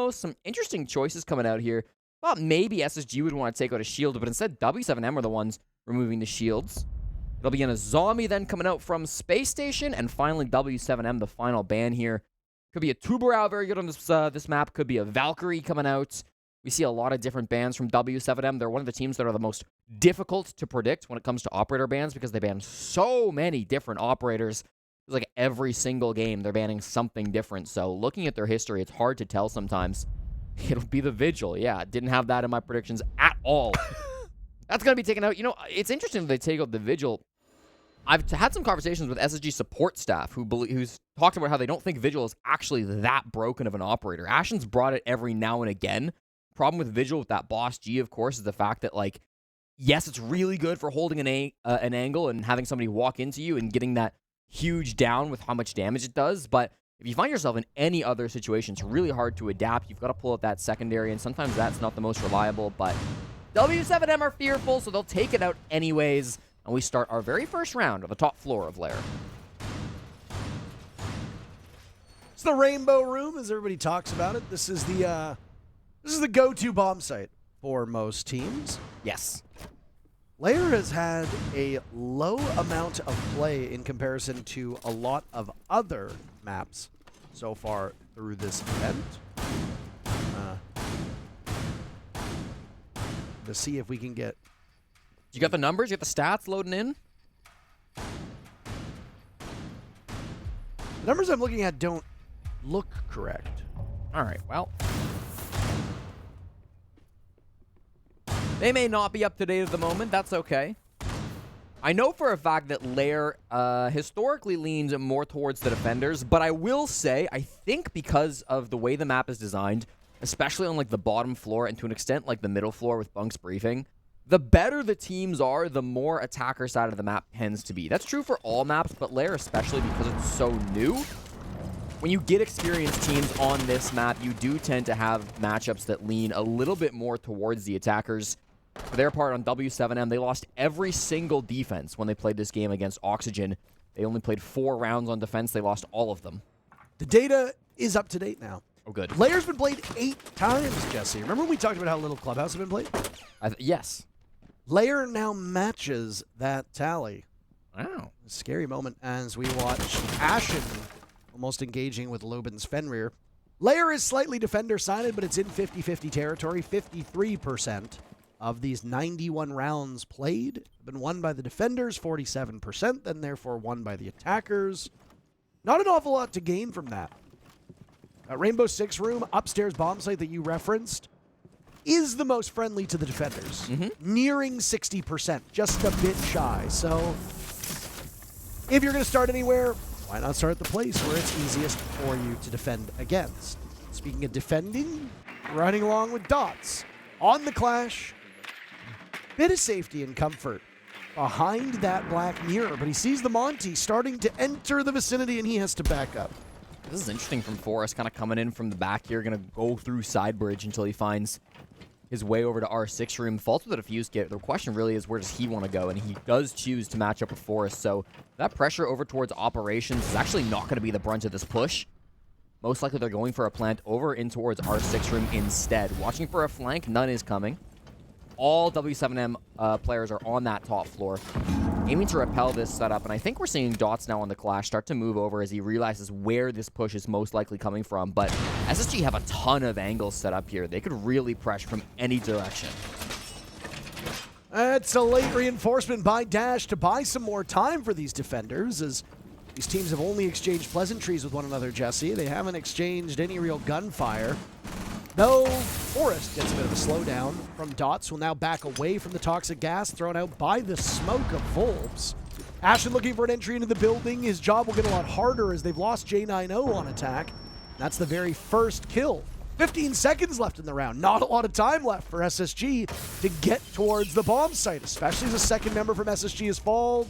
most. Some interesting choices coming out here. Thought maybe SSG would want to take out a shield, but instead W7M are the ones removing the shields. It'll be in a zombie then coming out from Spacestation, and finally W7M, the final ban here. Could be a Tubarão, very good on this map. Could be a Valkyrie coming out. We see a lot of different bans from W7M. They're one of the teams that are the most difficult to predict when it comes to operator bans because they ban so many different operators. It's like every single game they're banning something different. So looking at their history, it's hard to tell sometimes. It'll be the Vigil. Yeah, didn't have that in my predictions at all. That's going to be taken out. You know, it's interesting that they take out the Vigil. I've had some conversations with SSG support staff who's talked about how they don't think Vigil is actually that broken of an operator. Ashen's brought it every now and again. Problem with Vigil, with that boss G, of course, is the fact that, like, yes, it's really good for holding an angle and having somebody walk into you and getting that huge down with how much damage it does, but if you find yourself in any other situation, it's really hard to adapt. You've got to pull out that secondary, and sometimes that's not the most reliable, but W7M are fearful, so they'll take it out anyways, and we start our very first round of the top floor of Lair. It's the Rainbow Room, as everybody talks about it. This is the go-to bomb site for most teams. Yes. Lair has had a low amount of play in comparison to a lot of other maps so far through this event. To see if we can get... You got the numbers? You got the stats loading in? The numbers I'm looking at don't look correct. All right, well... They may not be up to date at the moment. That's okay. I know for a fact that Lair historically leans more towards the defenders, but I will say, I think because of the way the map is designed, especially on like the bottom floor and to an extent like the middle floor with Bunk's briefing, the better the teams are, the more attacker side of the map tends to be. That's true for all maps, but Lair especially because it's so new. When you get experienced teams on this map, you do tend to have matchups that lean a little bit more towards the attackers. For their part on W7M, they lost every single defense when they played this game against Oxygen. They only played 4 rounds on defense. They lost all of them. The data is up to date now. Oh, good. Lair's been played 8 times, Jesse. Remember when we talked about how little Clubhouse have been played? Yes. Lair now matches that tally. Wow. A scary moment as we watch Ashen almost engaging with Lobin's Fenrir. Lair is slightly defender-sided, but it's in 50-50 territory. 53% of these 91 rounds played have been won by the defenders, 47%, then therefore won by the attackers. Not an awful lot to gain from that. Rainbow Six Room, upstairs bomb site that you referenced, is the most friendly to the defenders. Nearing 60%, just a bit shy. So if you're going to start anywhere, why not start at the place where it's easiest for you to defend against? Speaking of defending, running along with Dots on the Clash. Bit of safety and comfort behind that black mirror, but he sees the Monty starting to enter the vicinity, and he has to back up. This is interesting from Forrest, kind of coming in from the back here, going to go through side bridge until he finds his way over to R6 room. Falls with a defuse kit. The question really is, where does he want to go? And he does choose to match up with Forrest, so that pressure over towards operations is actually not going to be the brunt of this push. Most likely they're going for a plant over in towards R6 room instead. Watching for a flank, none is coming. All W7M players are on that top floor, aiming to repel this setup, and I think we're seeing Dots now on the Clash start to move over as he realizes where this push is most likely coming from, but SSG have a ton of angles set up here. They could really pressure from any direction. It's a late reinforcement by Dash to buy some more time for these defenders, as these teams have only exchanged pleasantries with one another, Jesse. They haven't exchanged any real gunfire. Though Forrest gets a bit of a slowdown from Dots, who will now back away from the toxic gas thrown out by the smoke of Volbs. Ashen looking for an entry into the building. His job will get a lot harder as they've lost J90 on attack. That's the very first kill. 15 seconds left in the round. Not a lot of time left for SSG to get towards the bomb site, especially as a second member from SSG has fallen.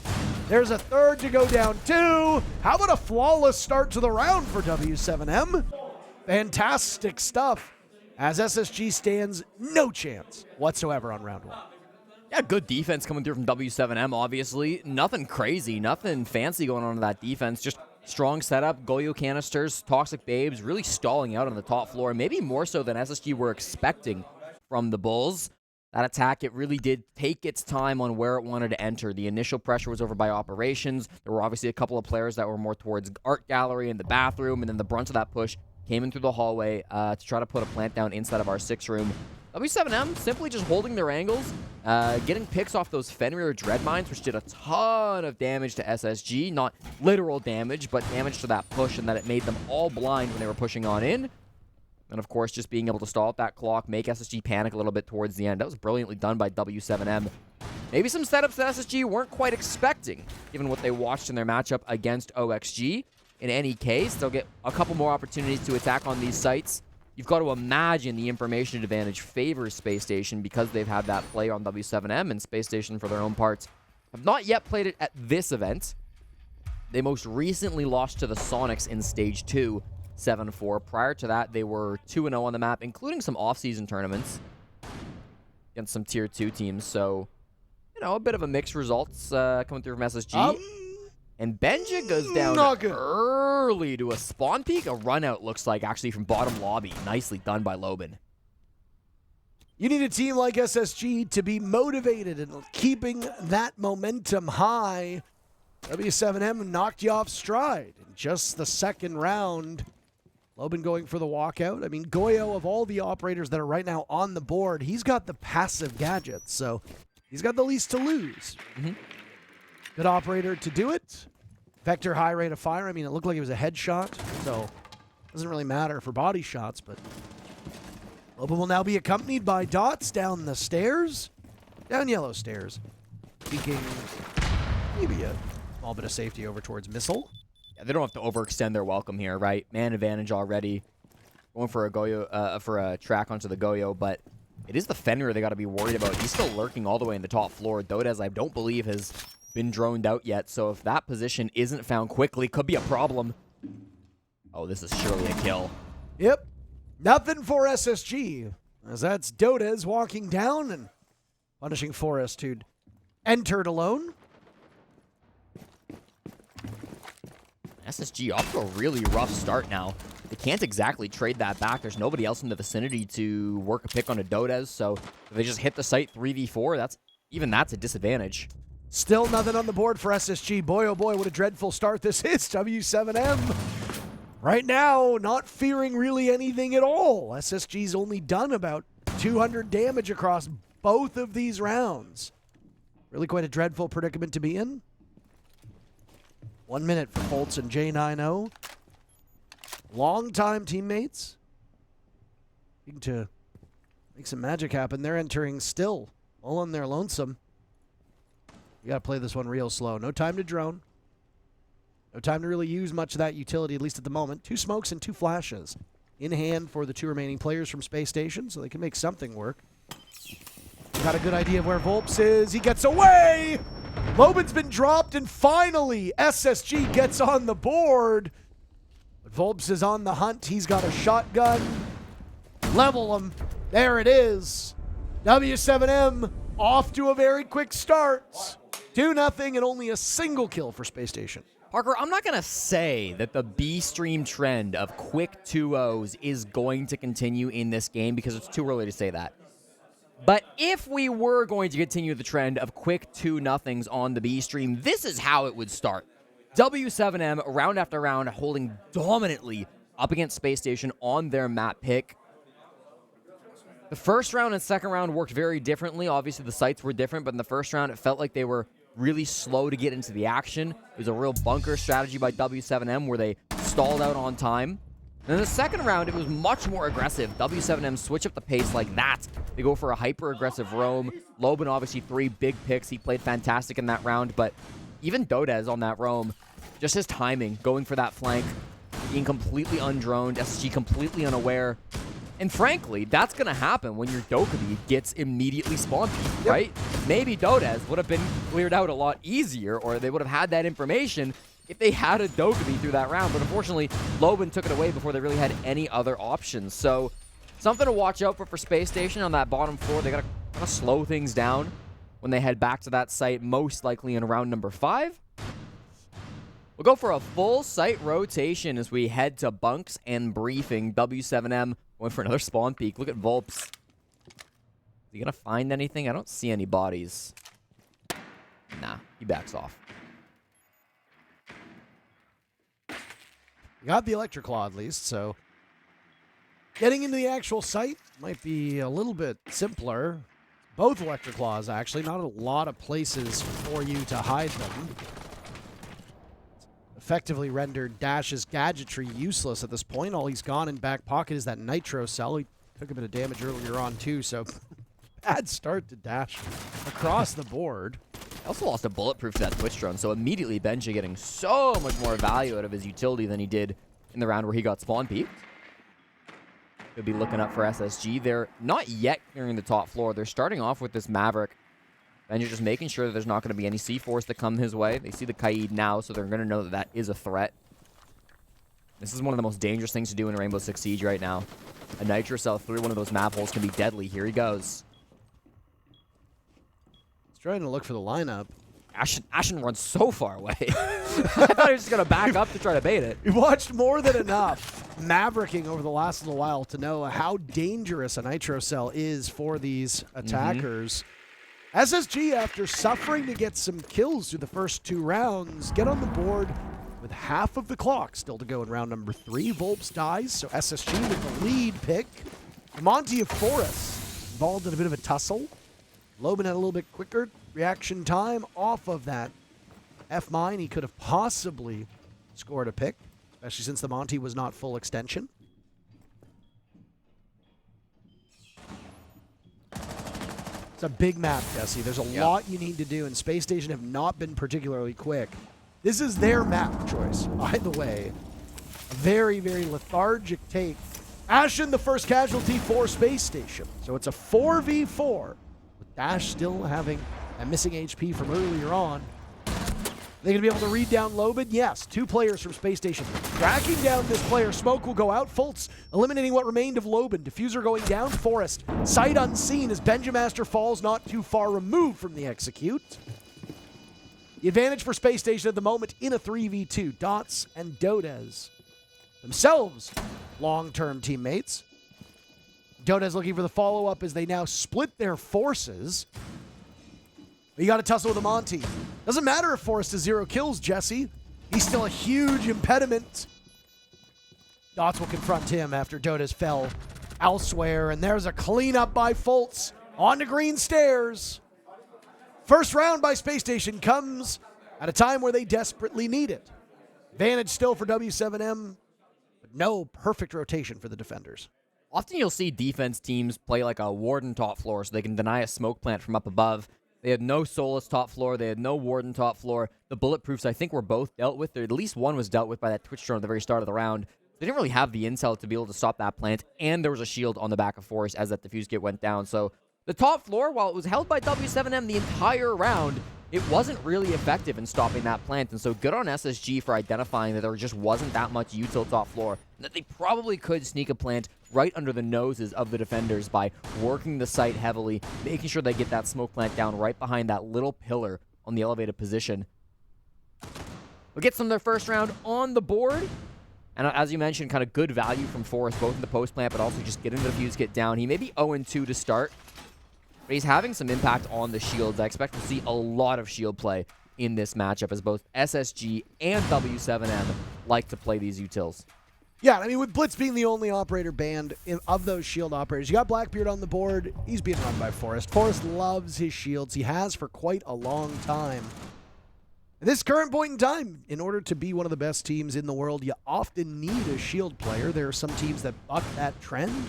There's a third to go down too. How about a flawless start to the round for W7M? Fantastic stuff, as SSG stands no chance whatsoever on round 1. Yeah, good defense coming through from W7M, obviously. Nothing crazy, nothing fancy going on in that defense. Just Strong setup, Goyo canisters, Toxic Babes really stalling out on the top floor, maybe more so than SSG were expecting from the Bulls. That attack, it really did take its time on where it wanted to enter. The initial pressure was over by operations. There were obviously a couple of players that were more towards art gallery and the bathroom, and then the brunt of that push came in through the hallway to try to put a plant down inside of our 6 room. W7M simply just holding their angles, getting picks off those Fenrir Dread Mines, which did a ton of damage to SSG. Not literal damage, but damage to that push, and that it made them all blind when they were pushing on in. And, of course, just being able to stall out that clock, make SSG panic a little bit towards the end. That was brilliantly done by W7M. Maybe some setups that SSG weren't quite expecting, given what they watched in their matchup against OXG. In any case, they'll get a couple more opportunities to attack on these sites. You've got to imagine the information advantage favors Spacestation because they've had that play on W7M, and Spacestation, for their own parts, have not yet played it at this event. They most recently lost to the Sonics in Stage 2, 7-4. Prior to that, they were 2-0 on the map, including some off-season tournaments against some Tier 2 teams. So, you know, a bit of a mixed results coming through from SSG. And Benja goes down early to a spawn peek. A run out, looks like, actually, from bottom lobby. Nicely done by Loben. You need a team like SSG to be motivated and keeping that momentum high. W7M knocked you off stride in just the second round. Loben going for the walkout. I mean, Goyo, of all the operators that are right now on the board, he's got the passive gadgets, so he's got the least to lose. Good operator to do it. Vector high rate of fire. I mean, it looked like it was a headshot, so it doesn't really matter for body shots, but Loben will now be accompanied by Dots down the stairs. Down yellow stairs. Peeking maybe a small bit of safety over towards Missile. Yeah, they don't have to overextend their welcome here, right? Man advantage already. Going for a Goyo, for a track onto the Goyo, but it is the Fenrir they got to be worried about. He's still lurking all the way in the top floor. Dodez, I don't believe, has been droned out yet, so if that position isn't found quickly, could be a problem. Oh, this is surely a kill. Yep. Nothing for SSG, as that's Dodez walking down and punishing Forrest, who'd entered alone. SSG off to a really rough start now. They can't exactly trade that back. There's nobody else in the vicinity to work a pick on a Dodez, so if they just hit the site 3v4, that's a disadvantage. Still nothing on the board for SSG. Boy, oh boy, what a dreadful start this is. W7M right now not fearing really anything at all. SSG's only done about 200 damage across both of these rounds. Really quite a dreadful predicament to be in. 1 minute for Foltz and J90. Long-time teammates. Needing to make some magic happen. They're entering still, all on their lonesome. You got to play this one real slow. No time to drone. No time to really use much of that utility, at least at the moment. 2 smokes and 2 flashes in hand for the 2 remaining players from Space Station, so they can make something work. Got a good idea of where Volps is. He gets away! Loben's been dropped, and finally SSG gets on the board. But Volps is on the hunt. He's got a shotgun. Level him. There it is. W7M off to a very quick start. 2-0 and only a single kill for Space Station. Parker, I'm not going to say that the B-stream trend of quick 2-0s is going to continue in this game because it's too early to say that. But if we were going to continue the trend of quick 2-0s on the B-stream, this is how it would start. W7M, round after round, holding dominantly up against Space Station on their map pick. The first round and second round worked very differently. Obviously, the sites were different, but in the first round, it felt like they were really slow to get into the action. It was a real bunker strategy by W7M where they stalled out on time. And in the second round, it was much more aggressive. W7M switch up the pace like that. They go for a hyper-aggressive roam. Loben, obviously, 3 big picks. He played fantastic in that round, but even Dodez on that roam, just his timing, going for that flank, being completely undroned, SSG completely unaware. And frankly, that's going to happen when your Dokkaebi gets immediately spawned, right? Maybe Dodez would have been cleared out a lot easier, or they would have had that information if they had a Dokkaebi through that round. But unfortunately, Loben took it away before they really had any other options. So something to watch out for Space Station on that bottom floor. They got to kind of slow things down when they head back to that site, most likely in round number 5. We'll go for a full site rotation as we head to bunks and briefing. W7M going for another spawn peek. Look at Volps. Is he going to find anything? I don't see any bodies. Nah, he backs off. You got the Electric Claw at least, so getting into the actual site might be a little bit simpler. Both Electric Claws, actually. Not a lot of places for you to hide them. Effectively rendered Dash's gadgetry useless at this point. All he's gone in back pocket is that Nitro Cell. He took a bit of damage earlier on, too, so bad start to Dash across the board. I also lost a bulletproof to that Twitch drone, so immediately Benja getting so much more value out of his utility than he did in the round where he got spawn peeked. Could be looking up for SSG. They're not yet clearing the top floor. They're starting off with this Maverick. Benja just making sure that there's not going to be any C-Force that come his way. They see the Kaid now, so they're going to know that that is a threat. This is one of the most dangerous things to do in Rainbow Six Siege right now. A Nitro Cell through one of those map holes can be deadly. Here he goes. He's trying to look for the lineup. Ashen runs so far away. I thought he was just going to back up to try to bait it. We've watched more than enough Mavericking over the last little while to know how dangerous a Nitro Cell is for these attackers. SSG, after suffering to get some kills through the first 2 rounds, get on the board with half of the clock still to go in round number 3. Volps dies, so SSG with the lead pick. Monty of Forest involved in a bit of a tussle. Loban had a little bit quicker reaction time off of that F-mine. He could have possibly scored a pick, especially since the Monty was not full extension. It's a big map, Jesse. There's a lot you need to do, and Spacestation have not been particularly quick. This is their map choice, by the way. A very, very lethargic take. Ashen, the first casualty for Spacestation. So it's a 4v4, with Dash still having a missing HP from earlier on. They going to be able to read down Loban? Yes, 2 players from Spacestation. Tracking down this player. Smoke will go out. Fultz eliminating what remained of Loban. Diffuser going down. Forest. Sight unseen as Benja Master falls not too far removed from the execute. The advantage for Spacestation at the moment in a 3v2. Dots and Dodez themselves long-term teammates. Dodez looking for the follow-up as they now split their forces. You got to tussle with a Monty. Doesn't matter if Forrest is 0 kills, Jesse. He's still a huge impediment. Dots will confront him after Dodez fell elsewhere. And there's a cleanup by Fultz on the green stairs. First round by Spacestation comes at a time where they desperately need it. Advantage still for W7M, but no perfect rotation for the defenders. Often you'll see defense teams play like a Warden top floor so they can deny a smoke plant from up above. They had no Solus top floor. They had no Warden top floor. The bulletproofs, I think, were both dealt with. Or at least one was dealt with by that Twitch drone at the very start of the round. They didn't really have the intel to be able to stop that plant, and there was a shield on the back of Forest as that diffuse kit went down. So the top floor, while it was held by W7M the entire round, it wasn't really effective in stopping that plant. And so good on SSG for identifying that there just wasn't that much util top floor, and that they probably could sneak a plant right under the noses of the defenders by working the site heavily, making sure they get that smoke plant down right behind that little pillar on the elevated position. We'll get some of their first round on the board. And as you mentioned, kind of good value from Forrest, both in the post plant, but also just getting the fuse kit down. He may be 0-2 to start, but he's having some impact on the shields. I expect to see a lot of shield play in this matchup as both SSG and W7M like to play these utils. Yeah, I mean, with Blitz being the only operator banned of those shield operators, you got Blackbeard on the board. He's being run by Forrest. Forrest loves his shields. He has for quite a long time. At this current point in time, in order to be one of the best teams in the world, you often need a shield player. There are some teams that buck that trend.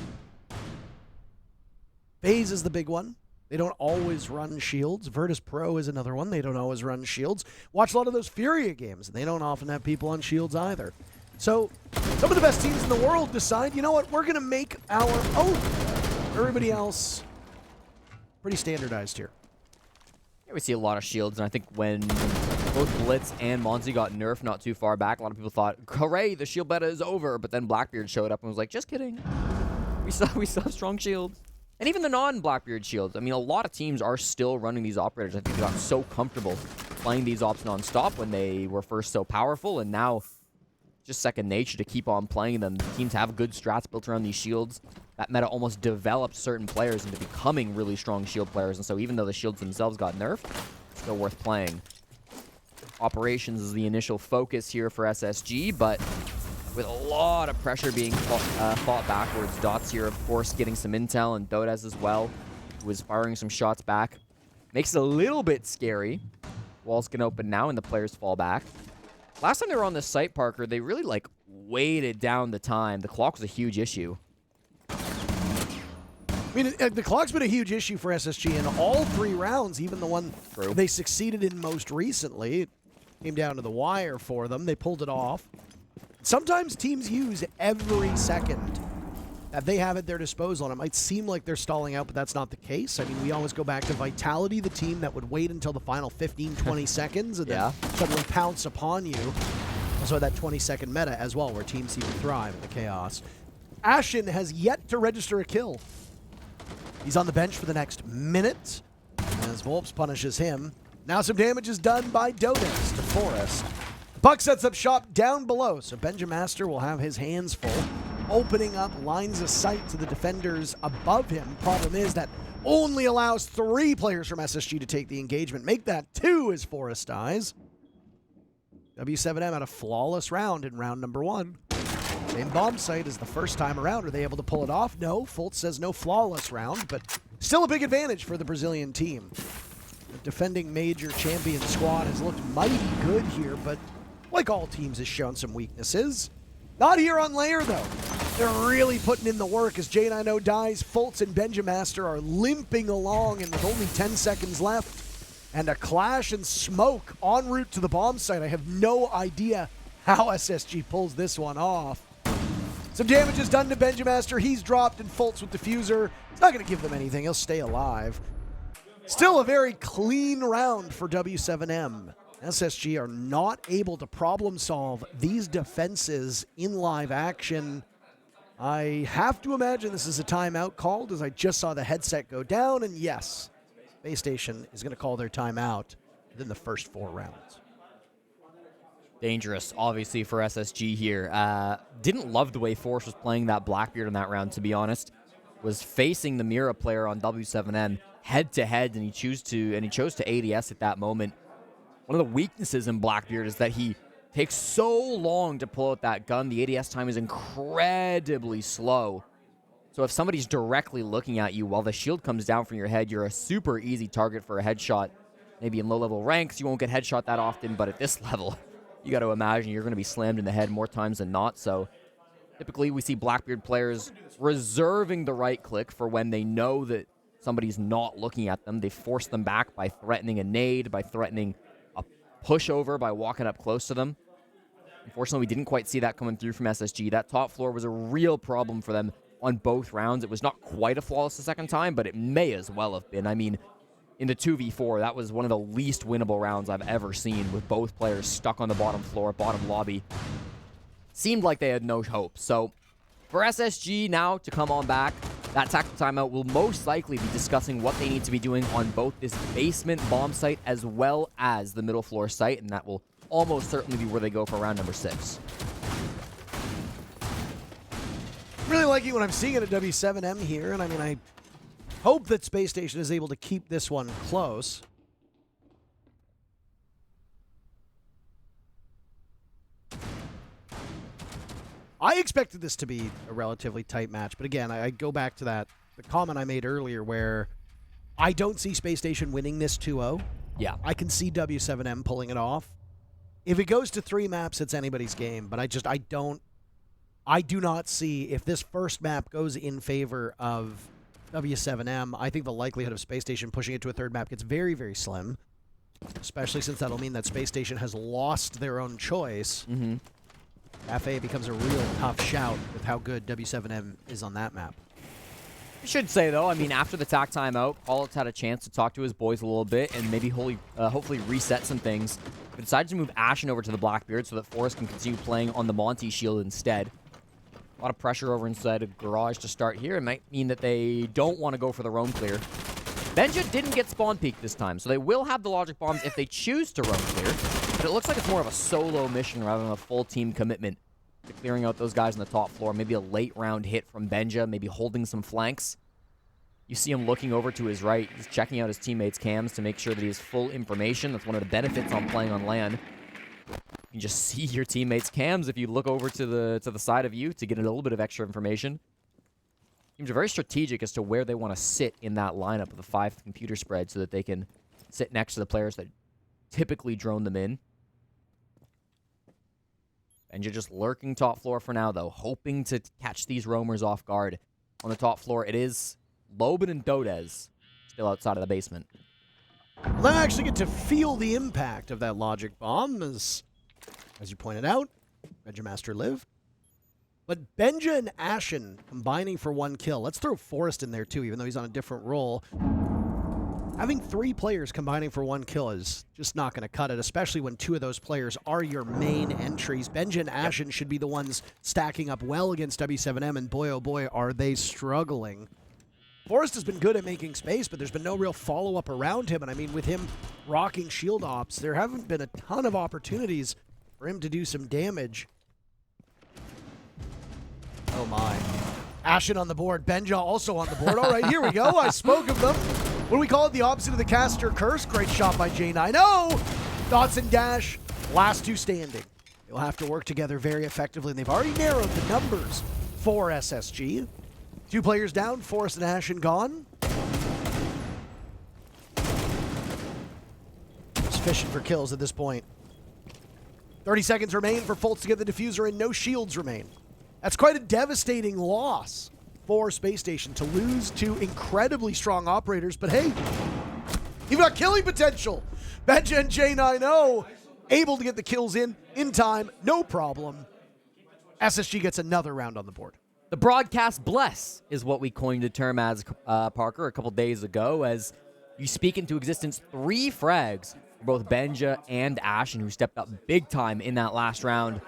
FaZe is the big one. They don't always run shields. Virtus Pro is another one. They don't always run shields. Watch a lot of those Furia games, and they don't often have people on shields either. So some of the best teams in the world decide, you know what, we're going to make our own. Everybody else, pretty standardized here. Yeah, we see a lot of shields, and I think when both Blitz and Monzy got nerfed not too far back, a lot of people thought, hooray, the shield beta is over. But then Blackbeard showed up and was like, just kidding. We still have strong shields. And even the non-Blackbeard shields. I mean, a lot of teams are still running these operators. I think they got so comfortable playing these ops non-stop when they were first so powerful, and now just second nature to keep on playing them. The teams have good strats built around these shields. That meta almost developed certain players into becoming really strong shield players, and so even though the shields themselves got nerfed, still worth playing. Operations is the initial focus here for SSG, but with a lot of pressure being fought backwards. Dots here, of course, getting some intel, and Dodez as well, who is firing some shots back. Makes it a little bit scary. Walls can open now, and the players fall back. Last time they were on this site, Parker, they really, like, weighted down the time. The clock was a huge issue. I mean, the clock's been a huge issue for SSG in all 3 rounds, even the one they succeeded in most recently. It came down to the wire for them. They pulled it off. Sometimes teams use every second that they have at their disposal, and it might seem like they're stalling out, but that's not the case. I mean, we always go back to Vitality, the team that would wait until the final 15, 20 seconds and then suddenly pounce upon you. Also that 20-second meta as well, where teams seem to thrive in the chaos. Ashen has yet to register a kill. He's on the bench for the next minute, as Volps punishes him. Now some damage is done by Dodes to Forest. Buck sets up shop down below, so Benja Master will have his hands full, opening up lines of sight to the defenders above him. Problem is that only allows 3 players from SSG to take the engagement. Make that 2 as Forest dies. W7m had a flawless round in round number 1. Same bomb site as the first time around. Are they able to pull it off? No. Fultz says no flawless round, but still a big advantage for the Brazilian team. The defending major champion squad has looked mighty good here, but like all teams has shown some weaknesses. Not here on Lair, though. They're really putting in the work as J90 dies. Fultz and Benja Master are limping along, and with only 10 seconds left, and a clash and smoke en route to the bomb site. I have no idea how SSG pulls this one off. Some damage is done to Benja Master. He's dropped, and Fultz with Diffuser. It's not going to give them anything. He'll stay alive. Still a very clean round for W7M. SSG are not able to problem solve these defenses in live action. I have to imagine this is a timeout called, as I just saw the headset go down, and yes, Spacestation is going to call their timeout within the first 4 rounds. Dangerous, obviously, for SSG here. Didn't love the way Force was playing that Blackbeard in that round, to be honest. Was facing the Mira player on W7M head-to-head, and he chose to ADS at that moment. One of the weaknesses in Blackbeard is that he takes so long to pull out that gun. The ADS time is incredibly slow. So if somebody's directly looking at you while the shield comes down from your head, you're a super easy target for a headshot. Maybe in low-level ranks, you won't get headshot that often, but at this level, you got to imagine you're going to be slammed in the head more times than not. So typically we see Blackbeard players reserving the right click for when they know that somebody's not looking at them. They force them back by threatening a nade, by threatening a pushover, by walking up close to them. Unfortunately, we didn't quite see that coming through from SSG. That top floor was a real problem for them on both rounds. It was not quite a flawless the second time, but it may as well have been. I mean, in the 2v4, that was one of the least winnable rounds I've ever seen, with both players stuck on the bottom floor, bottom lobby. Seemed like they had no hope. So for SSG now to come on back, that tactical timeout will most likely be discussing what they need to be doing on both this basement bomb site as well as the middle floor site, and that will almost certainly be where they go for round number 6. Really liking what I'm seeing at a W7M here, and I mean, I hope that Spacestation is able to keep this one close. I expected this to be a relatively tight match, but again, I go back to the comment I made earlier where I don't see Spacestation winning this 2-0. Yeah. I can see W7M pulling it off. If it goes to 3 maps, it's anybody's game, but I do not see, if this first map goes in favor of W7M, I think the likelihood of Spacestation pushing it to a 3rd map gets very, very slim, especially since that'll mean that Spacestation has lost their own choice. Mm-hmm. Kafe becomes a real tough shout with how good W7M is on that map. I should say, though, I mean, after the TAC timeout, Paulitz had a chance to talk to his boys a little bit and maybe hopefully reset some things. But decided to move Ashen over to the Blackbeard so that Forrest can continue playing on the Monty shield instead. A lot of pressure over inside of Garage to start here. It might mean that they don't want to go for the roam clear. Benja didn't get spawn peek this time, so they will have the logic bombs if they choose to roam clear. But it looks like it's more of a solo mission rather than a full team commitment to clearing out those guys on the top floor. Maybe a late round hit from Benja, maybe holding some flanks. You see him looking over to his right. He's checking out his teammates' cams to make sure that he has full information. That's one of the benefits on playing on LAN. You can just see your teammates' cams if you look over to the side of you to get a little bit of extra information. Teams are very strategic as to where they want to sit in that lineup of the 5 computer spread so that they can sit next to the players that typically drone them in. And you're just lurking top floor for now, though, hoping to catch these roamers off guard. On the top floor, it is Loben and Dodez still outside of the basement. Well, they actually get to feel the impact of that logic bomb, as you pointed out. Benja Master live. But Benja and Ashen combining for 1 kill. Let's throw Forrest in there, too, even though he's on a different role. Having 3 players combining for 1 kill is just not going to cut it, especially when 2 of those players are your main entries. Benja and Ashen should be the ones stacking up well against w7m, and boy, oh boy, are they struggling. Forrest has been good at making space, but there's been no real follow-up around him, and I mean, with him rocking shield ops, there haven't been a ton of opportunities for him to do some damage. Oh my. Ashen on the board, Benja also on the board. All right, here we go. I spoke of them. What do we call it? The opposite of the caster curse. Great shot by J9. Oh! Dots and Dash, last 2 standing. They'll have to work together very effectively, and they've already narrowed the numbers for SSG. 2 players down, Forrest and Ashen gone. Sufficient for kills at this point. 30 seconds remain for Fultz to get the diffuser in. No shields remain. That's quite a devastating loss for Spacestation to lose 2 incredibly strong operators, but hey, you've got killing potential. Benja and J90 able to get the kills in time, no problem. SSG gets another round on the board. The broadcast bless is what we coined the term as, Parker, a couple days ago, as you speak into existence 3 frags for both Benja and Ashen, who stepped up big time in that last round.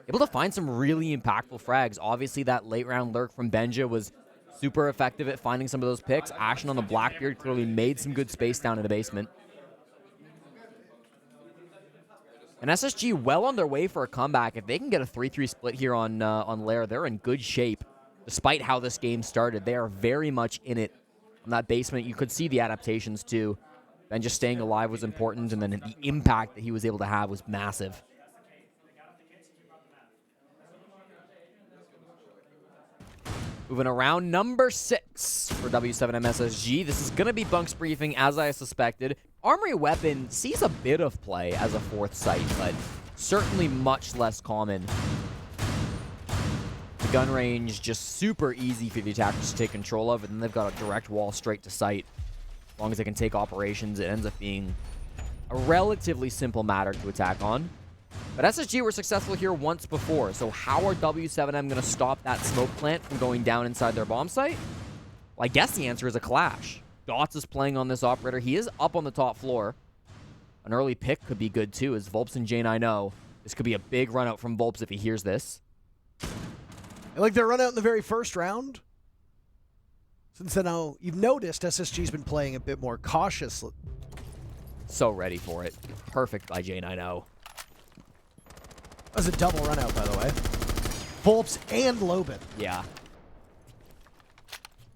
Able to find some really impactful frags. Obviously, that late round lurk from Benja was super effective at finding some of those picks. Ashen on the Blackbeard clearly made some good space down in the basement. And SSG well on their way for a comeback. If they can get a 3-3 split here on Lair, they're in good shape. Despite how this game started, they are very much in it. On that basement, you could see the adaptations too. Benja staying alive was important, and then the impact that he was able to have was massive. Moving around, number 6 for w7m SSG. This is going to be Bunk's briefing, as I suspected. Armory Weapon sees a bit of play as a 4th site, but certainly much less common. The gun range just super easy for the attackers to take control of, and then they've got a direct wall straight to site. As long as they can take operations, it ends up being a relatively simple matter to attack on. But SSG were successful here once before, so how are w7m going to stop that smoke plant from going down inside their bomb site? Well, I guess the answer is a clash. Dots is playing on this operator. He is up on the top floor. An early pick could be good too, as Volps and J90. This could be a big run out from Volps if he hears this. I like their run out in the very first round. Since then, you've noticed SSG's been playing a bit more cautious. So ready for it. Perfect by J90. That was a double run out, by the way. Volps and Loben. Yeah.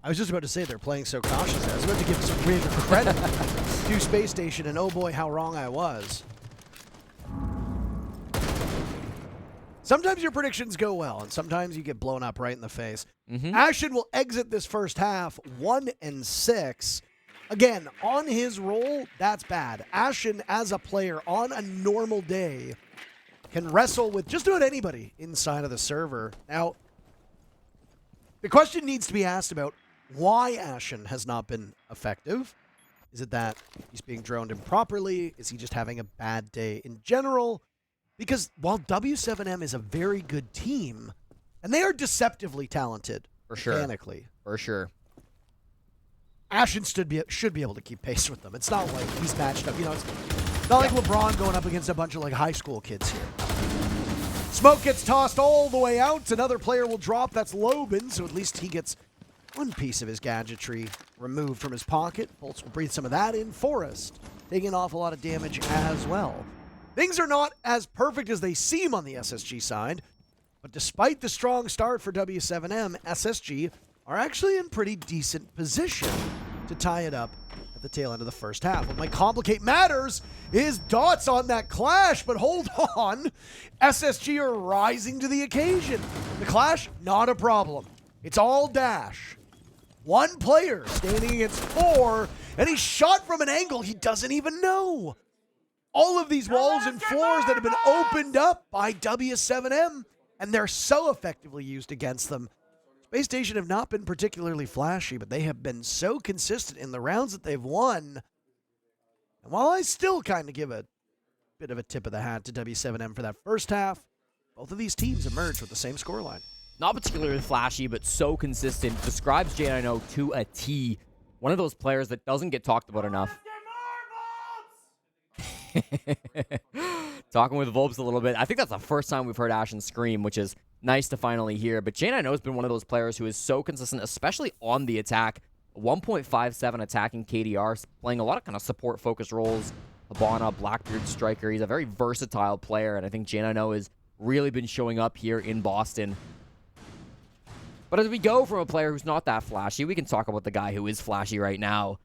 I was just about to say they're playing so cautiously. I was about to give some greater credit to Space Station, and oh boy, how wrong I was. Sometimes your predictions go well, and sometimes you get blown up right in the face. Ashen will exit this first half 1-6. Again, on his roll, that's bad. Ashen, as a player, on a normal day, can wrestle with just about anybody inside of the server. Now, the question needs to be asked about why Ashen has not been effective. Is it that he's being droned improperly? Is he just having a bad day in general? Because while w7m is a very good team, and they are deceptively talented, for sure, mechanically. For sure. Ashen should be able to keep pace with them. It's not like he's matched up. You know, it's not like LeBron going up against a bunch of like high school kids here. Smoke gets tossed all the way out. Another player will drop. That's Loben, so at least he gets one piece of his gadgetry removed from his pocket. Bolts will breathe some of that in. Forest taking an awful lot of damage as well. Things are not as perfect as they seem on the SSG side, but despite the strong start for W7M, SSG are actually in pretty decent position to tie it up at the tail end of the first half. What might complicate matters is dots on that clash, but hold on. SSG are rising to the occasion. The clash, not a problem. It's all dash. One player standing against four, and he's shot from an angle he doesn't even know. All of these walls and floors that have been opened up by W7M, and they're so effectively used against them. Spacestation have not been particularly flashy, but they have been so consistent in the rounds that they've won. And while I still kind of give a bit of a tip of the hat to W7M for that first half, both of these teams emerged with the same scoreline. Not particularly flashy, but so consistent. Describes J9O to a T. One of those players that doesn't get talked about enough. Talking with Volps a little bit. I think that's the first time we've heard Ashen scream, which is nice to finally hear. But J9O has been one of those players who is so consistent, especially on the attack. 1.57 attacking KDR, playing a lot of kind of support-focused roles. Habana, Blackbeard striker. He's a very versatile player, and I think J9O has really been showing up here in Boston. But as we go from a player who's not that flashy, we can talk about the guy who is flashy right now.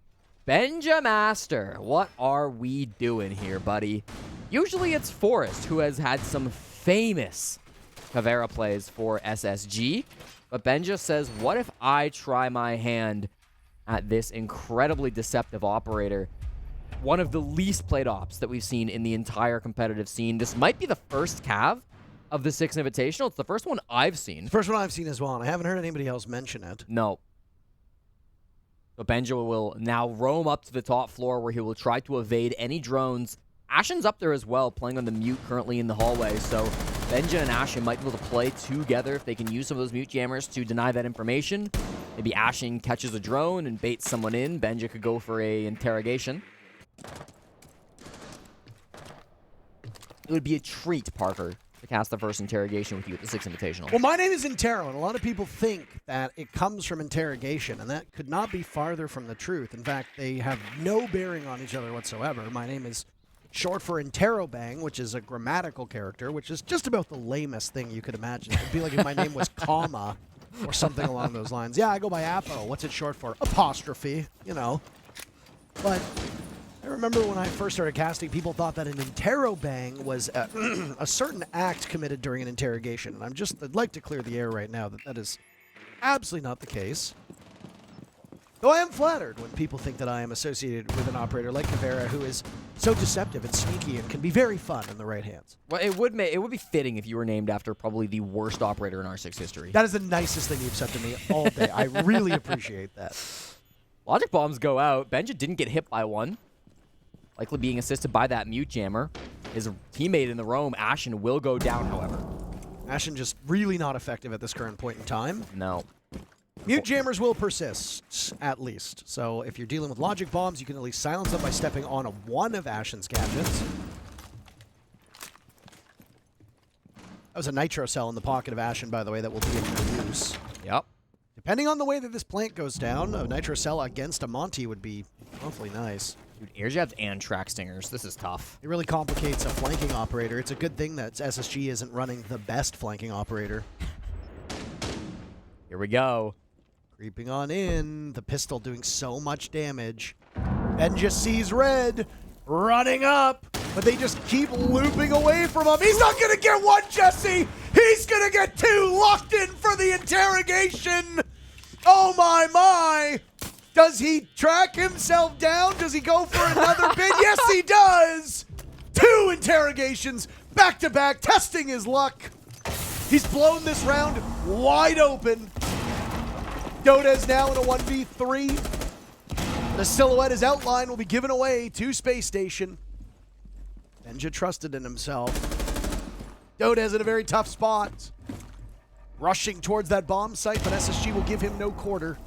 Benja Master, what are we doing here, buddy? Usually it's Forrest, who has had some famous Caveira plays for SSG. But Benja says, what if I try my hand at this incredibly deceptive operator? One of the least played ops that we've seen in the entire competitive scene. This might be the first Cav of the Six Invitational. It's the first one I've seen. First one I've seen as well, and I haven't heard anybody else mention it. No. So Benja will now roam up to the top floor where he will try to evade any drones. Ashen's up there as well, playing on the mute currently in the hallway. So Benja and Ashen might be able to play together if they can use some of those mute jammers to deny that information. Maybe Ashen catches a drone and baits someone in. Benja could go for a interrogation. It would be a treat, Parker, to cast the first interrogation with you at the Six Invitational. Well, my name is Intero, and a lot of people think that it comes from interrogation, and that could not be farther from the truth. In fact, they have no bearing on each other whatsoever. My name is short for Interrobang, which is a grammatical character, which is just about the lamest thing you could imagine. It would be like if my name was comma or something along those lines. Yeah, I go by Apo. What's it short for? Apostrophe, you know. But I remember when I first started casting, people thought that an interrobang was a certain act committed during an interrogation. And I'd like to clear the air right now that that is absolutely not the case. Though I am flattered when people think that I am associated with an operator like Caveira, who is so deceptive and sneaky and can be very fun in the right hands. Well, it would be fitting if you were named after probably the worst operator in R6 history. That is the nicest thing you've said to me all day. I really appreciate that. Logic bombs go out. Benja didn't get hit by one. Likely being assisted by that mute jammer. His teammate in the roam, Ashen, will go down, however. Ashen just really not effective at this current point in time. No. Mute jammers will persist, at least. So if you're dealing with logic bombs, you can at least silence them by stepping on one of Ashen's gadgets. That was a nitro cell in the pocket of Ashen, by the way, that will be in use. Yep. Depending on the way that this plant goes down, a nitro cell against a Monty would be awfully nice. Dude, air jabs and track stingers. This is tough. It really complicates a flanking operator. It's a good thing that SSG isn't running the best flanking operator. Here we go. Creeping on in. The pistol doing so much damage. Benja sees red. Running up. But they just keep looping away from him. He's not going to get one, Jesse. He's going to get two. Locked in for the interrogation. Oh, my. Does he track himself down? Does he go for another bid? Yes, he does. Two interrogations back-to-back, testing his luck. He's blown this round wide open. Dota's now in a 1v3. The silhouette is outlined, will be given away to Spacestation. Benja trusted in himself. Dota's in a very tough spot. Rushing towards that bomb site, but SSG will give him no quarter.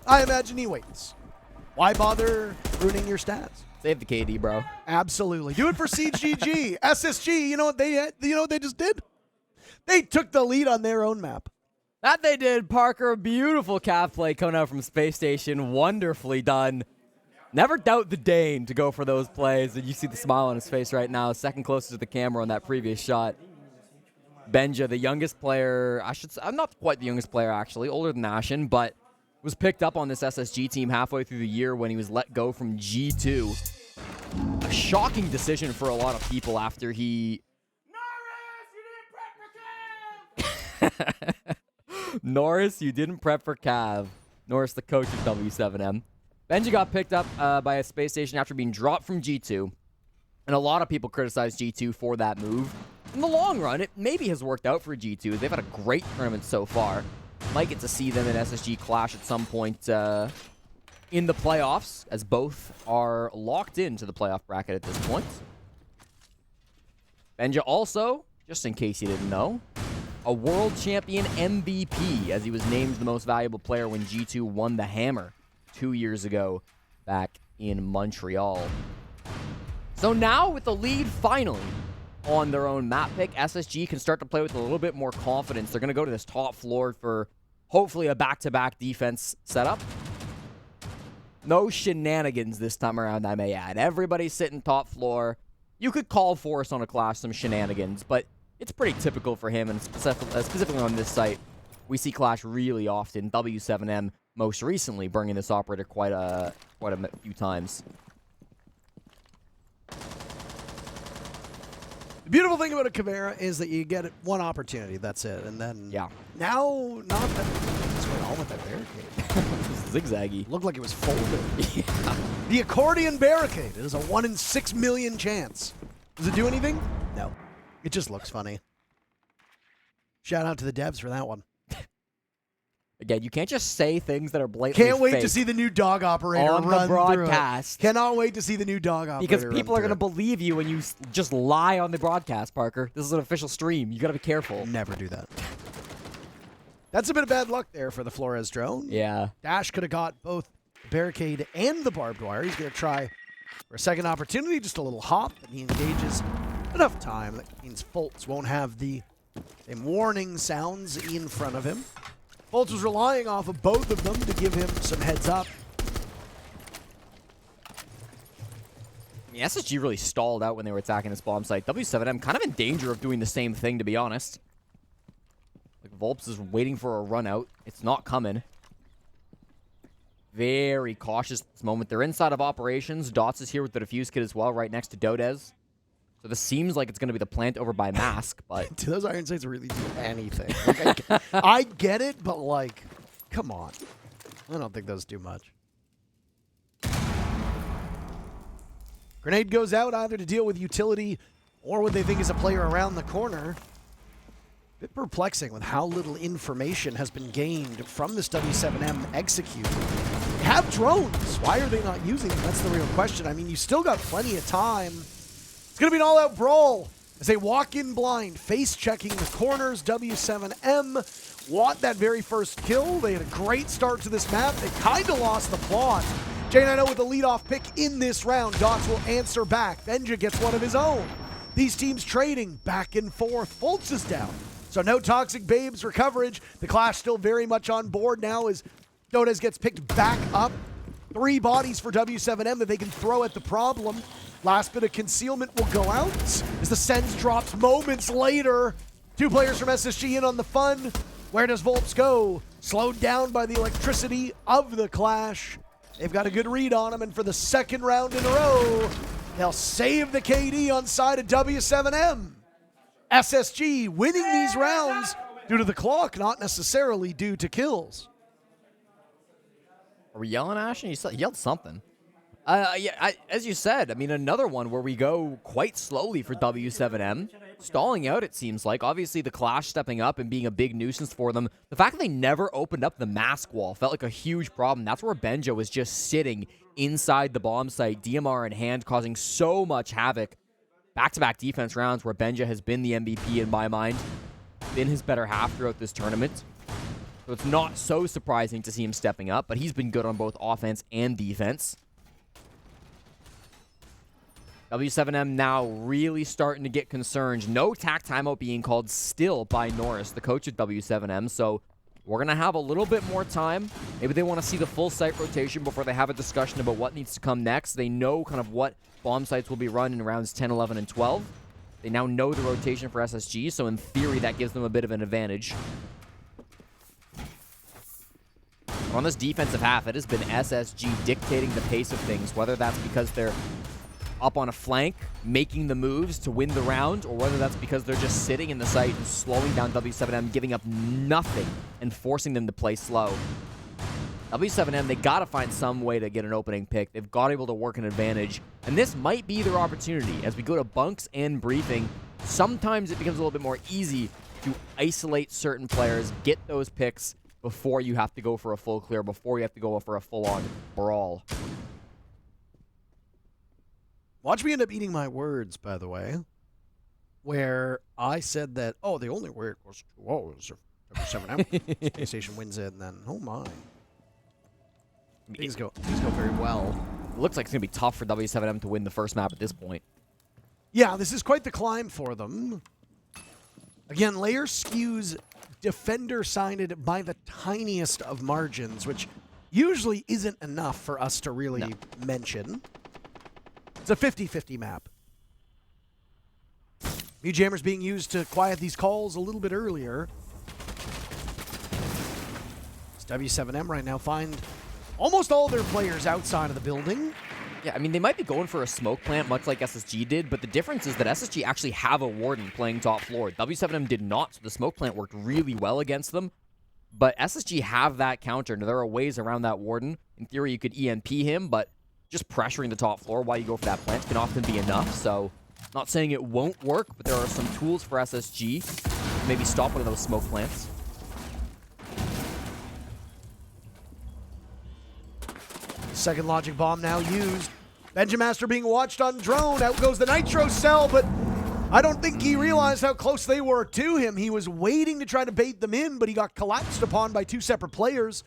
I imagine he waits. Why bother ruining your stats? Save the KD, bro. Absolutely. Do it for CGG. SSG, you know what they just did? They took the lead on their own map. That they did, Parker. A beautiful calf play coming out from Space Station. Wonderfully done. Never doubt the Dane to go for those plays. And you see the smile on his face right now. Second closest to the camera on that previous shot. Benja, the youngest player, I'm not quite the youngest player, actually. Older than Ashen, but was picked up on this SSG team halfway through the year when he was let go from G2. A shocking decision for a lot of people after he... Norris, you didn't prep for Cav. Norris, the coach of W7M. Benja got picked up by a Space Station after being dropped from G2. And a lot of people criticized G2 for that move. In the long run, it maybe has worked out for G2. They've had a great tournament so far. Might get to see them and SSG clash at some point in the playoffs, as both are locked into the playoff bracket at this point. Benja also, just in case you didn't know, a world champion MVP, as he was named the most valuable player when G2 won the Hammer 2 years ago back in Montreal. So now with the lead finally on their own map pick, SSG can start to play with a little bit more confidence. They're going to go to this top floor for hopefully a back-to-back defense setup. No shenanigans this time around, I may add. Everybody's sitting top floor. You could call for us on a clash some shenanigans, but it's pretty typical for him, and specifically on this site, we see clash really often. W7M most recently bringing this operator quite a few times. The beautiful thing about a Caveira is that you get one opportunity, that's it. And then, yeah. Now, not that, what's going on with that barricade? Zigzaggy. Looked like it was folded. Yeah. The accordion barricade. It is a 1 in 6 million chance. Does it do anything? No. It just looks funny. Shout out to the devs for that one. Again, you can't just say things that are blatantly Can't wait fake to see the new dog operator on run the broadcast. Cannot wait to see the new dog operator because people are going to believe you when you just lie on the broadcast, Parker. This is an official stream. You got to be careful. Never do that. That's a bit of bad luck there for the Flores drone. Yeah. Dash could have got both the barricade and the barbed wire. He's going to try for a second opportunity, just a little hop, and he engages enough time. That means Fultz won't have the same warning sounds in front of him. Fultz was relying off of both of them to give him some heads up. The SSG really stalled out when they were attacking this bomb site. W7M kind of in danger of doing the same thing, to be honest. Like Volps is waiting for a run out. It's not coming. Very cautious at this moment. They're inside of operations. Dots is here with the defuse kit as well, right next to Dodez. So this seems like it's going to be the plant over by Mask, but... Do those iron sights really do anything? Like, I get it, but, like, come on. I don't think those do much. Grenade goes out either to deal with utility or what they think is a player around the corner. A bit perplexing with how little information has been gained from this W7M execute. They have drones. Why are they not using them? That's the real question. I mean, you still got plenty of time. It's going to be an all-out brawl as they walk in blind, face-checking the corners. W7M want that very first kill. They had a great start to this map. They kind of lost the plot. J9O with the lead-off pick in this round. Dots will answer back. Benja gets one of his own. These teams trading back and forth. Fultz is down. So no Toxic Babes for coverage. The Clash still very much on board now as Dodez gets picked back up. 3 bodies for W7M that they can throw at the problem. Last bit of concealment will go out as the Sens drops moments later. 2 players from SSG in on the fun. Where does Volps go? Slowed down by the electricity of the Clash. They've got a good read on him, and for the second round in a row, they'll save the KD on side of W7M. SSG winning these rounds due to the clock, not necessarily due to kills. Are we yelling, Ashton? You yelled something. Yeah, as you said, I mean, another one where we go quite slowly for W7M. Stalling out, it seems like. Obviously, the Clash stepping up and being a big nuisance for them. The fact that they never opened up the mask wall felt like a huge problem. That's where Benja was just sitting inside the bomb site, DMR in hand, causing so much havoc. Back-to-back defense rounds where Benja has been the MVP in my mind. Been his better half throughout this tournament. So it's not so surprising to see him stepping up, but he's been good on both offense and defense. W7M now really starting to get concerned. No tack timeout being called still by Norris, the coach of W7M. So We're going to have a little bit more time. Maybe they want to see the full site rotation before they have a discussion about what needs to come next. They know kind of what bomb sites will be run in rounds 10, 11, and 12. They now know the rotation for SSG, so in theory, that gives them a bit of an advantage. On this defensive half, it has been SSG dictating the pace of things, whether that's because they're up on a flank, making the moves to win the round, or whether that's because they're just sitting in the site and slowing down w7m, giving up nothing, and forcing them to play slow. w7m, they got to find some way to get an opening pick. They've got to be able to work an advantage, and this might be their opportunity. As we go to bunks and briefing, sometimes it becomes a little bit more easy to isolate certain players, get those picks before you have to go for a full clear, before you have to go for a full-on brawl. Watch me end up eating my words, by the way, where I said that, oh, the only way it was 2 hours or 7M. Spacestation wins it, and then, oh my. Things go very well. It looks like it's going to be tough for w7m to win the first map at this point. Yeah, this is quite the climb for them. Again, Lair skews defender-sided by the tiniest of margins, which usually isn't enough for us to really mention. It's a 50-50 map. Jammer's being used to quiet these calls a little bit earlier. It's w7m right now find almost all their players outside of the building. Yeah, I mean, they might be going for a smoke plant, much like SSG did, but the difference is that SSG actually have a Warden playing top floor. w7m did not, so the smoke plant worked really well against them. But SSG have that counter, and there are ways around that Warden. In theory, you could EMP him, but just pressuring the top floor while you go for that plant can often be enough. So, not saying it won't work, but there are some tools for SSG to maybe stop one of those smoke plants. Second logic bomb now used. Benja Master being watched on drone. Out goes the nitro cell, but I don't think he realized how close they were to him. He was waiting to try to bait them in, but he got collapsed upon by 2 separate players.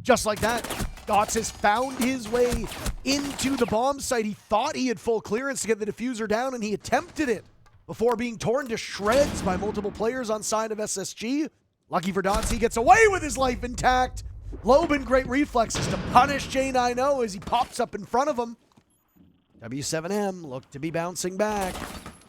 Just like that, Dots has found his way into the bomb site. He thought he had full clearance to get the diffuser down, and he attempted it before being torn to shreds by multiple players on side of SSG. Lucky for Dots, he gets away with his life intact. Loban, great reflexes to punish J90 as he pops up in front of him. w7m look to be bouncing back.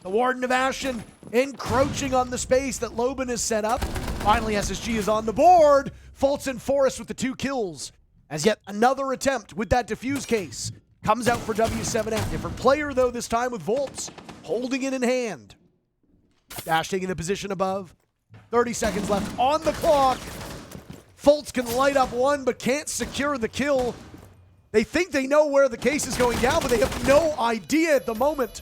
The Warden of Ashen encroaching on the space that Loban has set up. Finally, SSG is on the board. Fultz and Forrest with the 2 kills. As yet another attempt with that diffuse case. Comes out for w7m. Different player, though, this time with Volts holding it in hand. Dash taking the position above. 30 seconds left on the clock. Fultz can light up one, but can't secure the kill. They think they know where the case is going down, but they have no idea at the moment.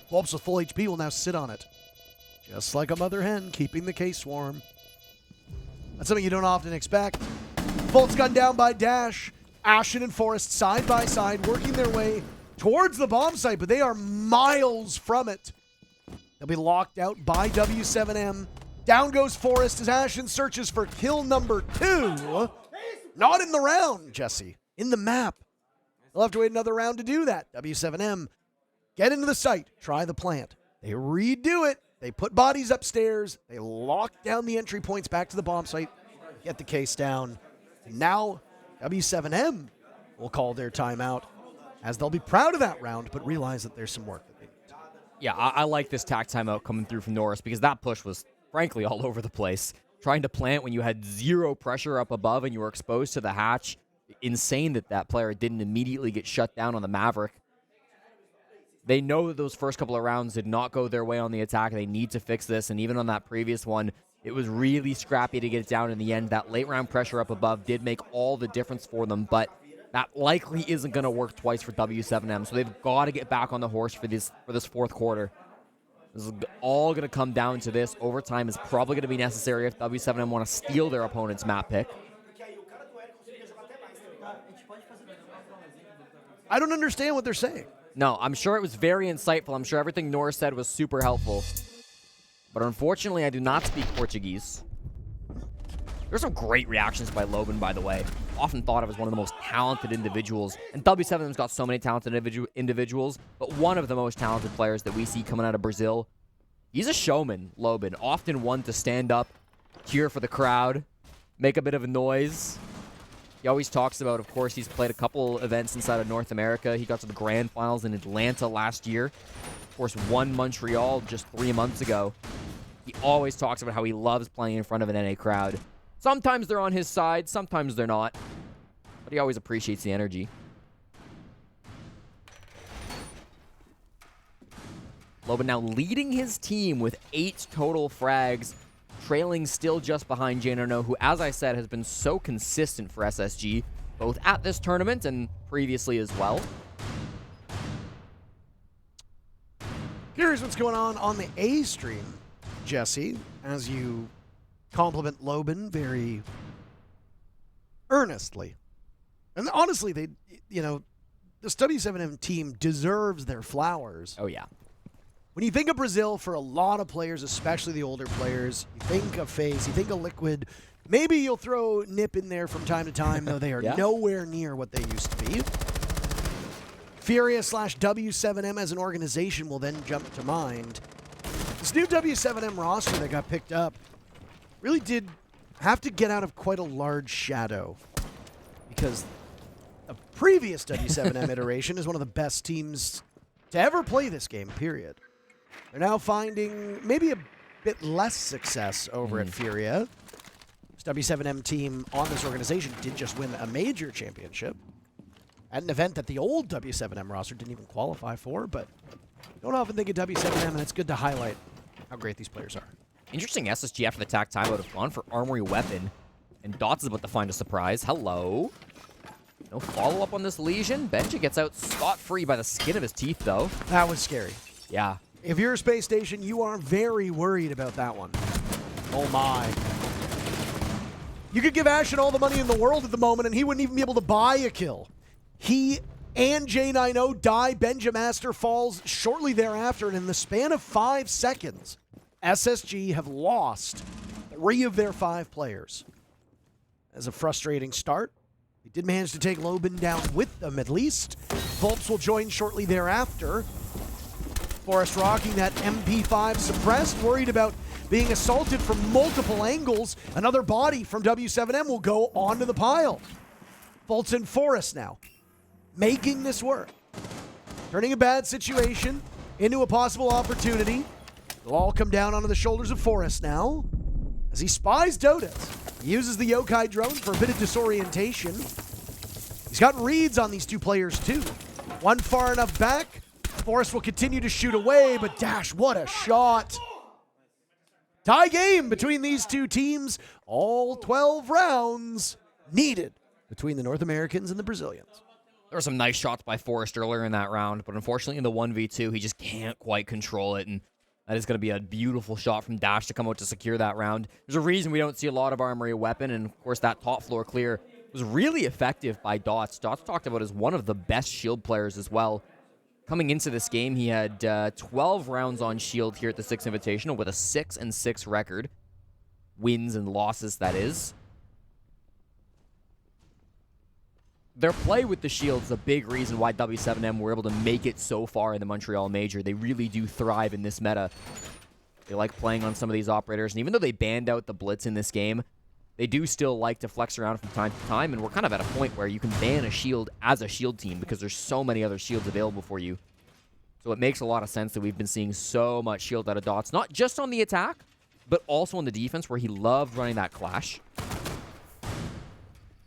Volts with full HP will now sit on it. Just like a mother hen, keeping the case warm. That's something you don't often expect. Fultz gunned down by Dash. Ashen and Forrest side by side, working their way towards the bomb site, but they are miles from it. They'll be locked out by w7m. Down goes Forrest as Ashen searches for kill number 2. Not in the round, Jesse. In the map. They'll have to wait another round to do that. w7m get into the site, try the plant. They redo it. They put bodies upstairs. They lock down the entry points back to the bomb site, get the case down. Now, w7m will call their timeout, as they'll be proud of that round, but realize that there's some work that they need. Yeah, I like this tack timeout coming through from Norris, because that push was, frankly, all over the place. Trying to plant when you had 0 pressure up above and you were exposed to the hatch. Insane that that player didn't immediately get shut down on the Maverick. They know that those first couple of rounds did not go their way on the attack. They need to fix this, and even on that previous one, it was really scrappy to get it down in the end. That late round pressure up above did make all the difference for them, but that likely isn't going to work twice for w7m, so they've got to get back on the horse for this fourth quarter. This is all going to come down to this. Overtime is probably going to be necessary if w7m want to steal their opponent's map pick. I don't understand what they're saying. No, I'm sure it was very insightful. I'm sure everything Norris said was super helpful. But unfortunately, I do not speak Portuguese. There's some great reactions by Loban, by the way. Often thought of as one of the most talented individuals. And w7m's got so many talented individuals, but one of the most talented players that we see coming out of Brazil. He's a showman, Loban. Often one to stand up cheer for the crowd, make a bit of a noise. He always talks about, of course, he's played a couple events inside of North America. He got to the grand finals in Atlanta last year. Of course, won Montreal just 3 months ago. He always talks about how he loves playing in front of an NA crowd. Sometimes they're on his side, sometimes they're not. But he always appreciates the energy. Loban now leading his team with 8 total frags, trailing still just behind JNO, who, as I said, has been so consistent for SSG, both at this tournament and previously as well. Curious what's going on the A stream, Jesse, as you compliment Loban very earnestly. And honestly, they, this w7m team deserves their flowers. Oh, yeah. When you think of Brazil, for a lot of players, especially the older players, you think of FaZe, you think of Liquid. Maybe you'll throw Nip in there from time to time, though they are nowhere near what they used to be. Furia / W7M as an organization will then jump to mind. This new W7M roster that got picked up really did have to get out of quite a large shadow, because the previous W7M iteration is one of the best teams to ever play this game, period. They're now finding maybe a bit less success over at Furia. This W7M team on this organization did just win a major championship at an event that the old W7M roster didn't even qualify for, but don't often think of W7M, and it's good to highlight how great these players are. Interesting SSG after the attack timeout have gone for Armory Weapon, and Dots is about to find a surprise. Hello. No follow-up on this Lesion. Benja gets out scot-free by the skin of his teeth, though. That was scary. Yeah. If you're a Spacestation, you are very worried about that one. Oh my. You could give Ashen all the money in the world at the moment, and he wouldn't even be able to buy a kill. He and J90 die. Benja Master falls shortly thereafter, and in the span of 5 seconds, SSG have lost 3 of their 5 players. As a frustrating start, they did manage to take Loban down with them at least. Volps will join shortly thereafter. Forrest rocking that MP5 suppressed, worried about being assaulted from multiple angles. Another body from W7M will go onto the pile. Volts and Forrest now making this work. Turning a bad situation into a possible opportunity. It'll all come down onto the shoulders of Forrest now as he spies Dotas. He uses the Yokai drone for a bit of disorientation. He's got reads on these 2 players too. One far enough back. Forrest will continue to shoot away, but Dash, what a shot. Tie game between these 2 teams. All 12 rounds needed between the North Americans and the Brazilians. There were some nice shots by Forrest earlier in that round, but unfortunately in the 1v2, he just can't quite control it, and that is going to be a beautiful shot from Dash to come out to secure that round. There's a reason we don't see a lot of Armory Weapon, and of course that top floor clear was really effective by Dots. Dots talked about as one of the best shield players as well. Coming into this game, he had 12 rounds on shield here at the Six Invitational with a 6-6 record. Wins and losses, that is. Their play with the shield is a big reason why W7M were able to make it so far in the Montreal Major. They really do thrive in this meta. They like playing on some of these operators, and even though they banned out the Blitz in this game, they do still like to flex around from time to time, and we're kind of at a point where you can ban a shield as a shield team because there's so many other shields available for you. So it makes a lot of sense that we've been seeing so much shield out of Dots, not just on the attack, but also on the defense, where he loved running that clash.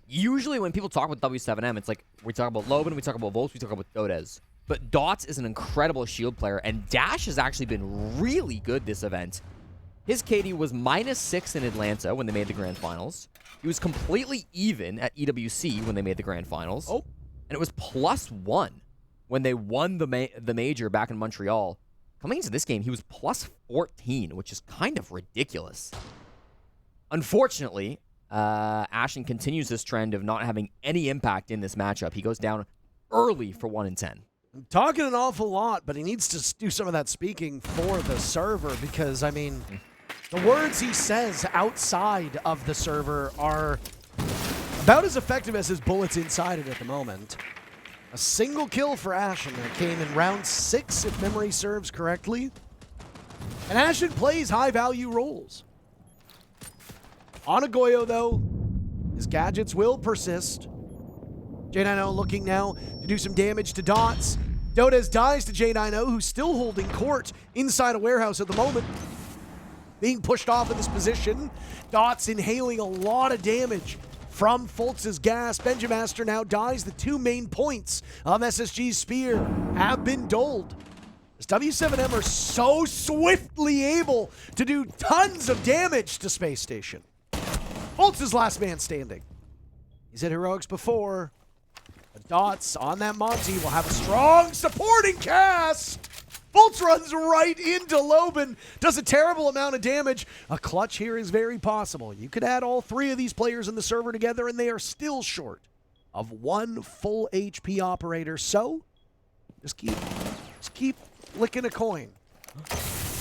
Usually when people talk about W7M, it's like we talk about Loban, we talk about Volts, we talk about Dotas. But Dots is an incredible shield player, and Dash has actually been really good this event. His KD was -6 in Atlanta when they made the Grand Finals. He was completely even at EWC when they made the Grand Finals. Oh. And it was +1 when they won the Major back in Montreal. Coming into this game, he was +14, which is kind of ridiculous. Unfortunately, Ashen continues this trend of not having any impact in this matchup. He goes down early for 1-10. I'm talking an awful lot, but he needs to do some of that speaking for the server because, I mean, the words he says outside of the server are about as effective as his bullets inside it at the moment. A single kill for Ashen that came in round 6, if memory serves correctly. And Ashen plays high-value roles. On a Goyo, though, his gadgets will persist. J90 looking now to do some damage to Dots. Dodez dies to J90, who's still holding court inside a warehouse at the moment. Being pushed off in this position. Dots inhaling a lot of damage from Foltz's gas. Benja Master now dies. The 2 main points of SSG's spear have been dulled. As W7M are so swiftly able to do tons of damage to Space Station. Foltz's last man standing. He's hit heroics before. The Dots on that Monty will have a strong supporting cast. Foltz runs right into Loban, does a terrible amount of damage. A clutch here is very possible. You could add all 3 of these players in the server together and they are still short of 1 full HP operator. So, just keep licking a coin.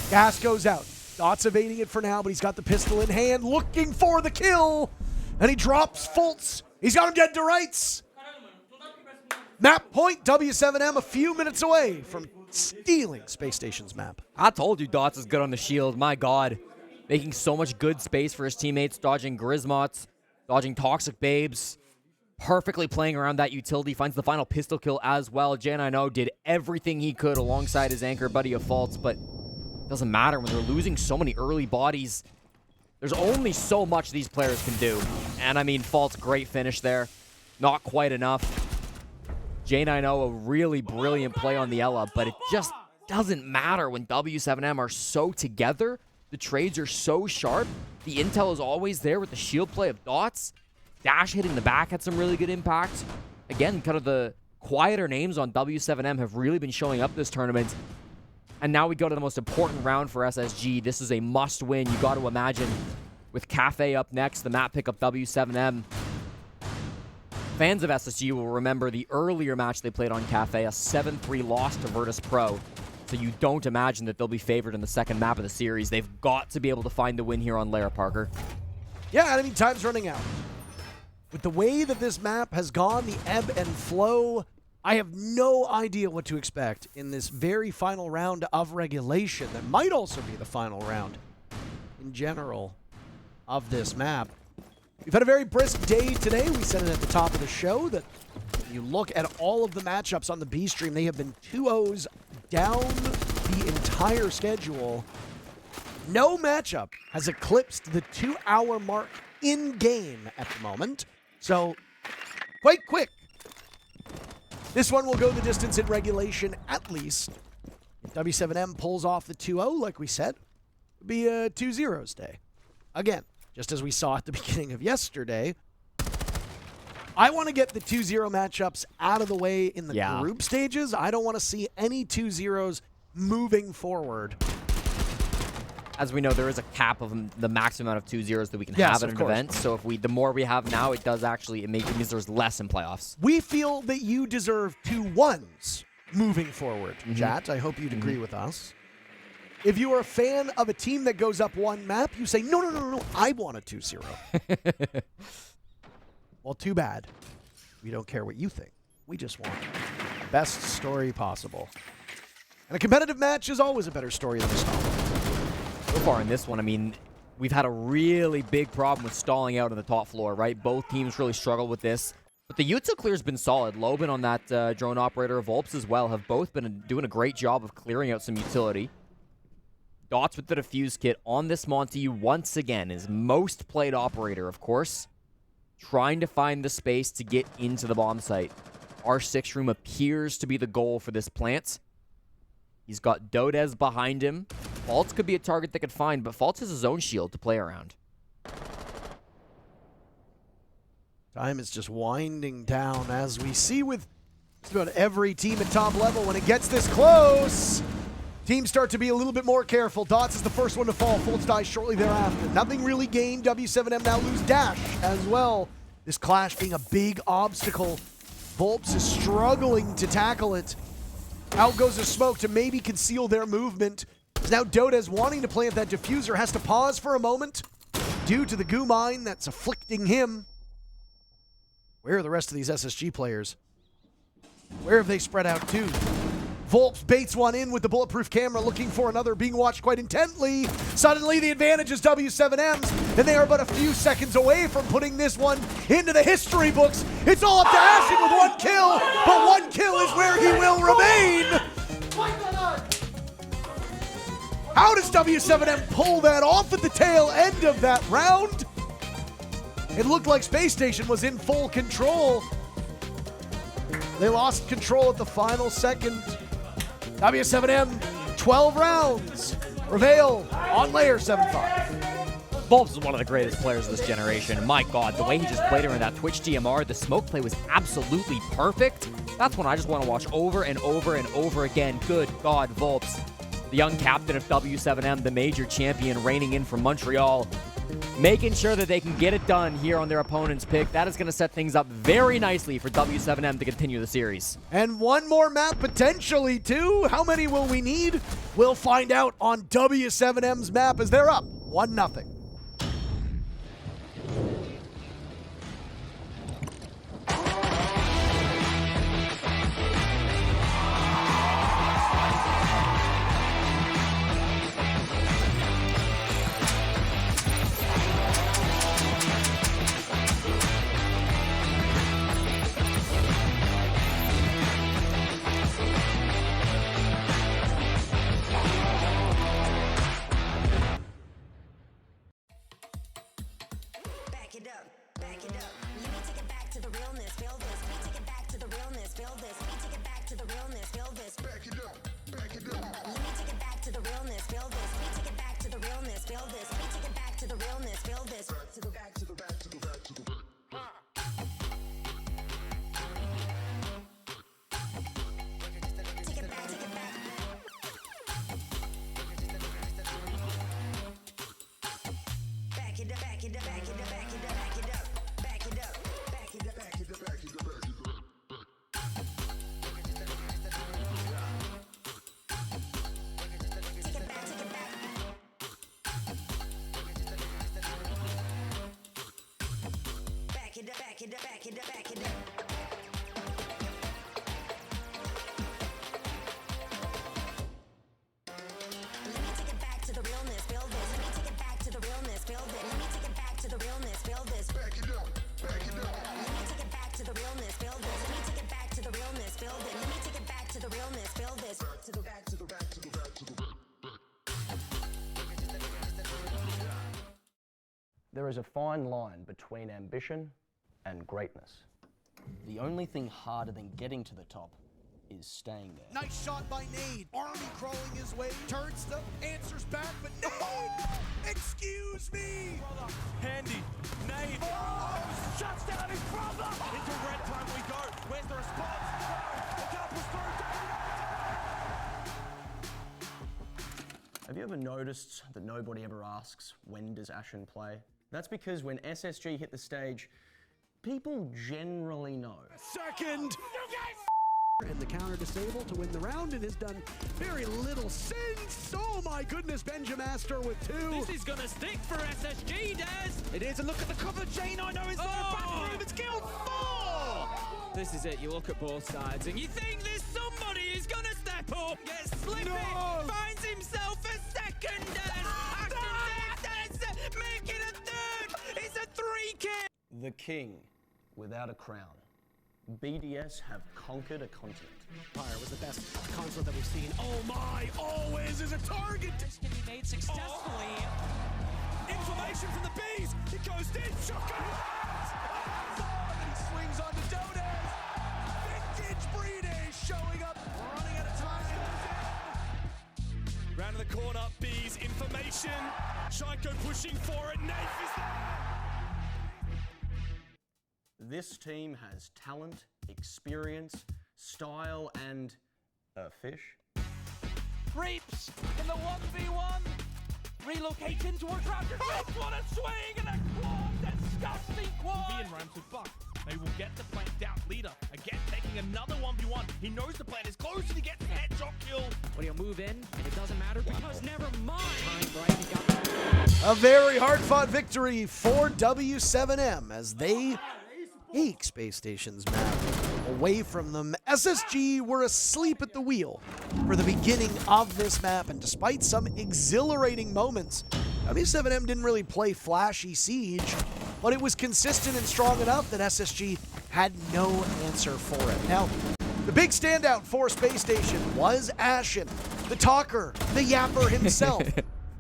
Gas goes out. Dots evading it for now, but he's got the pistol in hand, looking for the kill. And he drops Foltz. He's got him dead to rights. Map point, W7M a few minutes away from stealing Space Station's map. I told you Dots is good on the shield. My God. Making so much good space for his teammates, dodging Grismots, dodging Toxic Babes. Perfectly playing around that utility, finds the final pistol kill as well. J90 did everything he could alongside his anchor buddy of Foltz, but it doesn't matter when they're losing so many early bodies. There's only so much these players can do. And I mean, Foltz, great finish there. Not quite enough. J90, a really brilliant play on the Ella, but it just doesn't matter when W7M are so together. The trades are so sharp. The intel is always there with the shield play of Dots. Dash hitting the back had some really good impact. Again, kind of the quieter names on W7M have really been showing up this tournament. And now we go to the most important round for SSG. This is a must-win. You got to imagine with Kafe up next, the map pick up W7M. Fans of SSG will remember the earlier match they played on Kafe, a 7-3 loss to Virtus Pro. So you don't imagine that they'll be favored in the second map of the series. They've got to be able to find the win here on Lair, Parker. Yeah, I mean, time's running out. With the way that this map has gone, the ebb and flow, I have no idea what to expect in this very final round of regulation. That might also be the final round in general of this map. We've had a very brisk day today. We said it at the top of the show that when you look at all of the matchups on the B stream, they have been 2-0s down the entire schedule. No matchup has eclipsed the 2-hour mark in-game at the moment. So, quite quick. This one will go the distance in regulation at least. If W7M pulls off the 2-0, like we said, it'll be a 2-0's day. Again, just as we saw at the beginning of yesterday, I want to get the 2-0 matchups out of the way in the group stages. I don't want to see any 2-0s moving forward. As we know, there is a cap of the maximum amount of 2-0s that we can have at an event. So if the more we have now, it does actually, it means there's less in playoffs. We feel that you deserve 2-1s moving forward, chat. I hope you'd agree with us. If you are a fan of a team that goes up one map, you say, no, I want a 2-0. Well, too bad. We don't care what you think. We just want the best story possible. And a competitive match is always a better story than a stall. So far in this one, I mean, we've had a really big problem with stalling out on the top floor, right? Both teams really struggle with this. But the util clear's been solid. Loban on that drone operator of Volps as well have both been doing a great job of clearing out some utility. Dots with the defuse kit on this Monty once again is most played operator, of course. Trying to find the space to get into the bomb site. R6 room appears to be the goal for this plant. He's got Dodez behind him. Foltz could be a target they could find, but Foltz has his own shield to play around. Time is just winding down, as we see with just about every team at top level. When it gets this close, teams start to be a little bit more careful. Dots is the first one to fall. Foltz dies shortly thereafter. Nothing really gained. W7M now lose Dash as well. This clash being a big obstacle. Volps is struggling to tackle it. Out goes the smoke to maybe conceal their movement. Now Dodez, wanting to plant that diffuser, has to pause for a moment due to the goo mine that's afflicting him. Where are the rest of these SSG players? Where have they spread out to? Volps baits one in with the bulletproof camera, looking for another, being watched quite intently. Suddenly the advantage is W7M's, and they are but a few seconds away from putting this one into the history books. It's all up to Ashen with 1 kill, but 1 kill is where he will remain. How does W7M pull that off at the tail end of that round? It looked like Spacestation was in full control. They lost control at the final second. W7M, 12 rounds. Prevail on Lair 7-5. Volps is one of the greatest players of this generation. My God, the way he just played around that Twitch DMR, the smoke play was absolutely perfect. That's one I just want to watch over and over and over again. Good God, Volps, the young captain of W7M, the major champion reigning in from Montreal, making sure that they can get it done here on their opponent's pick. That is going to set things up very nicely for W7M to continue the series. And one more map potentially, too. How many will we need? We'll find out on W7M's map as they're up 1-0. There is a fine line between ambition and greatness. The only thing harder than getting to the top is staying there. Nice shot by Nade. Army crawling his way. Turns the answers back, but Nade! Excuse me! Brother, handy. Nade. Oh, shuts down his brother! Into red time we go. Where's the response? The gap was through. Have you ever noticed that nobody ever asks, when does Ashen play? That's because when SSG hit the stage, people generally know. Second! And the counter disabled to win the round, and has done very little since. Oh my goodness, Benja Master with 2. This is gonna stick for SSG, Des! It is, and look at the cover chain, I know it's not a bathroom, it's killed 4! This is it, you look at both sides, and you think there's somebody who's gonna step up, get slippy, finds himself a second, Des! Make it a third! It's a 3-kill! The king without a crown. BDS have conquered a continent. Pyre was the best console that we've seen. Oh my, always is a target! This can be made successfully. Information from the bees! It goes deep, shotgun! He swings on to Dodes! Vintage Breede showing up, running out of time. Round of the corner, bees, information. Shaiko pushing for it, Nafe is there! This team has talent, experience, style, and a fish. Creeps in the 1v1. Relocating towards Raptor. What a swing and a quad! Disgusting quad! He and Rams with Buck. They will get the plant down. Leader again taking another 1v1. He knows the plant is close and he gets the headshot kill. But he'll move in and it doesn't matter because never mind. A very hard-fought victory for W7M as they take Space Station's map. away from them. SSG were asleep at the wheel for the beginning of this map, and despite some exhilarating moments, w7m didn't really play flashy Siege, but it was consistent and strong enough that SSG had no answer for it. Now, the big standout for Space Station was Ashen, the talker, the yapper himself,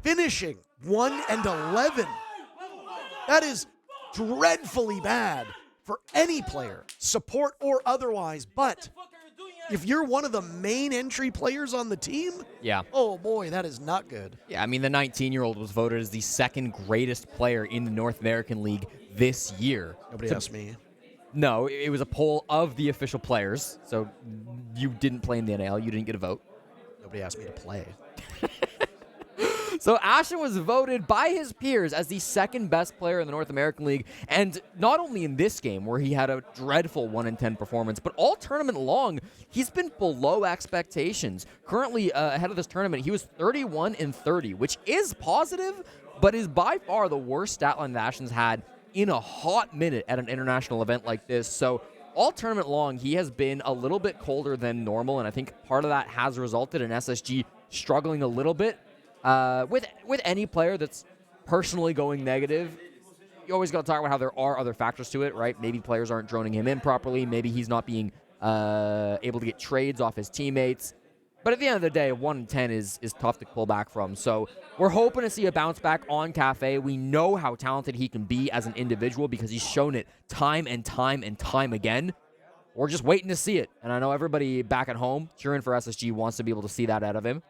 finishing 1-11. That is dreadfully bad for any player, support or otherwise, but if you're one of the main entry players on the team, Yeah. oh boy, that is not good. Yeah, I mean, the 19-year-old was voted as the second greatest player in the North American League this year. Nobody asked me. No, it was a poll of the official players, so you didn't play in the NAL, you didn't get a vote. Nobody asked me to play. So Ashen was voted by his peers as the second best player in the North American League, and not only in this game where he had a dreadful 1-10 performance, but all tournament long, he's been below expectations. Currently, ahead of this tournament, he was 31-30, which is positive, but is by far the worst stat line that Ashen's had in a hot minute at an international event like this. So all tournament long, he has been a little bit colder than normal, and I think part of that has resulted in SSG struggling a little bit. With any player that's personally going negative, you always got to talk about how there are other factors to it, right? Maybe players aren't droning him in properly. Maybe he's not being able to get trades off his teammates. But at the end of the day, 1-10 is tough to pull back from. So we're hoping to see a bounce back on Kafe. We know how talented he can be as an individual because he's shown it time and time and time again. We're just waiting to see it. And I know everybody back at home cheering for SSG wants to be able to see that out of him.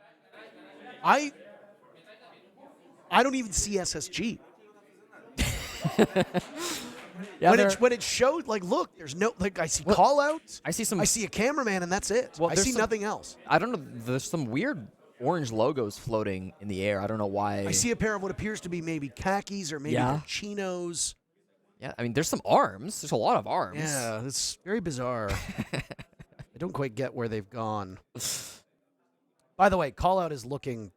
I don't even see SSG. Yeah, when it showed, like, look, there's no, like, I see call-outs. I see a cameraman, and that's it. Well, I see nothing else. I don't know. There's some weird orange logos floating in the air. I don't know why. I see a pair of what appears to be maybe khakis or maybe they're chinos. Yeah, I mean, there's some arms. There's a lot of arms. Yeah, it's very bizarre. I don't quite get where they've gone. By the way, call-out is looking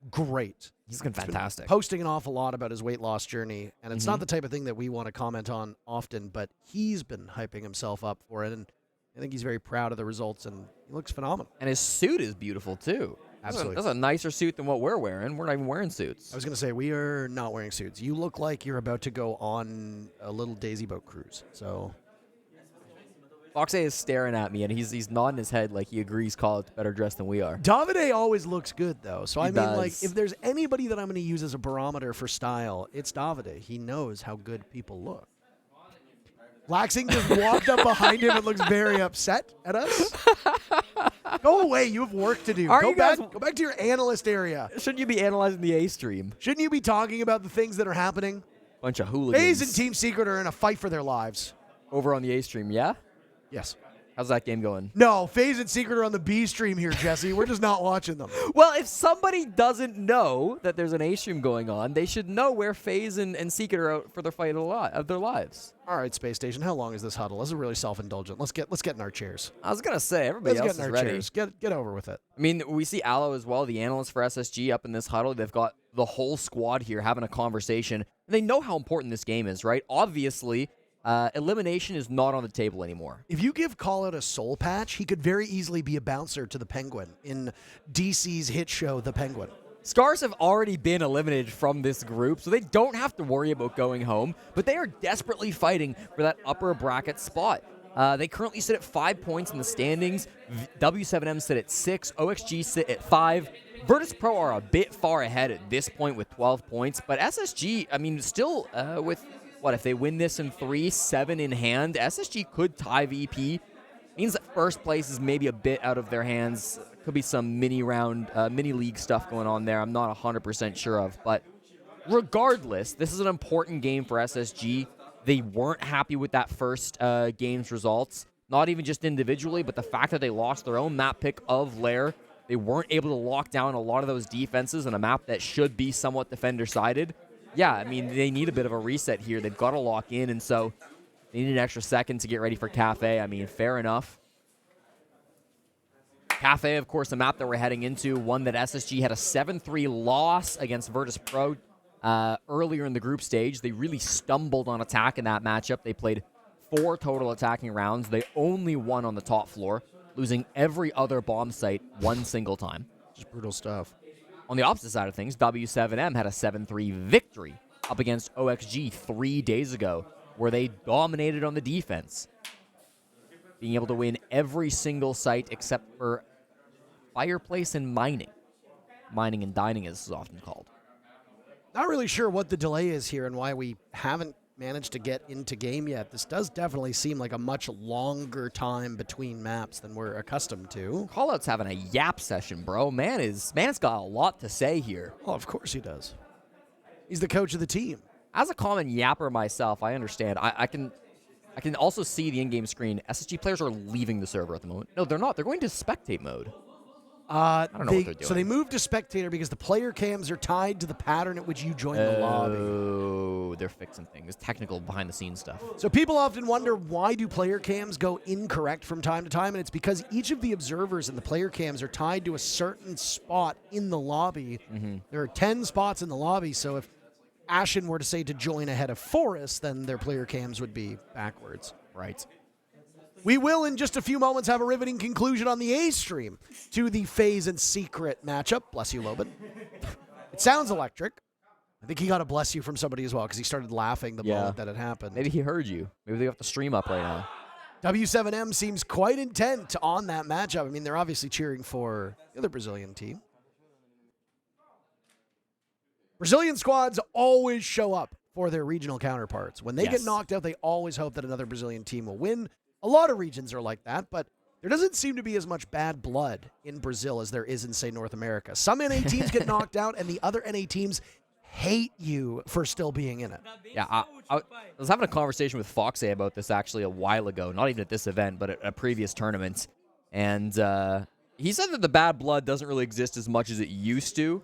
great. He's been fantastic. Posting an awful lot about his weight loss journey, and it's not the type of thing that we want to comment on often, but he's been hyping himself up for it, and I think he's very proud of the results, and he looks phenomenal. And his suit is beautiful, too. Absolutely. That's a nicer suit than what we're wearing. We're not even wearing suits. I was going to say, we are not wearing suits. You look like you're about to go on a little daisy boat cruise, so... Foxe is staring at me, and he's nodding his head like he agrees Call-Out's better dressed than we are. Davide always looks good, though. So, He I mean, does. like, if there's anybody that I'm going to use as a barometer for style, it's Davide. He knows how good people look. Laxing just walked up behind him and looks very upset at us. Go away. You have work to do. Go back to your analyst area. Shouldn't you be analyzing the A stream? Shouldn't you be talking about the things that are happening? Bunch of hooligans. FaZe and Team Secret are in a fight for their lives. Over on the A stream, yeah? Yes. How's that game going? No, FaZe and Secret are on the B stream here, Jesse. We're just not watching them. Well, if somebody doesn't know that there's an A stream going on, they should know where FaZe and Secret are out for their fight of their lives. All right, Space Station. How long is this huddle? This is really self-indulgent. Let's get in our chairs. I was gonna say everybody Let's else get in is our ready. chairs. Get over with it. I mean, we see Aloe as well, the analyst for SSG, up in this huddle. They've got the whole squad here having a conversation. And they know how important this game is, right? Obviously, elimination is not on the table anymore. If you give Call-Out a soul patch, he could very easily be a bouncer to the Penguin in DC's hit show, The Penguin. Scars have already been eliminated from this group, so they don't have to worry about going home, but they are desperately fighting for that upper bracket spot. They currently sit at 5 points in the standings. W7M sit at 6. OXG sit at 5. Virtus Pro are a bit far ahead at this point with 12 points, but SSG, I mean, still with, what, if they win this in 3, 7 in hand, SSG could tie VP. Means that first place is maybe a bit out of their hands. Could be some mini league stuff going on there. I'm not 100% sure of, but regardless, this is an important game for SSG. They weren't happy with that first game's results, not even just individually, but the fact that they lost their own map pick of Lair. They weren't able to lock down a lot of those defenses on a map that should be somewhat defender-sided. Yeah, I mean, they need a bit of a reset here. They've got to lock in, and so they need an extra second to get ready for Kafe. I mean, fair enough. Kafe, of course, the map that we're heading into, one that SSG had a 7-3 loss against Virtus Pro earlier in the group stage. They really stumbled on attack in that matchup. They played 4 total attacking rounds. They only won on the top floor, losing every other bomb site one single time. Just brutal stuff. On the opposite side of things, w7m had a 7-3 victory up against OXG 3 days ago, where they dominated on the defense, being able to win every single site except for fireplace and mining. Mining and dining, as it's often called. Not really sure what the delay is here and why we haven't managed to get into game yet. This does definitely seem like a much longer time between maps than we're accustomed to. Callout's having a yap session, bro. Man's got a lot to say here. Oh, of course he does. He's the coach of the team. As a common yapper myself, I understand. I can also see the in-game screen. SSG players are leaving the server at the moment. No, they're not. They're going to spectate mode. I don't know what they're doing. So they moved to spectator because the player cams are tied to the pattern at which you join the lobby. Oh, they're fixing things. Technical behind-the-scenes stuff. So people often wonder, why do player cams go incorrect from time to time? And it's because each of the observers in the player cams are tied to a certain spot in the lobby. There are 10 spots in the lobby, so if Ashen were to say to join ahead of Forest, then their player cams would be backwards. Right. We will, in just a few moments, have a riveting conclusion on the A stream to the FaZe and Secret matchup. Bless you, Loban. It sounds electric. I think he got a bless you from somebody as well because he started laughing the moment that it happened. Maybe he heard you. Maybe they have the stream up right now. W7M seems quite intent on that matchup. I mean, they're obviously cheering for the other Brazilian team. Brazilian squads always show up for their regional counterparts. When they get knocked out, they always hope that another Brazilian team will win. A lot of regions are like that, but there doesn't seem to be as much bad blood in Brazil as there is in, say, North America. Some NA teams get knocked out, and the other NA teams hate you for still being in it. Yeah, I was having a conversation with Foxy about this actually a while ago, not even at this event, but at a previous tournament. And he said that the bad blood doesn't really exist as much as it used to.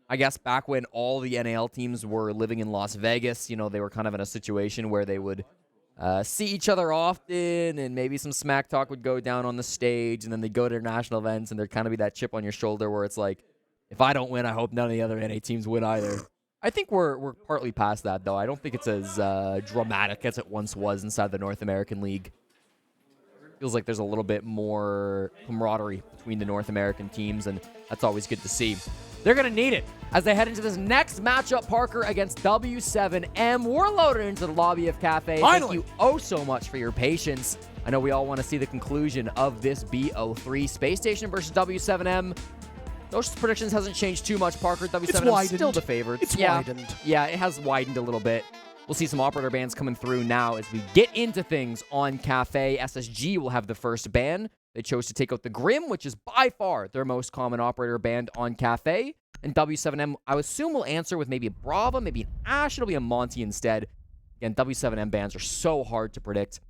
I guess back when all the NAL teams were living in Las Vegas, you know, they were kind of in a situation where they would see each other often, and maybe some smack talk would go down on the stage, and then they'd go to international events, and there'd kind of be that chip on your shoulder where it's like, if I don't win, I hope none of the other NA teams win either. I think we're partly past that, though. I don't think it's as dramatic as it once was inside the North American League. Feels like there's a little bit more camaraderie between the North American teams, and that's always good to see. They're going to need it as they head into this next matchup, Parker, against W7M. We're loaded into the lobby of Kafe. Thank you oh so much for your patience. I know we all want to see the conclusion of this BO3. Spacestation versus W7M. Those predictions hasn't changed too much, Parker. W7M is still the favorites. It's widened. Yeah, it has widened a little bit. We'll see some operator bans coming through now as we get into things on Kafe. SSG will have the first ban. They chose to take out the Grim, which is by far their most common operator banned on Kafe. And W7M, I would assume, will answer with maybe a Brava, maybe an Ash. It'll be a Monty instead. Again, W7M bans are so hard to predict.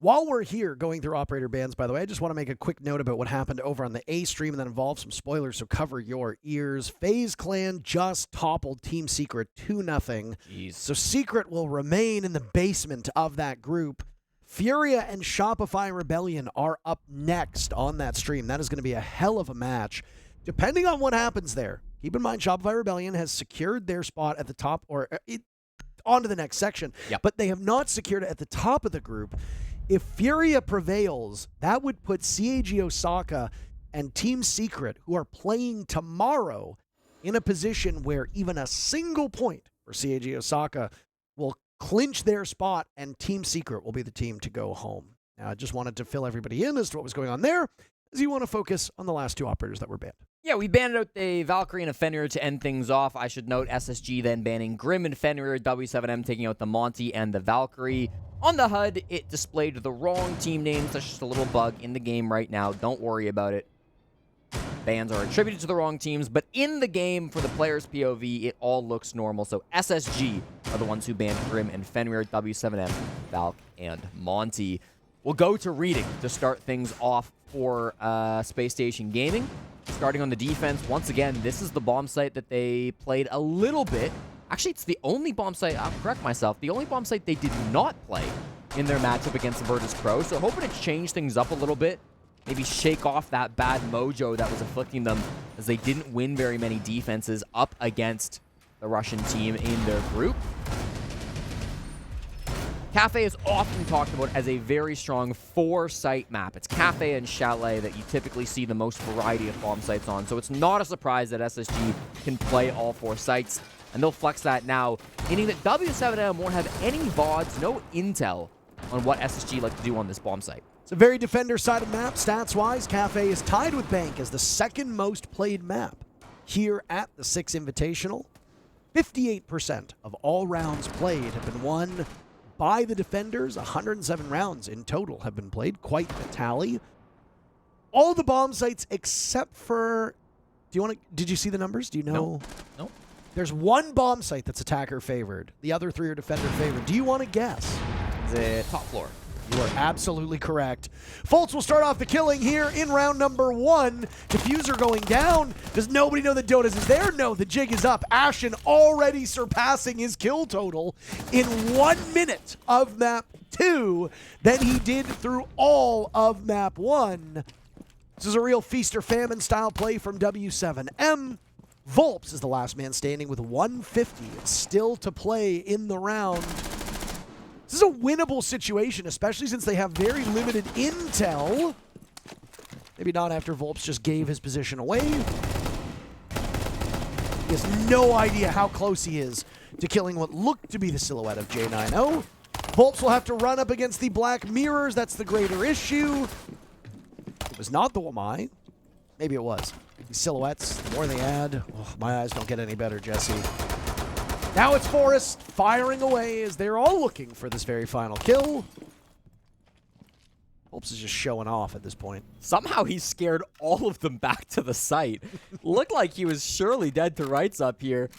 While we're here going through operator bans, by the way, I just want to make a quick note about what happened over on the A stream, and that involves some spoilers, so cover your ears. FaZe Clan just toppled Team Secret 2-0. Jeez. So Secret will remain in the basement of that group. Furia and Shopify Rebellion are up next on that stream. That is going to be a hell of a match. Depending on what happens there, keep in mind Shopify Rebellion has secured their spot at the top, or onto the next section, but they have not secured it at the top of the group. If Furia prevails, that would put CAG Osaka and Team Secret, who are playing tomorrow, in a position where even a single point for CAG Osaka will clinch their spot, and Team Secret will be the team to go home. Now, I just wanted to fill everybody in as to what was going on there, as you want to focus on the last two operators that were banned. Yeah, we banned out the Valkyrie and a Fenrir to end things off. I should note SSG then banning Grim and Fenrir, W7M taking out the Monty and the Valkyrie. On the HUD, it displayed the wrong team names. That's just a little bug in the game right now. Don't worry about it. Bans are attributed to the wrong teams, but in the game, for the player's POV, it all looks normal. So SSG are the ones who banned Grim and Fenrir, W7M, Valk, and Monty. We'll go to reading to start things off for Space Station Gaming. Starting on the defense, once again, this is the bomb site that they played a little bit. Actually, it's the only bomb site, I'll correct myself, the only bomb site they did not play in their matchup against Virtus Pro. So hoping to change things up a little bit. Maybe shake off that bad mojo that was afflicting them, as they didn't win very many defenses up against the Russian team in their group. Kafe is often talked about as a very strong 4-site map. It's Kafe and Chalet that you typically see the most variety of bomb sites on, so it's not a surprise that SSG can play all 4 sites, and they'll flex that now, meaning that w7m won't have any VODs, no intel on what SSG like to do on this bomb site. It's a very defender-sided map. Stats-wise, Cafe is tied with Bank as the second most played map here at the Six Invitational. 58% of all rounds played have been won by the defenders. 107 rounds in total have been played. Quite the tally. All the bomb sites except for... Did you see the numbers? Do you know? No. There's one bomb site that's attacker favored. The other 3 are defender favored. Do you want to guess? The top floor. You are absolutely correct. Fultz will start off the killing here in round number 1. Diffuser going down. Does nobody know that Dotas is there? No, the jig is up. Ashen already surpassing his kill total in 1 minute of map 2 than he did through all of map 1. This is a real feast or famine style play from w7m. Volps is the last man standing with 150. It's still to play in the round. This is a winnable situation, especially since they have very limited intel. Maybe not after Volps just gave his position away. He has no idea how close he is to killing what looked to be the silhouette of J90. Volps will have to run up against the black mirrors. That's the greater issue. It was not the Wamai. Maybe it was. These silhouettes, the more they add, oh, my eyes don't get any better, Jesse. Now it's Forrest firing away as they're all looking for this very final kill. Volps is just showing off at this point. Somehow he scared all of them back to the site. Looked like he was surely dead to rights up here.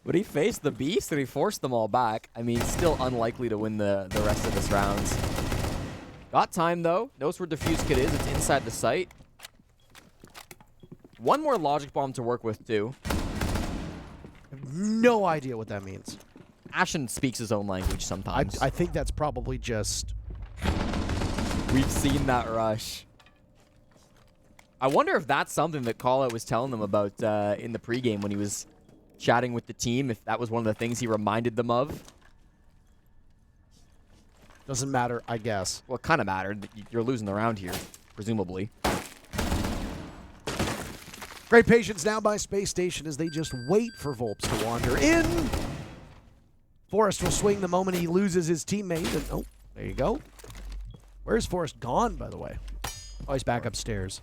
But he faced the beast and he forced them all back. I mean, still unlikely to win the rest of this round. Got time, though. Knows where Diffuse Kit is. It's inside the site. One more logic bomb to work with, too. No idea what that means. Ashen speaks his own language sometimes. I think that's probably just... We've seen that rush. I wonder if that's something that Callout was telling them about in the pregame when he was chatting with the team, if that was one of the things he reminded them of. Doesn't matter, I guess. Well, it kind of mattered. You're losing the round here, presumably. Great patience now by Spacestation as they just wait for Volps to wander in. Forrest will swing the moment he loses his teammate. And, oh, there you go. Where's Forrest gone, by the way? Oh, he's back upstairs.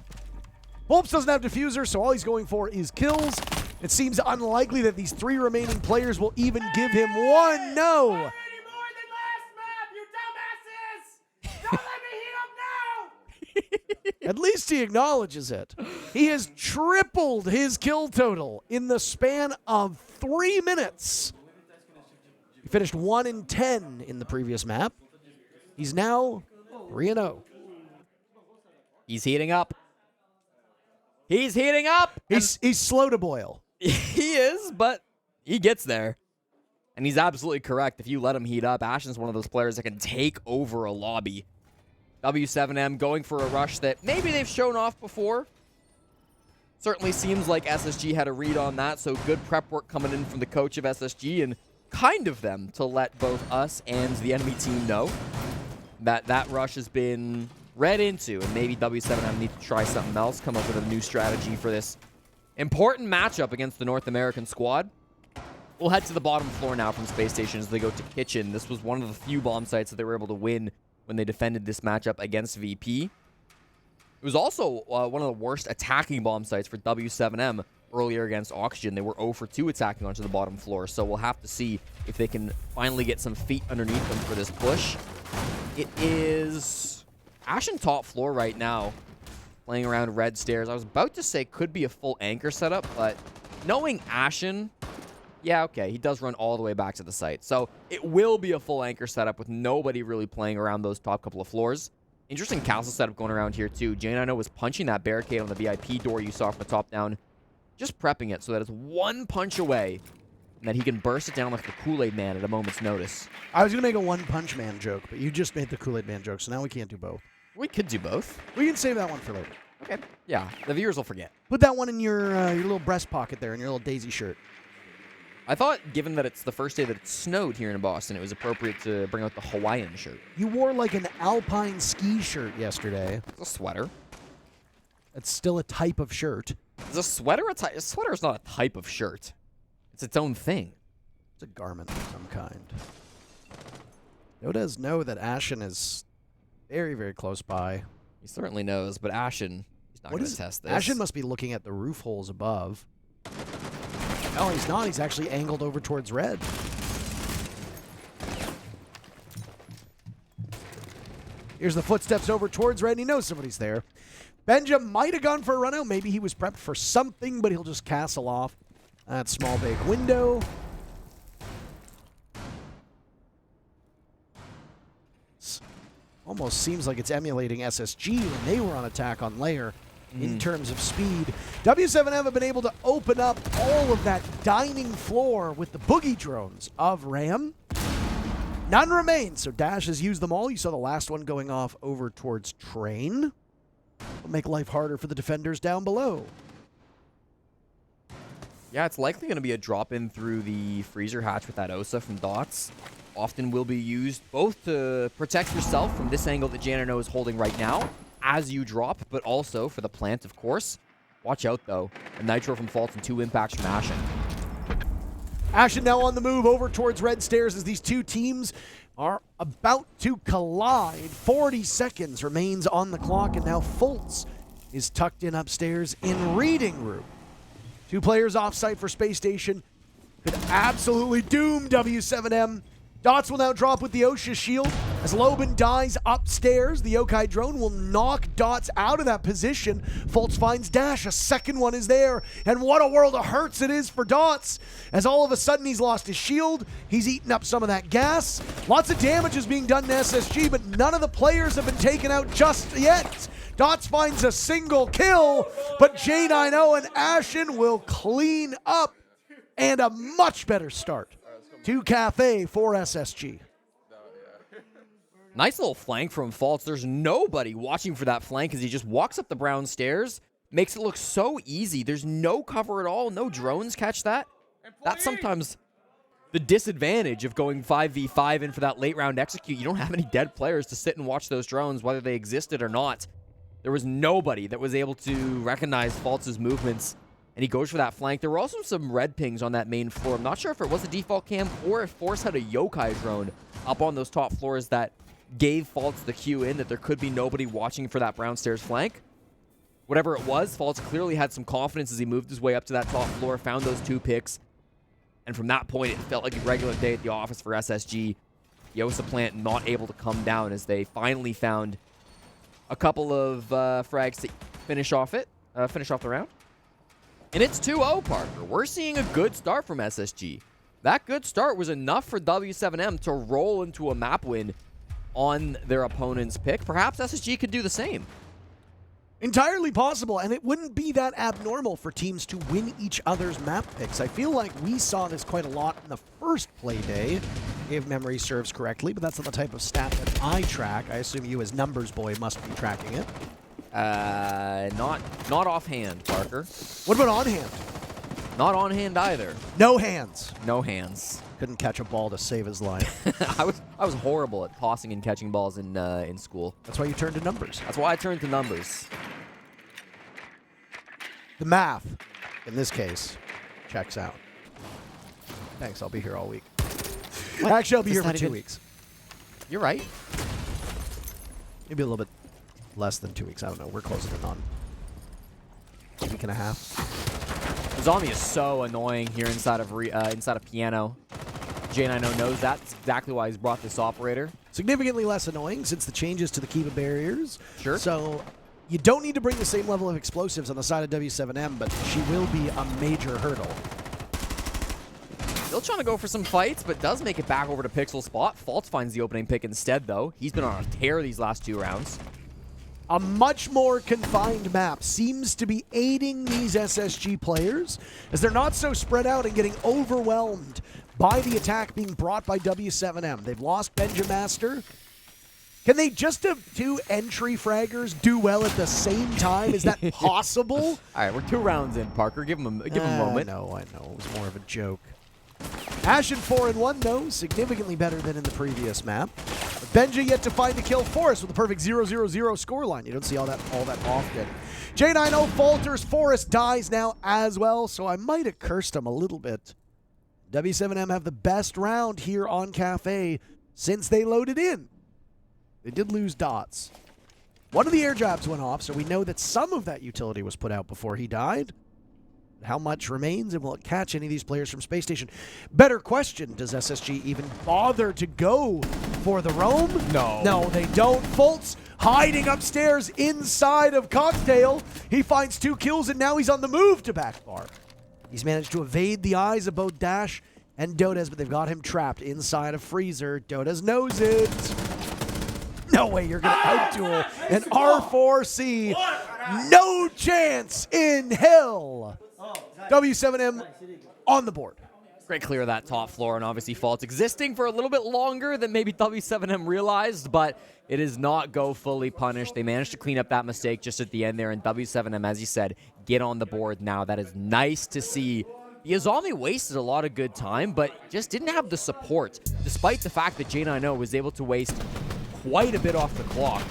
Volps doesn't have Diffuser, so all he's going for is kills. It seems unlikely that these 3 remaining players will even give him one. No! At least he acknowledges it. He has tripled his kill total in the span of 3 minutes. He finished 1 in 10 in the previous map. He's now 3-0. He's heating up. He's heating up. He's slow to boil. He is, but he gets there. And he's absolutely correct. If you let him heat up, Ashen's one of those players that can take over a lobby. W7m going for a rush that maybe they've shown off before. Certainly seems like SSG had a read on that, so good prep work coming in from the coach of SSG and kind of them to let both us and the enemy team know that that rush has been read into, and maybe W7m need to try something else, come up with a new strategy for this important matchup against the North American squad. We'll head to the bottom floor now from Spacestation as they go to Kitchen. This was one of the few bomb sites that they were able to win when they defended this matchup against VP. It was also one of the worst attacking bomb sites for W7m earlier against Oxygen. They were 0 for 2 attacking onto the bottom floor, so we'll have to see if they can finally get some feet underneath them for this push. It is Ashen top floor right now, playing around red stairs. I was about to say could be a full anchor setup, but knowing Ashen, yeah, okay, he does run all the way back to the site. So it will be a full anchor setup with nobody really playing around those top couple of floors. Interesting castle setup going around here too. J90 was punching that barricade on the VIP door you saw from the top down. Just prepping it so that it's one punch away and that he can burst it down like the Kool-Aid Man at a moment's notice. I was going to make a One-Punch Man joke, but you just made the Kool-Aid Man joke, so now we can't do both. We could do both. We can save that one for later. Okay. Yeah, the viewers will forget. Put that one in your little breast pocket there, in your little daisy shirt. I thought, given that it's the first day that it snowed here in Boston, it was appropriate to bring out the Hawaiian shirt. You wore like an alpine ski shirt yesterday. It's a sweater. It's still a type of shirt. Is a sweater a type? A sweater is not a type of shirt. It's its own thing. It's a garment of some kind. No does know that Ashen is very, very close by. He certainly knows, but Ashen, he's not going to test this. Ashen must be looking at the roof holes above. No, he's not. He's actually angled over towards red. Here's the footsteps over towards red, and he knows somebody's there. Benja might have gone for a run out. Maybe he was prepped for something, but he'll just castle off that small big window. Almost seems like it's emulating SSG when they were on attack on Lair in terms of speed. W7M have been able to open up all of that dining floor with the boogie drones of Ram. None remain, so Dash has used them all. You saw the last one going off over towards Train. Will make life harder for the defenders down below. Yeah, it's likely going to be a drop-in through the freezer hatch with that Osa from Dots. Often will be used both to protect yourself from this angle that Janino is holding right now as you drop, but also for the plant, of course. Watch out, though. A Nitro from Faults and 2 impacts from Ashen. Ashen now on the move over towards Red Stairs as these two teams are about to collide. 40 seconds remains on the clock, and now Fultz is tucked in upstairs in Reading Room. 2 players off-site for Space Station could absolutely doom W7M. Dots will now drop with the OSHA shield. As Loban dies upstairs, the Yokai drone will knock Dots out of that position. Fultz finds Dash. A second one is there. And what a world of hurts it is for Dots. As all of a sudden he's lost his shield. He's eaten up some of that gas. Lots of damage is being done to SSG, but none of the players have been taken out just yet. Dots finds a single kill, but J90 and Ashen will clean up. And a much better start to Kafe for SSG. Nice little flank from Faults. There's nobody watching for that flank as he just walks up the brown stairs. Makes it look so easy. There's no cover at all. No drones catch that. That's sometimes the disadvantage of going 5v5 in for that late round execute. You don't have any dead players to sit and watch those drones, whether they existed or not. There was nobody that was able to recognize Faults' movements, and he goes for that flank. There were also some red pings on that main floor. I'm not sure if it was a default cam or if Force had a Yokai drone up on those top floors that gave Faults the cue in that there could be nobody watching for that brown stairs flank. Whatever it was, Faults clearly had some confidence as he moved his way up to that top floor, found those 2 picks, and from that point, it felt like a regular day at the office for SSG. Yosa plant not able to come down as they finally found a couple of frags to finish off the round. And it's 2-0, Parker. We're seeing a good start from SSG. That good start was enough for W7M to roll into a map win on their opponent's pick. Perhaps SSG could do the same. Entirely possible, and it wouldn't be that abnormal for teams to win each other's map picks. I feel like we saw this quite a lot in the first play day, if memory serves correctly, but that's not the type of stat that I track. I assume you as numbers boy must be tracking it. Not offhand, Parker. What about on hand? Not on hand either. No hands. No hands. Couldn't catch a ball to save his life. I was horrible at tossing and catching balls in school. That's why you turned to numbers. That's why I turned to numbers. The math, in this case, checks out. Thanks, I'll be here all week. What? Actually, I'll be here That's for not 2 even- weeks. You're right. Maybe a little bit less than 2 weeks. I don't know. We're closing in on a week and a half. The zombie is so annoying here inside of piano. J90 knows that. That's exactly why he's brought this operator. Significantly less annoying since the changes to the Kiva barriers. Sure. So you don't need to bring the same level of explosives on the side of W7M, but she will be a major hurdle. Still trying to go for some fights, but does make it back over to Pixel spot. Faults finds the opening pick instead, though. He's been on a tear these last 2 rounds. A much more confined map seems to be aiding these SSG players as they're not so spread out and getting overwhelmed by the attack being brought by W7M. They've lost Benja Master. Can they just have 2 entry fraggers do well at the same time? Is that possible? All right, we're 2 rounds in, Parker. Give him a moment. No, I know. It was more of a joke. Ashen 4-1, though, significantly better than in the previous map. Benja yet to find a kill. Forest with a perfect 0-0-0 scoreline. You don't see all that often. J90 falters. Forest dies now as well, so I might have cursed him a little bit. W7M have the best round here on Cafe since they loaded in. They did lose dots. One of the air jabs went off, so we know that some of that utility was put out before he died. How much remains, and will it catch any of these players from Spacestation? Better question, does SSG even bother to go for the roam? No. No, they don't. Fultz hiding upstairs inside of Cocktail. He finds 2 kills, and now he's on the move to backbar. He's managed to evade the eyes of both Dash and Dodes, but they've got him trapped inside of Freezer. Dodes knows it. No way you're going to out-duel an R4C. No chance in hell. W7M on the board. Great clear of that top floor, and obviously Fault's existing for a little bit longer than maybe W7M realized, but it is not go fully punished. They managed to clean up that mistake just at the end there, and W7M, as you said, get on the board now. That is nice to see. Yazami wasted a lot of good time, but just didn't have the support, despite the fact that J90 was able to waste quite a bit off the clock.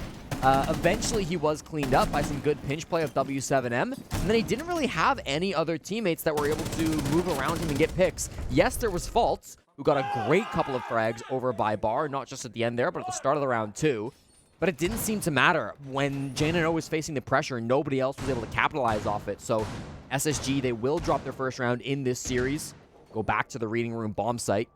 Eventually, he was cleaned up by some good pinch play of W7M, and then he didn't really have any other teammates that were able to move around him and get picks. Yes, there was Faults, who got a great couple of frags over by Bar, not just at the end there, but at the start of the round too. But it didn't seem to matter. When J90 was facing the pressure, nobody else was able to capitalize off it. So SSG, they will drop their first round in this series, go back to the reading room bomb site.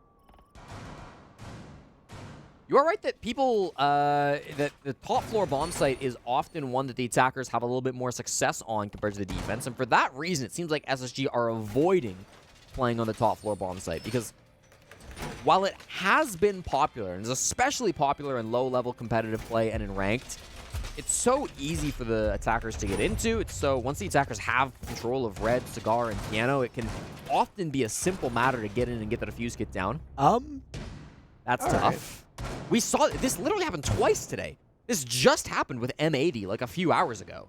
You are right that people, that the top floor bomb site is often one that the attackers have a little bit more success on compared to the defense. And for that reason, it seems like SSG are avoiding playing on the top floor bomb site, because while it has been popular, and is especially popular in low-level competitive play and in ranked, it's so easy for the attackers to get into. It's so, once the attackers have control of Red, Cigar, and Piano, it can often be a simple matter to get in and get the defuse kit down. That's tough. Right. We saw this literally happened twice today. This just happened with M80 like a few hours ago.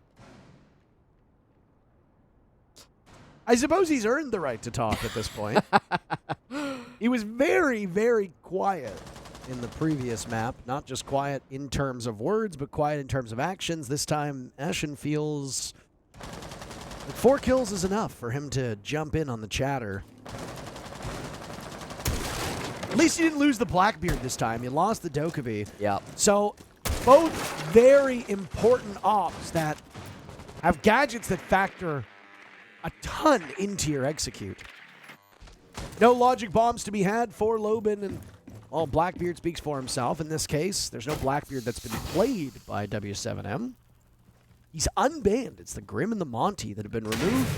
I suppose he's earned the right to talk at this point. He was very, very quiet in the previous map. Not just quiet in terms of words, but quiet in terms of actions. This time, Ashen feels like 4 kills is enough for him to jump in on the chatter. At least he didn't lose the Blackbeard this time. He lost the Dokkaebi. Yeah. So both very important ops that have gadgets that factor a ton into your execute. No logic bombs to be had for Loban, and well, Blackbeard speaks for himself. In this case, there's no Blackbeard that's been played by W7M. He's unbanned. It's the Grim and the Monty that have been removed.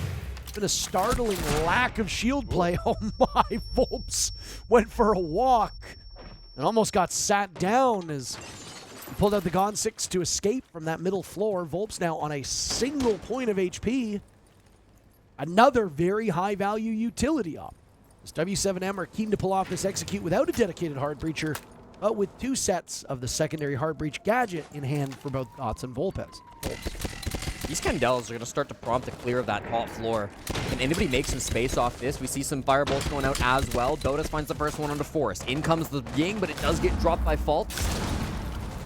Been a startling lack of shield play. Oh my, Volps went for a walk and almost got sat down as he pulled out the Gon 6 to escape from that middle floor. Volps now on a single point of HP. Another very high value utility op. As W7M are keen to pull off this execute without a dedicated hard breacher, but with 2 sets of the secondary hard breach gadget in hand for both Dots and Volpes. These Candelas are going to start to prompt a clear of that top floor. Can anybody make some space off this? We see some firebolts going out as well. Dotus finds the first one onto Forest. In comes the Ying, but it does get dropped by Faults.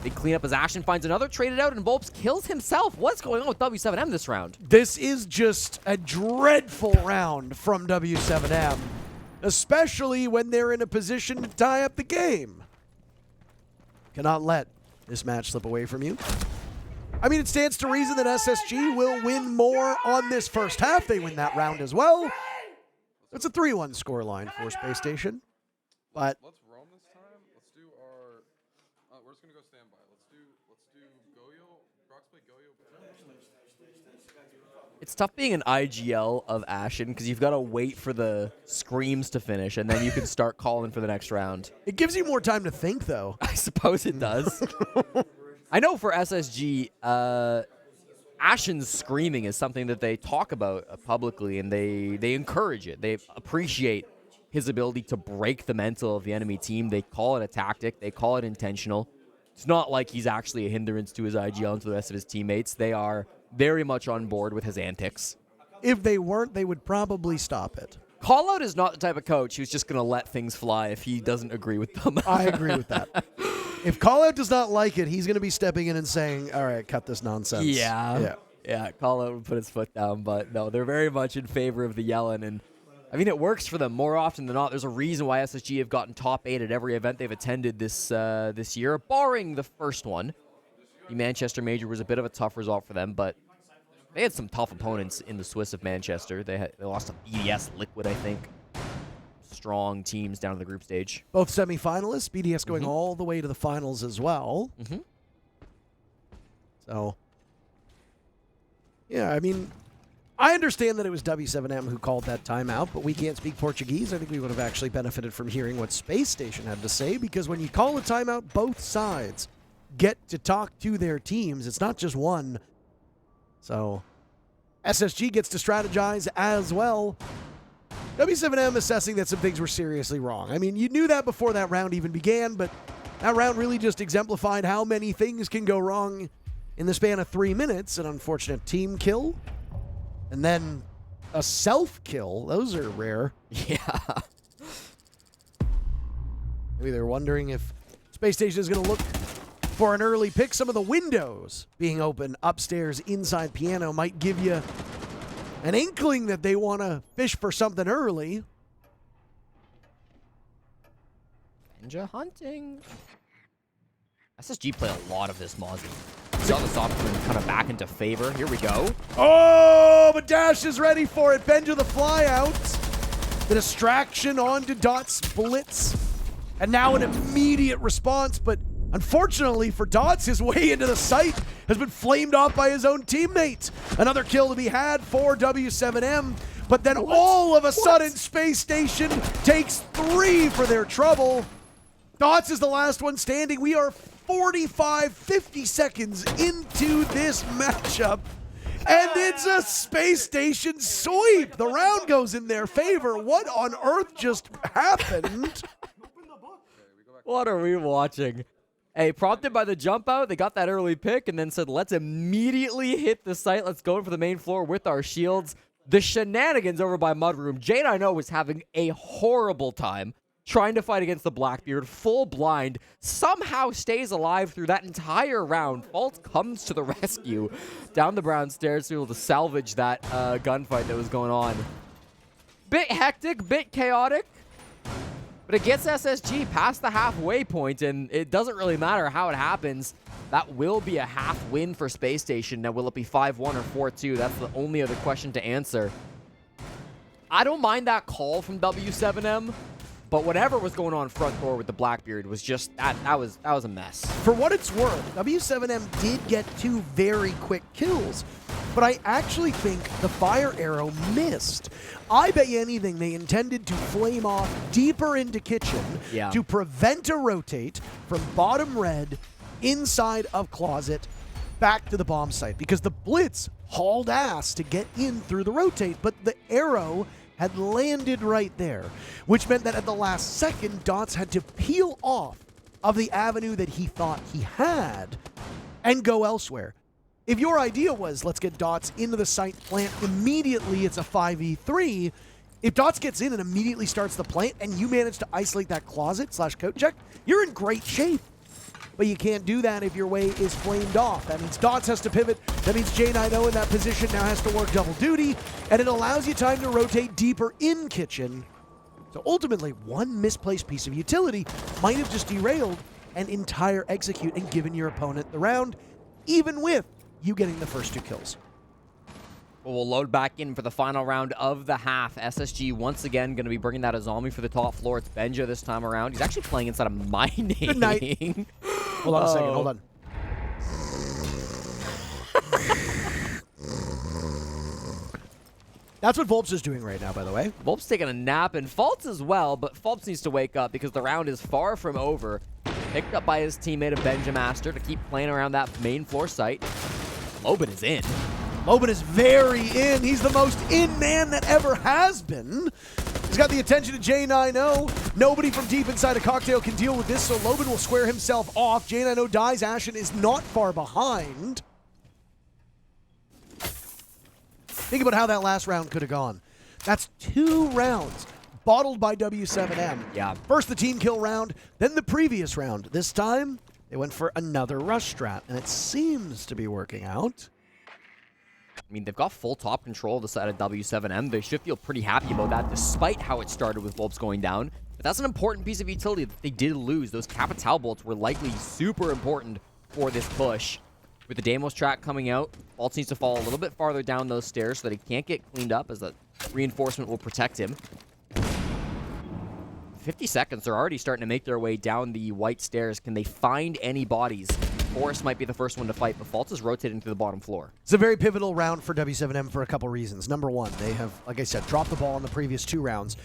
They clean up as Ashen finds another, traded out, and Volps kills himself. What's going on with W7M this round? This is just a dreadful round from W7M, especially when they're in a position to tie up the game. Cannot let this match slip away from you. I mean, it stands to reason that SSG will win more on this first half. They win that round as well. It's a 3-1 scoreline for Spacestation. But let's roam this time. Let's do our. We're just gonna go standby. Let's do Goyo. Brox play Goyo. It's tough being an IGL of Ashen because you've got to wait for the screams to finish, and then you can start calling for the next round. It gives you more time to think, though. I suppose it does. I know for SSG, Ashen's screaming is something that they talk about publicly, and they encourage it. They appreciate his ability to break the mental of the enemy team. They call it a tactic. They call it intentional. It's not like he's actually a hindrance to his IGL and to the rest of his teammates. They are very much on board with his antics. If they weren't, they would probably stop it. Callout is not the type of coach who's just going to let things fly if he doesn't agree with them. I agree with that. If Callout does not like it, he's going to be stepping in and saying, all right, cut this nonsense. Yeah, Callout would put his foot down, but no, they're very much in favor of the yelling, and I mean, it works for them more often than not. There's a reason why SSG have gotten top 8 at every event they've attended this year, barring the first one. The Manchester Major was a bit of a tough result for them, but they had some tough opponents in the Swiss of Manchester. They lost to BDS Liquid, I think. Strong teams down to the group stage. Both semifinalists, BDS going all the way to the finals as well. So, yeah, I mean, I understand that it was w7m who called that timeout, but we can't speak Portuguese. I think we would have actually benefited from hearing what Spacestation had to say, because when you call a timeout, both sides get to talk to their teams. It's not just one. So, SSG gets to strategize as well. w7m assessing that some things were seriously wrong. I mean, you knew that before that round even began, but that round really just exemplified how many things can go wrong in the span of 3 minutes. An unfortunate team kill, and then a self-kill. Those are rare. Yeah. Maybe they're wondering if Spacestation is going to look for an early pick. Some of the windows being open upstairs inside piano might give you an inkling that they want to fish for something early. Benja hunting. SSG play a lot of this Mozzie. Saw the software kind of back into favor. Here we go. Oh, but Dash is ready for it. Benja the fly out. The distraction onto Dot's blitz. And now an immediate response, but unfortunately for Dots, his way into the site has been flamed off by his own teammate. Another kill to be had for w7m, but then all of a sudden Spacestation takes 3 for their trouble. Dots is the last one standing. We are 50 seconds into this matchup, and it's a Spacestation sweep. The round goes in their favor. What on earth just happened? What are we watching? Hey, prompted by the jump out, they got that early pick and then said, let's immediately hit the site. Let's go for the main floor with our shields. The shenanigans over by Mudroom. Jade, I know, was having a horrible time trying to fight against the Blackbeard, full blind, somehow stays alive through that entire round. Fault comes to the rescue down the brown stairs to be able to salvage that gunfight that was going on. Bit hectic, bit chaotic. But it gets SSG past the halfway point, and it doesn't really matter how it happens. That will be a half win for Spacestation. Now, will it be 5-1 or 4-2? That's the only other question to answer. I don't mind that call from w7m, but whatever was going on front door with the Blackbeard was just, that was a mess. For what it's worth, w7m did get 2 very quick kills, but I actually think the fire arrow missed. I bet you anything they intended to flame off deeper into kitchen to prevent a rotate from bottom red inside of closet back to the bomb site, because the blitz hauled ass to get in through the rotate, but the arrow had landed right there, which meant that at the last second, Dots had to peel off of the avenue that he thought he had and go elsewhere. If your idea was, let's get Dots into the site plant immediately, it's a 5v3. If Dots gets in and immediately starts the plant and you manage to isolate that closet / coat check, you're in great shape. But you can't do that if your way is flamed off. That means Dots has to pivot. That means J9O in that position now has to work double duty, and it allows you time to rotate deeper in kitchen. So ultimately, one misplaced piece of utility might have just derailed an entire execute and given your opponent the round, even with you getting the first 2 kills. Well, we'll load back in for the final round of the half. SSG once again going to be bringing that Azami for the top floor. It's Benja this time around. He's actually playing inside of mining. Good night. Hold on a second. Hold on. That's what Volps is doing right now, by the way. Volps taking a nap, and Faults as well, but Volps needs to wake up because the round is far from over. Picked up by his teammate of Benja Master to keep playing around that main floor site. Loban is in. Loban is very in. He's the most in man that ever has been. He's got the attention of J9O. Nobody from deep inside a cocktail can deal with this, so Loban will square himself off. J9O dies. Ashen is not far behind. Think about how that last round could have gone. That's 2 rounds bottled by W7M. Yeah. First the team kill round, then the previous round. This time, they went for another rush strat, and it seems to be working out. I mean, they've got full top control of the side of W7M. They should feel pretty happy about that, despite how it started with Volps going down. But that's an important piece of utility that they did lose. Those Capital bolts were likely super important for this push. With the Deimos track coming out, Volps needs to fall a little bit farther down those stairs so that he can't get cleaned up, as that reinforcement will protect him. 50 seconds, they're already starting to make their way down the white stairs. Can they find any bodies? Forrest might be the first one to fight, but Fultz is rotating to the bottom floor. It's a very pivotal round for W7M for a couple reasons. Number one, they have, like I said, dropped the ball in the previous 2 rounds.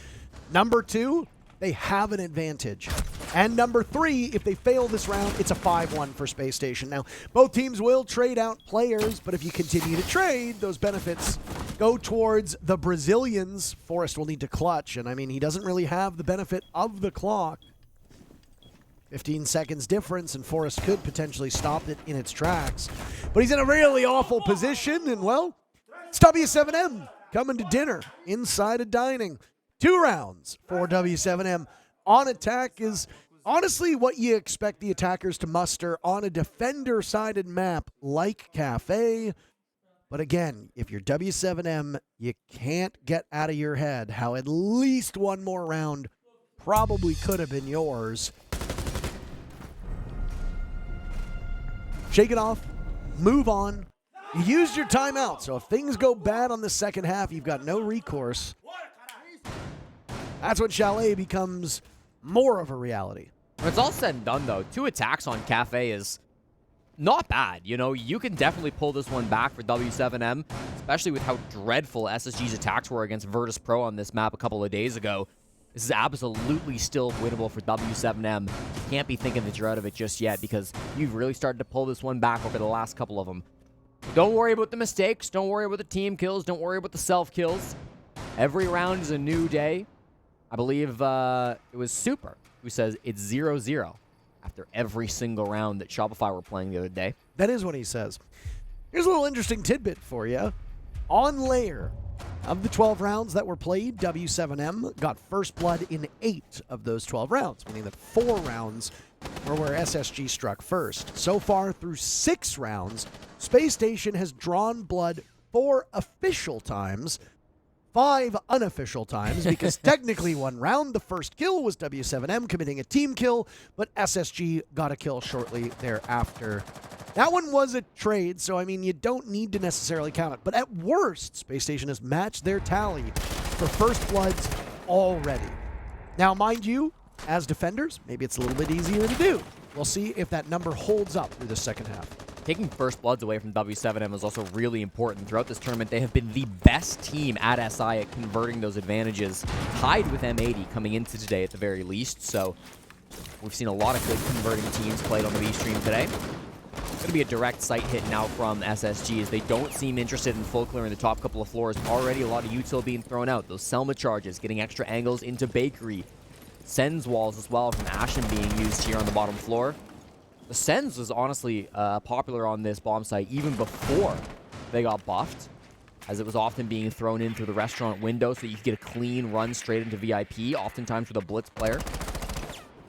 Number two, they have an advantage. And number three, if they fail this round, it's a 5-1 for Spacestation. Now, both teams will trade out players, but if you continue to trade, those benefits go towards the Brazilians. Forrest will need to clutch, and I mean, he doesn't really have the benefit of the clock. 15 seconds difference, and Forrest could potentially stop it in its tracks. But he's in a really awful position, and well, it's W7M coming to dinner inside a dining. 2 rounds for W7M. On attack is honestly what you expect the attackers to muster on a defender-sided map like Cafe. But again, if you're W7M, you can't get out of your head how at least one more round probably could have been yours. Shake it off, move on. You used your timeout, so if things go bad on the second half, you've got no recourse. That's when Chalet becomes more of a reality. When it's all said and done, though, 2 attacks on Cafe is not bad. You know, you can definitely pull this one back for W7M, especially with how dreadful SSG's attacks were against Virtus Pro on this map a couple of days ago. This is absolutely still winnable for W7M. Can't be thinking that you're out of it just yet, because you've really started to pull this one back over the last couple of them. Don't worry about the mistakes. Don't worry about the team kills. Don't worry about the self-kills. Every round is a new day. I believe it was Super who says it's 0-0 after every single round that Shopify were playing the other day. That is what he says. Here's a little interesting tidbit for you. On Lair, of the 12 rounds that were played, W7M got first blood in 8 of those 12 rounds, meaning that 4 rounds were where SSG struck first. So far, through 6 rounds, Spacestation has drawn blood 4 official times, 5 unofficial times, because technically one round, the first kill was W7M committing a team kill, but SSG got a kill shortly thereafter. That one was a trade, so I mean, you don't need to necessarily count it. But at worst, Spacestation has matched their tally for first bloods already. Now, mind you, as defenders, maybe it's a little bit easier to do. We'll see if that number holds up through the second half. Taking first bloods away from W7M is also really important. Throughout this tournament, they have been the best team at SI at converting those advantages, tied with M80 coming into today at the very least. So we've seen a lot of good converting teams played on the B stream today. It's going to be a direct sight hit now from SSG, as they don't seem interested in full clearing the top couple of floors. Already a lot of util being thrown out. Those Selma charges, getting extra angles into Bakery. Sens walls as well from Ashen being used here on the bottom floor. The Sens was honestly popular on this bomb site even before they got buffed, as it was often being thrown in through the restaurant window so that you could get a clean run straight into VIP, oftentimes with a blitz player.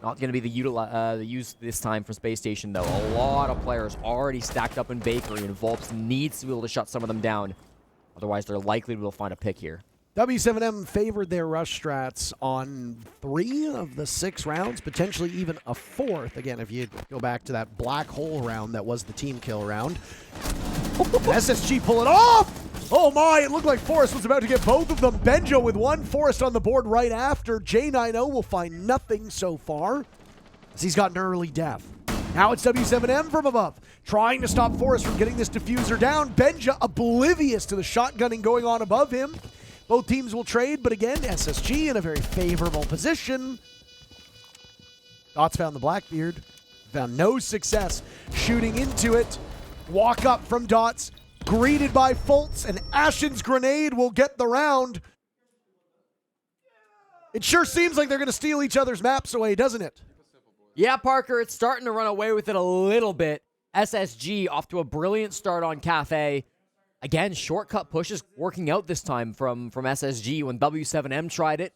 Not going to be the use this time for Spacestation, though. A lot of players already stacked up in Bakery, and Volps needs to be able to shut some of them down. Otherwise, they're likely to be able to find a pick here. W7M favored their rush strats on 3 of the 6 rounds, potentially even a 4th. Again, if you go back to that black hole round that was the team kill round. SSG pull it off! Oh my, it looked like Forrest was about to get both of them. Benja with 1, Forrest on the board right after. J90 will find nothing so far, as he's got an early death. Now it's W7M from above, trying to stop Forrest from getting this diffuser down. Benja oblivious to the shotgunning going on above him. Both teams will trade, but again, SSG in a very favorable position. Dots found the Blackbeard. Found no success shooting into it. Walk up from Dots. Greeted by Fultz, and Ashen's grenade will get the round. It sure seems like they're going to steal each other's maps away, doesn't it? Yeah, Parker, it's starting to run away with it a little bit. SSG off to a brilliant start on Cafe. Again, shortcut pushes working out this time from SSG. When W7M tried it,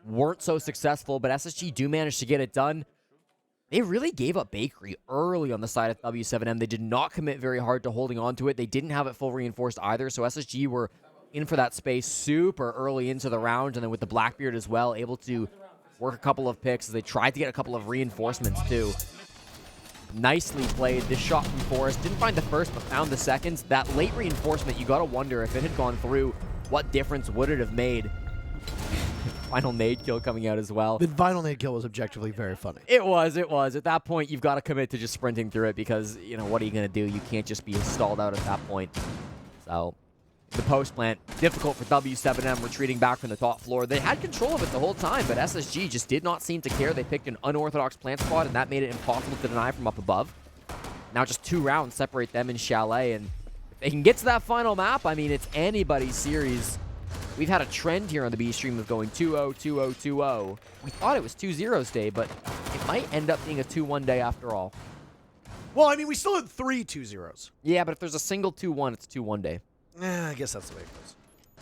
weren't so successful, but SSG do manage to get it done. They really gave up bakery early on the side of W7M. They did not commit very hard to holding on to it. They didn't have it full reinforced either, so SSG were in for that space super early into the round, and then with the Blackbeard as well, able to work a couple of picks as they tried to get a couple of reinforcements too. Nicely played. This shot from Forrest didn't find the first, but found the second. That late reinforcement, you got to wonder if it had gone through, what difference would it have made? Final nade kill coming out as well. The final nade kill was objectively very funny. It was. At that point, you've got to commit to just sprinting through it because, you know, what are you going to do? You can't just be stalled out at that point. So, the post plant, difficult for W7M retreating back from the top floor. They had control of it the whole time, but SSG just did not seem to care. They picked an unorthodox plant spot, and that made it impossible to deny from up above. Now just 2 rounds separate them in Chalet, and if they can get to that final map, I mean, it's anybody's series. We've had a trend here on the B stream of going 2-0, 2-0, 2-0. We thought it was 2-0's day, but it might end up being a 2-1 day after all. Well, I mean, we still had 3 2-0s. Yeah, but if there's a single 2-1, it's 2-1 day. I guess that's the way it goes.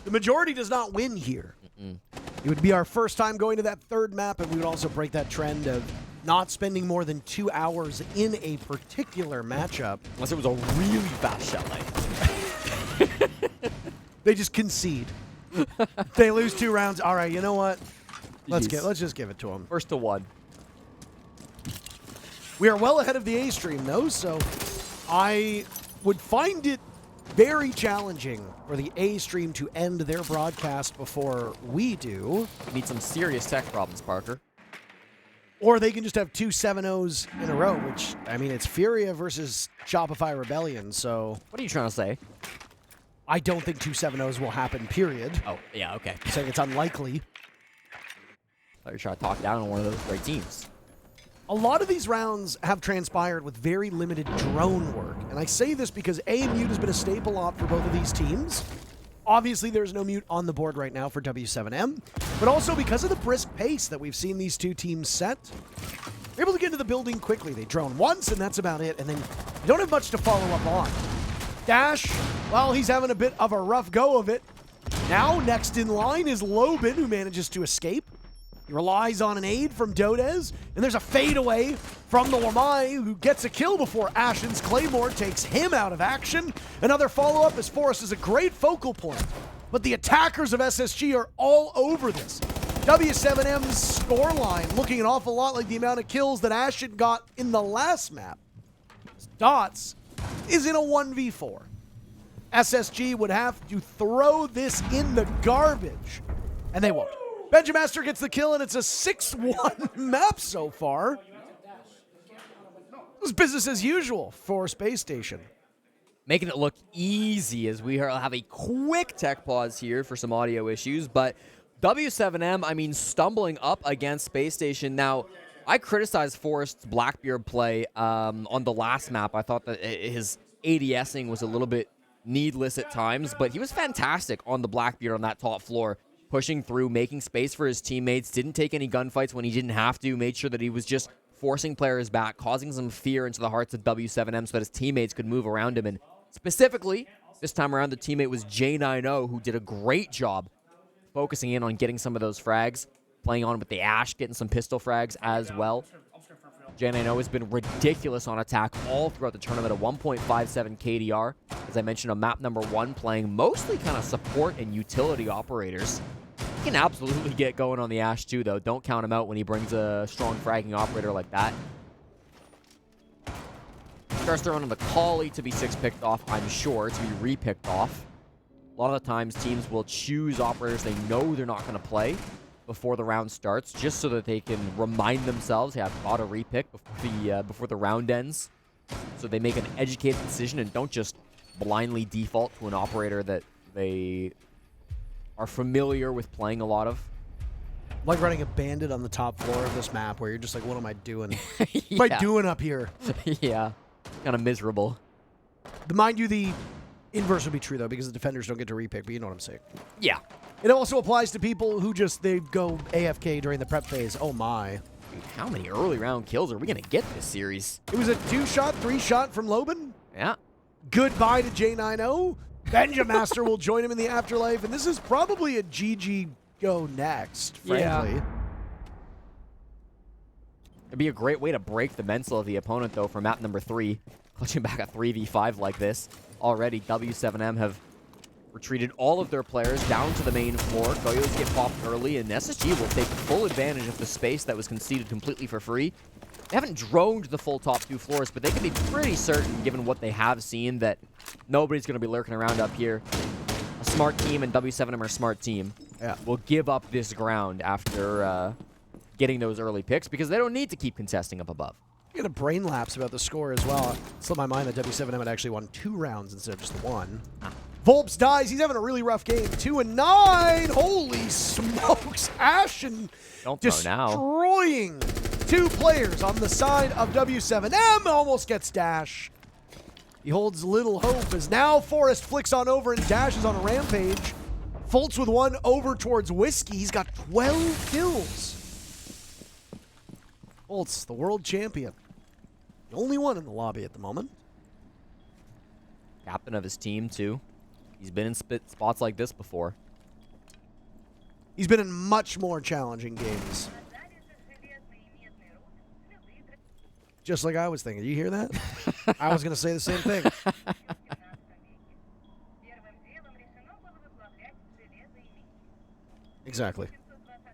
The majority does not win here. It would be our first time going to that third map, and we would also break that trend of not spending more than 2 hours in a particular matchup. Unless it was a really fast Chalet. They just concede. They lose 2 rounds. All right, you know what? Let's just give it to them. First to 1. We are well ahead of the A stream, though, so I would find it very challenging for the A stream to end their broadcast before we do. Need some serious tech problems, Parker. Or they can just have 2 7-0s in a row, which, I mean, it's Furia versus Shopify Rebellion, so What are you trying to say? I don't think 2 7-0s will happen, period. Oh, yeah, okay. I'm saying it's unlikely. Thought you were trying to talk down on one of those great teams. A lot of these rounds have transpired with very limited drone work, and I say this because A, mute has been a staple op for both of these teams. Obviously, there's no mute on the board right now for W7M, but also because of the brisk pace that we've seen these 2 teams set, they're able to get into the building quickly. They drone once, and that's about it, and then you don't have much to follow up on. Dash, well, he's having a bit of a rough go of it. Now, next in line is Lobin, who manages to escape. He relies on an aid from Dodez, and there's a fadeaway from the Lamai, who gets a kill before Ashen's Claymore takes him out of action. Another follow-up as Forrest is a great focal point, but the attackers of SSG are all over this. W7M's scoreline looking an awful lot like the amount of kills that Ashen got in the last map. Dots is in a 1v4. SSG would have to throw this in the garbage, and they won't. Benja Master gets the kill, and it's a 6-1 map so far. It's business as usual for Spacestation. Making it look easy as we have a quick tech pause here for some audio issues, but W7M, I mean, stumbling up against Spacestation. Now, I criticized Forrest's Blackbeard play on the last map. I thought that his ADSing was a little bit needless at times, but he was fantastic on the Blackbeard on that top floor. Pushing through, making space for his teammates, didn't take any gunfights when he didn't have to, made sure that he was just forcing players back, causing some fear into the hearts of W7M so that his teammates could move around him. And specifically, this time around, the teammate was J90, who did a great job focusing in on getting some of those frags, playing on with the Ash, getting some pistol frags as well. J90 has been ridiculous on attack all throughout the tournament, a 1.57 KDR. As I mentioned, on map number 1, playing mostly kind of support and utility operators. He can absolutely get going on the Ash too, though. Don't count him out when he brings a strong fragging operator like that. Starts throwing on the Collie to be 6 picked off, I'm sure, to be re-picked off. A lot of the times, teams will choose operators they know they're not going to play before the round starts, just so that they can remind themselves, hey, I've got a re-pick before the round ends. So they make an educated decision and don't just blindly default to an operator that they are familiar with playing a lot of. Like running a bandit on the top floor of this map where you're just like, what am I doing? Yeah. What am I doing up here? Yeah, kind of miserable. Mind you, the inverse would be true, though, because the defenders don't get to repick, but you know what I'm saying. Yeah. It also applies to people who they go AFK during the prep phase. Oh, my. Dude, how many early round kills are we going to get this series? It was a 2-shot, 3-shot from Lobin. Yeah. Goodbye to J90. Benja Master will join him in the afterlife, and this is probably a GG go next, frankly. Yeah. It'd be a great way to break the mental of the opponent, though, for map number 3. Clutching back a 3v5 like this. Already, W7M have retreated all of their players down to the main floor. Goyos get popped early, and SSG will take full advantage of the space that was conceded completely for free. They haven't droned the full top 2 floors, but they can be pretty certain, given what they have seen, that nobody's going to be lurking around up here. A smart team, and W7M are a smart team, will give up this ground after getting those early picks, because they don't need to keep contesting up above. I get a brain lapse about the score as well. It slipped my mind that W7M had actually won 2 rounds instead of just 1. Volps dies. He's having a really rough game. 2-9. Holy smokes. Ashen destroying 2 players on the side of W7M. Almost gets Dash. He holds little hope as now Forrest flicks on over and Dash is on a rampage. Volts with 1 over towards Whiskey. He's got 12 kills. Volts, the world champion. The only one in the lobby at the moment. Captain of his team, too. He's been in spots like this before. He's been in much more challenging games. Just like I was thinking. You hear that? I was going to say the same thing. Exactly.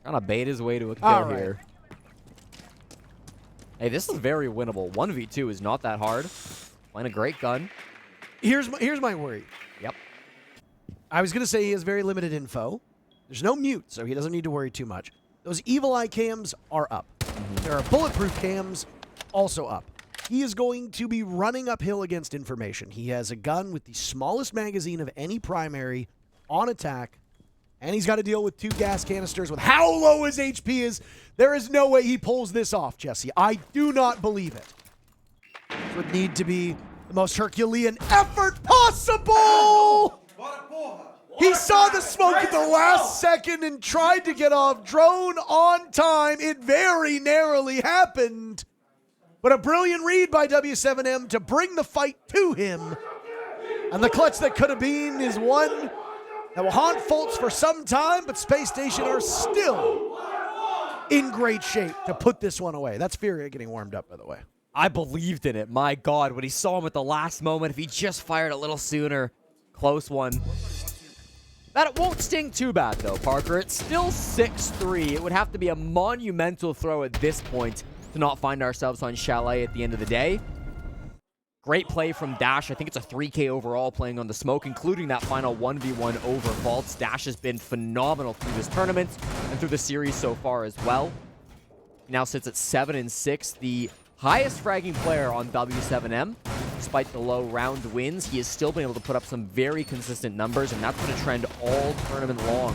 Trying to bait his way to a kill here. Hey, this is very winnable. 1v2 is not that hard. Playing a great gun. Here's my worry. Yep. I was going to say he has very limited info. There's no mute, so he doesn't need to worry too much. Those Evil Eye cams are up. There are bulletproof cams also up. He is going to be running uphill against information. He has a gun with the smallest magazine of any primary on attack, and he's got to deal with 2 gas canisters with how low his HP is. There is no way he pulls this off, Jesse. I do not believe it. It would need to be the most Herculean effort possible! He saw the smoke at the last second and tried to get off. Drone on time. It very narrowly happened. But a brilliant read by W7M to bring the fight to him. And the clutch that could have been is one that will haunt Fultz for some time, but Spacestation are still in great shape to put this one away. That's Furia getting warmed up, by the way. I believed in it. My God, when he saw him at the last moment, if he just fired a little sooner. Close one. That it won't sting too bad, though, Parker. It's still 6-3. It would have to be a monumental throw at this point to not find ourselves on Chalet at the end of the day. Great play from Dash. I think it's a 3K overall playing on the smoke, including that final 1v1 over Vaults. Dash has been phenomenal through this tournament and through the series so far as well. He now sits at 7-6, the highest fragging player on W7M. Despite the low round wins, he has still been able to put up some very consistent numbers, and that's been a trend all tournament long.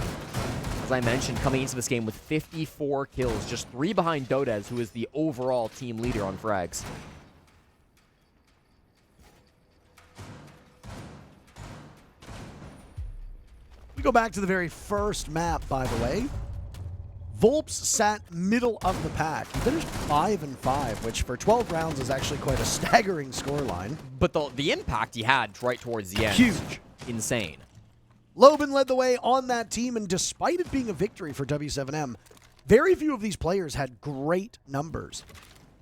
As I mentioned, coming into this game with 54 kills, just 3 behind Dodez, who is the overall team leader on frags. We go back to the very first map, by the way. Volps sat middle of the pack. He finished 5-5, which for 12 rounds is actually quite a staggering scoreline. But the impact he had right towards the end. Huge. Insane. Loban led the way on that team, and despite it being a victory for W7M, very few of these players had great numbers.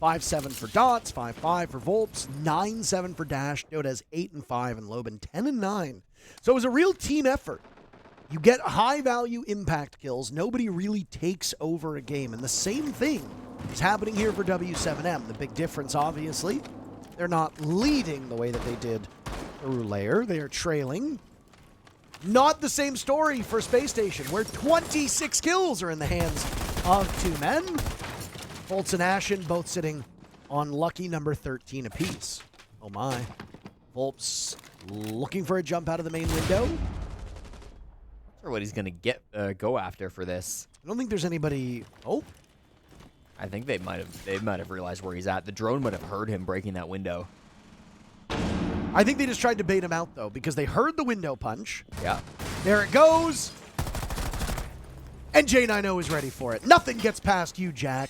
5-7 for Dots, 5-5 for Volps, 9-7 for Dash, Dodez 8-5, and Loban 10-9. So it was a real team effort. You get high-value impact kills. Nobody really takes over a game. And the same thing is happening here for W7M. The big difference, obviously, they're not leading the way that they did through Lair. They are trailing. Not the same story for Spacestation, where 26 kills are in the hands of 2 men. Fultz and Ashen both sitting on lucky number 13 apiece. Oh my. Volps looking for a jump out of the main window. Or what he's going to go after for this. I don't think there's anybody... Oh. I think they might have realized where he's at. The drone might have heard him breaking that window. I think they just tried to bait him out, though, because they heard the window punch. Yeah. There it goes. And J90 is ready for it. Nothing gets past you, Jack.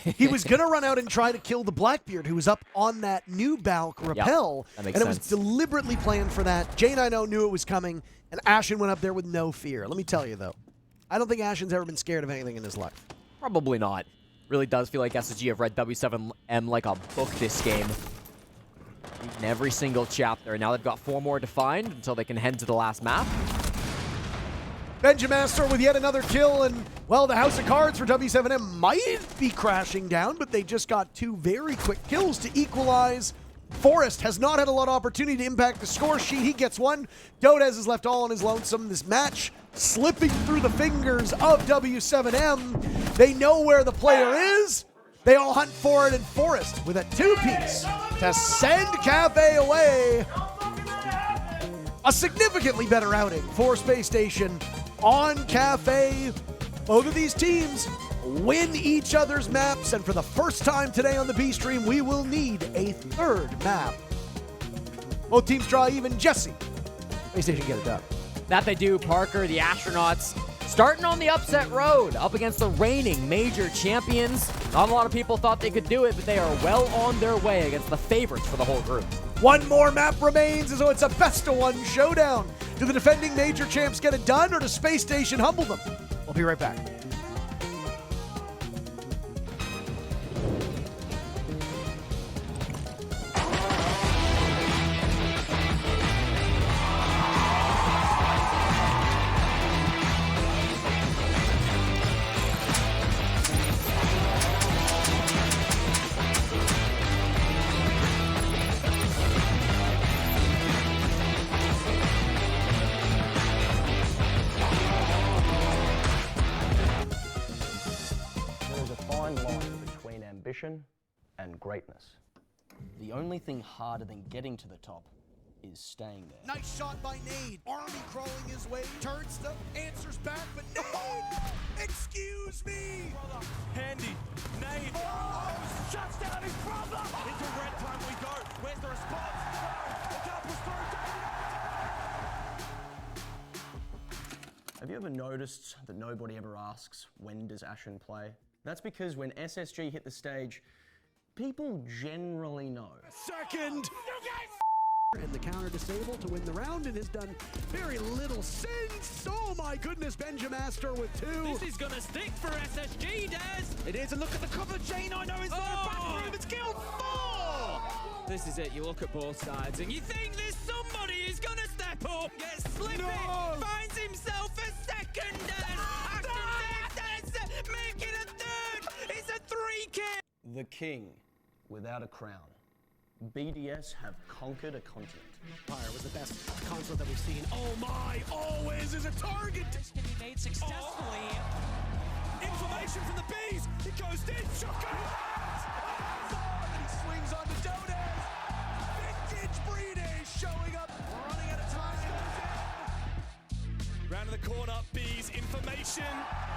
He was going to run out and try to kill the Blackbeard, who was up on that new Balk rappel. that makes and it was sense. deliberately planned for that. J9O knew it was coming, and Ashen went up there with no fear. Let me tell you, though, I don't think Ashen's ever been scared of anything in his life. Probably not. Really does feel like SSG have read w7m like a book this game. In every single chapter. Now they've got 4 more to find until they can head to the last map. Benja Master with yet another kill, and, well, the house of cards for w7m might be crashing down, but they just got 2 very quick kills to equalize. Forrest has not had a lot of opportunity to impact the score sheet. He gets 1. Dodez is left all on his lonesome. This match slipping through the fingers of w7m. They know where the player is. They all hunt for it, and Forrest with a 2-piece to send Cafe away. A significantly better outing for Spacestation on Cafe. Both of these teams win each other's maps, and for the first time today on the B stream, we will need a 3rd map. Both teams draw even. Jesse, Spacestation get it done. That they do. Parker, the astronauts, starting on the upset road up against the reigning major champions. Not a lot of people thought they could do it, but they are well on their way against the favorites for the whole group. 1 more map remains, as though it's a best-of-1 showdown. Do the defending major champs get it done, or does Space Station humble them? We'll be right back. And greatness. The only thing harder than getting to the top is staying there. Nice shot by Nade. Army crawling his way. Turns to answers back, but Nade! Excuse me! Handy, Nade, shuts down his brother! Into red time we go. Where's the response? The couple's through. Have you ever noticed that nobody ever asks, when does Ashen play? That's because when SSG hit the stage, people generally know. Second! And the counter disabled to win the round, and has done very little since. Oh my goodness, Benja Master with 2. This is gonna stick for SSG, Daz! It is, and look at the cover, J9O is there, back room, it's killed 4! This is it, you look at both sides, and you think there's somebody who's gonna step up, gets slipping, finds himself a second, make it a 3rd! It's a 3-kill! The king without a crown. BDS have conquered a continent. Fire was the best console that we've seen. Oh my, always is a target! This can be made successfully. Information from the bees! It goes in, Shocker! And he swings on to Dodez! Vintage Breeding showing up, running out of time. Round in the corner, bees, information.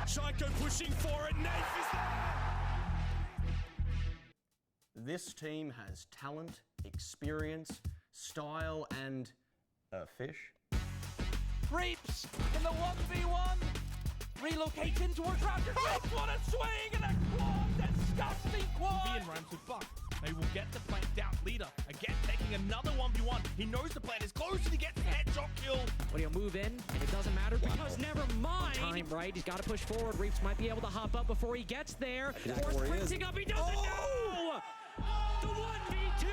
Shaiko pushing for it, Nath is there! This team has talent, experience, style, and a fish. Creeps in the 1v1. Relocating towards Raptor. Creeps want a swing and a quad. Disgusting quad. Be in rounds with Buck. They will get the plant down. Leader again taking another 1v1. He knows the plan is close and he gets the headshot kill. But he'll move in, and it doesn't matter because never mind. Time, right? He's got to push forward. Reeps might be able to hop up before he gets there. Force sprinting up. He doesn't know. The 1v2.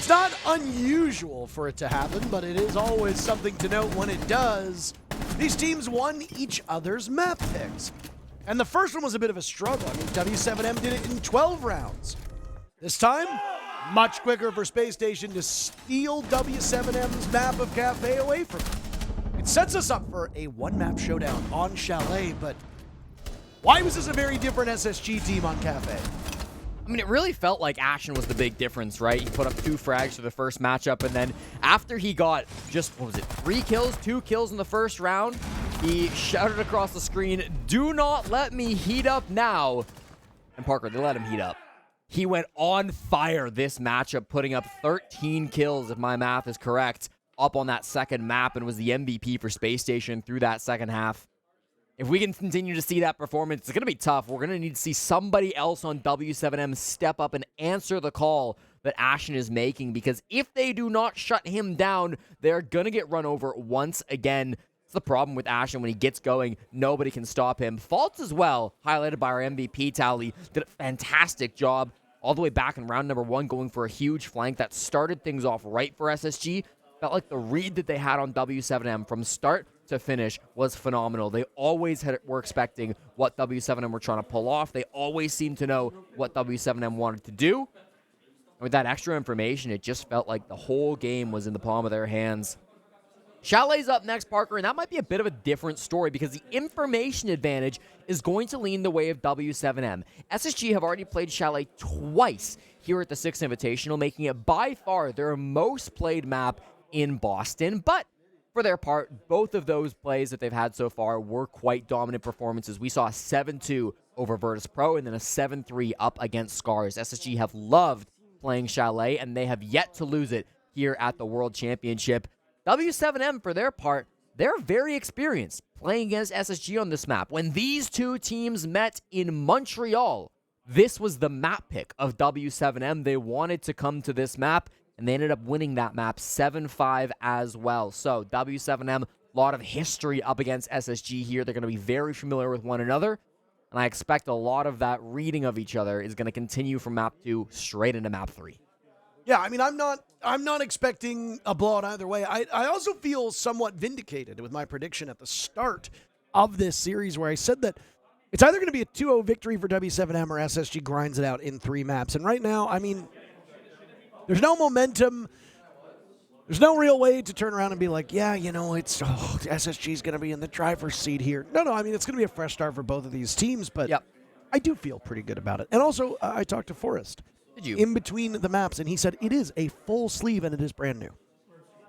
It's not unusual for it to happen, but it is always something to note when it does. These teams won each other's map picks. And the first one was a bit of a struggle. I mean, w7m did it in 12 rounds. This time, much quicker for Spacestation to steal w7m's map of Cafe away from them. It sets us up for a one-map showdown on Chalet, but why was this a very different SSG team on Cafe? I mean, it really felt like Ashen was the big difference, right? He put up 2 frags for the first matchup, and then after he got just, what was it, 3 kills, 2 kills in the first round, he shouted across the screen, "Do not let me heat up now." And Parker, they let him heat up. He went on fire this matchup, putting up 13 kills, if my math is correct, up on that second map, and was the MVP for Space Station through that second half. If we can continue to see that performance, it's going to be tough. We're going to need to see somebody else on w7m step up and answer the call that Ashen is making, because if they do not shut him down, they're going to get run over once again. It's the problem with Ashen. When he gets going, nobody can stop him. Faults as well, highlighted by our MVP tally, did a fantastic job all the way back in round number 1, going for a huge flank that started things off right for SSG. Felt like the read that they had on w7m from start to finish was phenomenal. They always were expecting what w7m were trying to pull off. They always seemed to know what w7m wanted to do. And with that extra information, it just felt like the whole game was in the palm of their hands. Chalet's up next, Parker, and that might be a bit of a different story because the information advantage is going to lean the way of w7m. SSG have already played Chalet twice here at the Six Invitational, making it by far their most played map in Boston, but for their part, both of those plays that they've had so far were quite dominant performances. We saw a 7-2 over Virtus Pro and then a 7-3 up against Scars. SSG have loved playing Chalet, and they have yet to lose it here at the World Championship. w7m, for their part, they're very experienced playing against SSG on this map. When these two teams met in Montreal, this was the map pick of w7m. They wanted to come to this map, and they ended up winning that map 7-5 as well. So w7m, a lot of history up against SSG here. They're going to be very familiar with one another, and I expect a lot of that reading of each other is going to continue from map 2 straight into map 3. Yeah, I mean, I'm not expecting a blowout either way. I also feel somewhat vindicated with my prediction at the start of this series where I said that it's either going to be a 2-0 victory for w7m or SSG grinds it out in 3 maps. And right now, I mean, there's no momentum. There's no real way to turn around and be like, yeah, you know, SSG's going to be in the driver's seat here. No, I mean, it's going to be a fresh start for both of these teams, but yep. I do feel pretty good about it. And also, I talked to Forrest. Did you? In between the maps, and he said it is a full sleeve and it is brand new.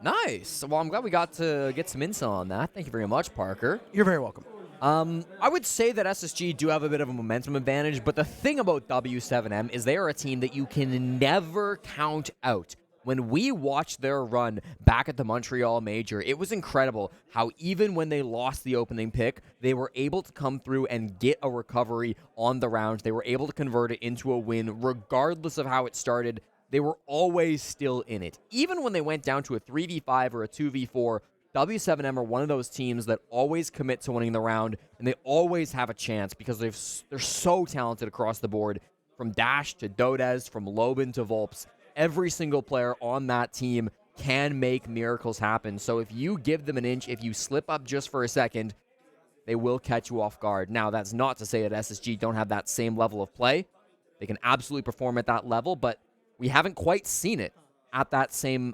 Nice. Well, I'm glad we got to get some insight on that. Thank you very much, Parker. You're very welcome. I would say that SSG do have a bit of a momentum advantage, but the thing about w7m is they are a team that you can never count out. When we watched their run back at the Montreal Major, it was incredible how even when they lost the opening pick, they were able to come through and get a recovery on the round. They were able to convert it into a win regardless of how it started. They were always still in it. Even when they went down to a 3v5 or a 2v4, w7m are one of those teams that always commit to winning the round, and they always have a chance because they're so talented across the board, from Dash to Dodez, from Loban to Volps. Every single player on that team can make miracles happen. So if you give them an inch, if you slip up just for a second, they will catch you off guard. Now, that's not to say that SSG don't have that same level of play. They can absolutely perform at that level, but we haven't quite seen it at that same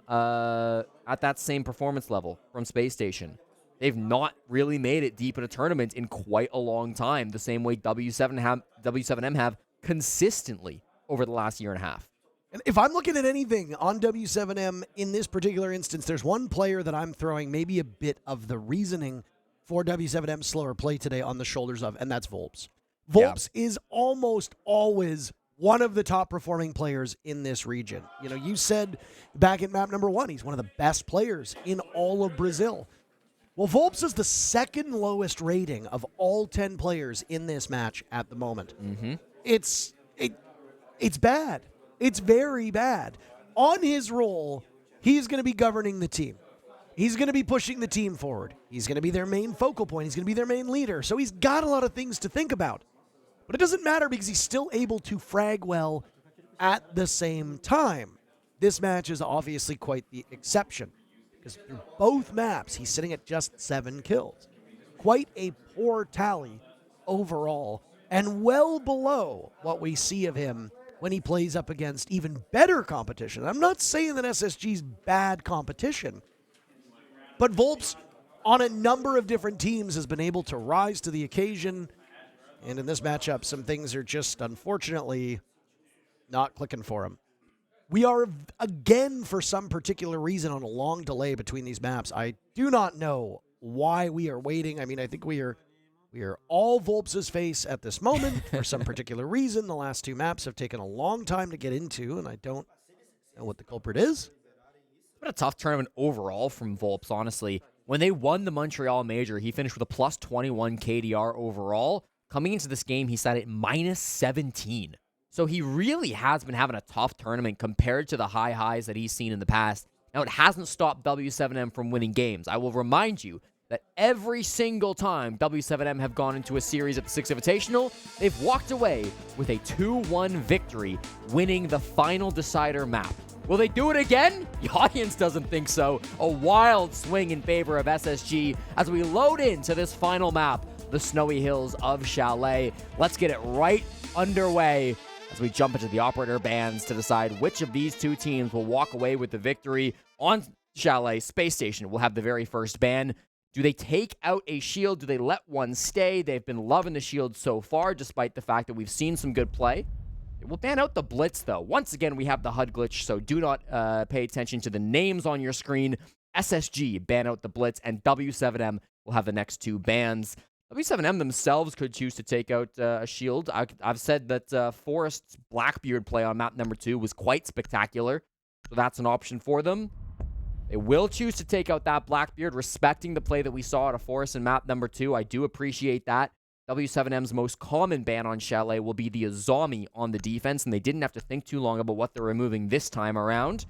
performance level from Space Station. They've not really made it deep in a tournament in quite a long time, the same way w7m have consistently over the last year and a half. And if I'm looking at anything on w7m in this particular instance, there's one player that I'm throwing maybe a bit of the reasoning for w7m's slower play today on the shoulders of, and that's Volps. Volps is almost always one of the top performing players in this region. You know, you said back at map number 1, he's one of the best players in all of Brazil. Well, Volps is the second lowest rating of all 10 players in this match at the moment. Mm-hmm. It's bad. It's very bad. On his role, he's going to be governing the team. He's going to be pushing the team forward. He's going to be their main focal point. He's going to be their main leader. So he's got a lot of things to think about. But it doesn't matter because he's still able to frag well at the same time. this match is obviously quite the exception, because through both maps, he's sitting at just 7 kills. Quite a poor tally overall, and well below what we see of him when he plays up against even better competition. I'm not saying that SSG's bad competition, but Volps, on a number of different teams, has been able to rise to the occasion. And in this matchup, some things are just, unfortunately, not clicking for him. We are, again, for some particular reason, on a long delay between these maps. I do not know why we are waiting. I mean, I think we are all Volps' face at this moment for some particular reason. The last 2 maps have taken a long time to get into, and I don't know what the culprit is. It's been a tough tournament overall from Volps, honestly. When they won the Montreal Major, he finished with a plus 21 KDR overall. Coming into this game, he sat at minus 17. So he really has been having a tough tournament compared to the high highs that he's seen in the past. Now, it hasn't stopped w7m from winning games. I will remind you that every single time w7m have gone into a series at the Six Invitational, they've walked away with a 2-1 victory, winning the final decider map. Will they do it again? The audience doesn't think so. A wild swing in favor of SSG as we load into this final map, the snowy hills of Chalet. Let's get it right underway as we jump into the operator bands to decide which of these 2 teams will walk away with the victory. On Chalet, Spacestation will have the very first ban. Do they take out a shield? Do they let one stay? They've been loving the shield so far, despite the fact that we've seen some good play. We'll ban out the Blitz, though. Once again, we have the HUD glitch, so do not pay attention to the names on your screen. SSG ban out the Blitz, and w7m will have the next 2 bans. w7m themselves could choose to take out a shield. I've said that Forest's Blackbeard play on map number 2 was quite spectacular, so that's an option for them. They will choose to take out that Blackbeard, respecting the play that we saw at a Forest in map number 2. I do appreciate that. w7m's most common ban on Chalet will be the Azami on the defense, and they didn't have to think too long about what they're removing this time around.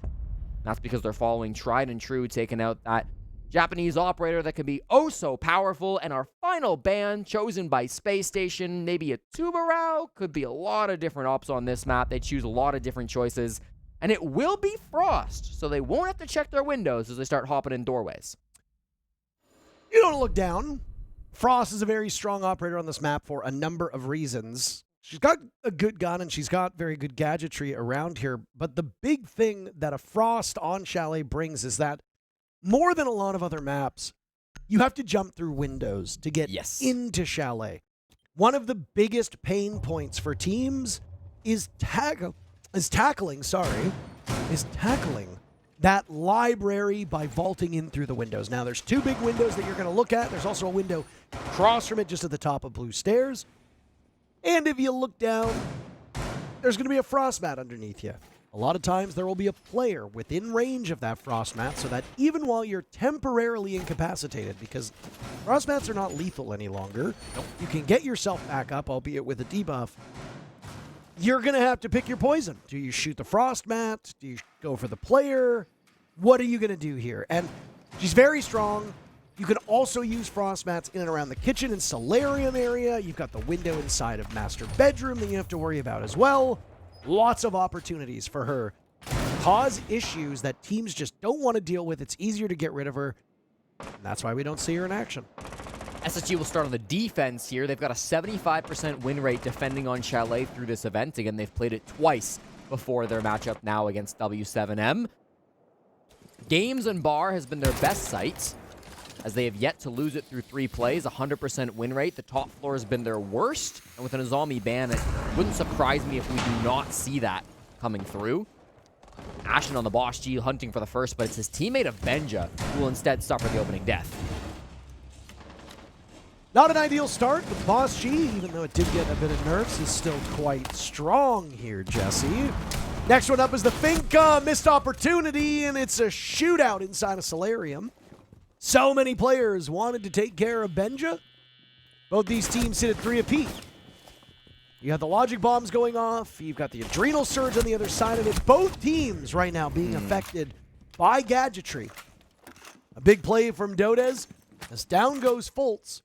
That's because they're following tried and true, taking out that Japanese operator that can be oh so powerful. And our final ban, chosen by Spacestation, maybe a Tubarao, could be a lot of different ops on this map. They choose a lot of different choices, and it will be Frost, so they won't have to check their windows as they start hopping in doorways. You don't look down. Frost is a very strong operator on this map for a number of reasons. She's got a good gun, and she's got very good gadgetry around here. But the big thing that a Frost on Chalet brings is that, more than a lot of other maps, you have to jump through windows to get into Chalet. One of the biggest pain points for teams is tackling that library by vaulting in through the windows. Now, there's 2 big windows that you're going to look at. There's also a window across from it just at the top of Blue Stairs. And if you look down, there's going to be a frost mat underneath you. A lot of times there will be a player within range of that frost mat, so that even while you're temporarily incapacitated, because frost mats are not lethal any longer, you can get yourself back up, albeit with a debuff. You're going to have to pick your poison. Do you shoot the frost mat? Do you go for the player? What are you going to do here? And she's very strong. You can also use frost mats in and around the kitchen and solarium area. You've got the window inside of master bedroom that you have to worry about as well. Lots of opportunities for her to cause issues that teams just don't want to deal with. It's easier to get rid of her, and that's why we don't see her in action. SSG will start on the defense here. They've got a 75% win rate defending on Chalet through this event. Again, they've played it twice before their matchup now against w7m. Games and Bar has been their best site, as they have yet to lose it through 3 plays. 100% win rate. The top floor has been their worst, and with an Azami ban, it wouldn't surprise me if we do not see that coming through. Ashen on the Boss G hunting for the first, but it's his teammate of Benja who will instead suffer the opening death. Not an ideal start, but Boss G, even though it did get a bit of nerfs, is still quite strong here, Jesse. Next one up is the Finca. Missed opportunity, and it's a shootout inside a solarium. So many players wanted to take care of Benja. Both these teams sit at 3 apiece. You got the logic bombs going off. You've got the adrenal surge on the other side of it. Both teams right now being affected by gadgetry. A big play from Dodez as down goes Fultz.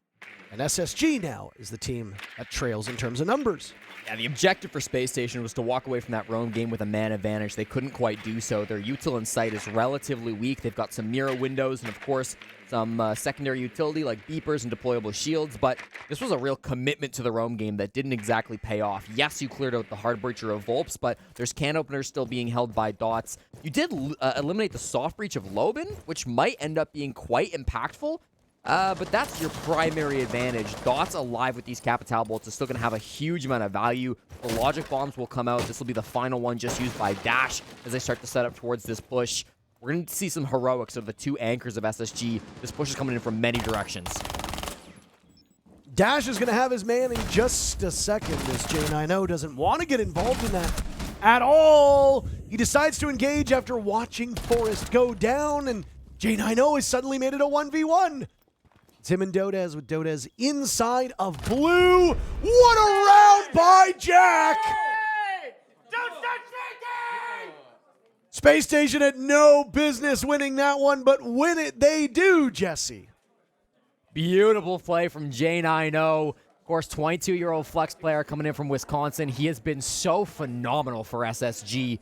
And SSG now is the team that trails in terms of numbers. Yeah, the objective for Spacestation was to walk away from that roam game with a man advantage. They couldn't quite do so. Their util in sight is relatively weak. They've got some mirror windows and, of course, some secondary utility like beepers and deployable shields, but this was a real commitment to the roam game that didn't exactly pay off. Yes, you cleared out the hard breacher of Volps, but there's can openers still being held by Dots. You did eliminate the soft breach of Loben, which might end up being quite impactful. But that's your primary advantage. Dots alive with these Capital bolts is still going to have a huge amount of value. The logic bombs will come out. This will be the final one just used by Dash as they start to set up towards this push. We're going to see some heroics of the two anchors of SSG. This push is coming in from many directions. Dash is going to have his man in just a second as J90 doesn't want to get involved in that at all. He decides to engage after watching Forrest go down, and J90 has suddenly made it a 1v1. It's him and Dodez with Dodez inside of blue. What a round by Jack! Space Station had no business winning that one, but win it they do, Jesse. Beautiful play from J90. Of course, 22-year-old flex player coming in from Wisconsin. He has been so phenomenal for SSG.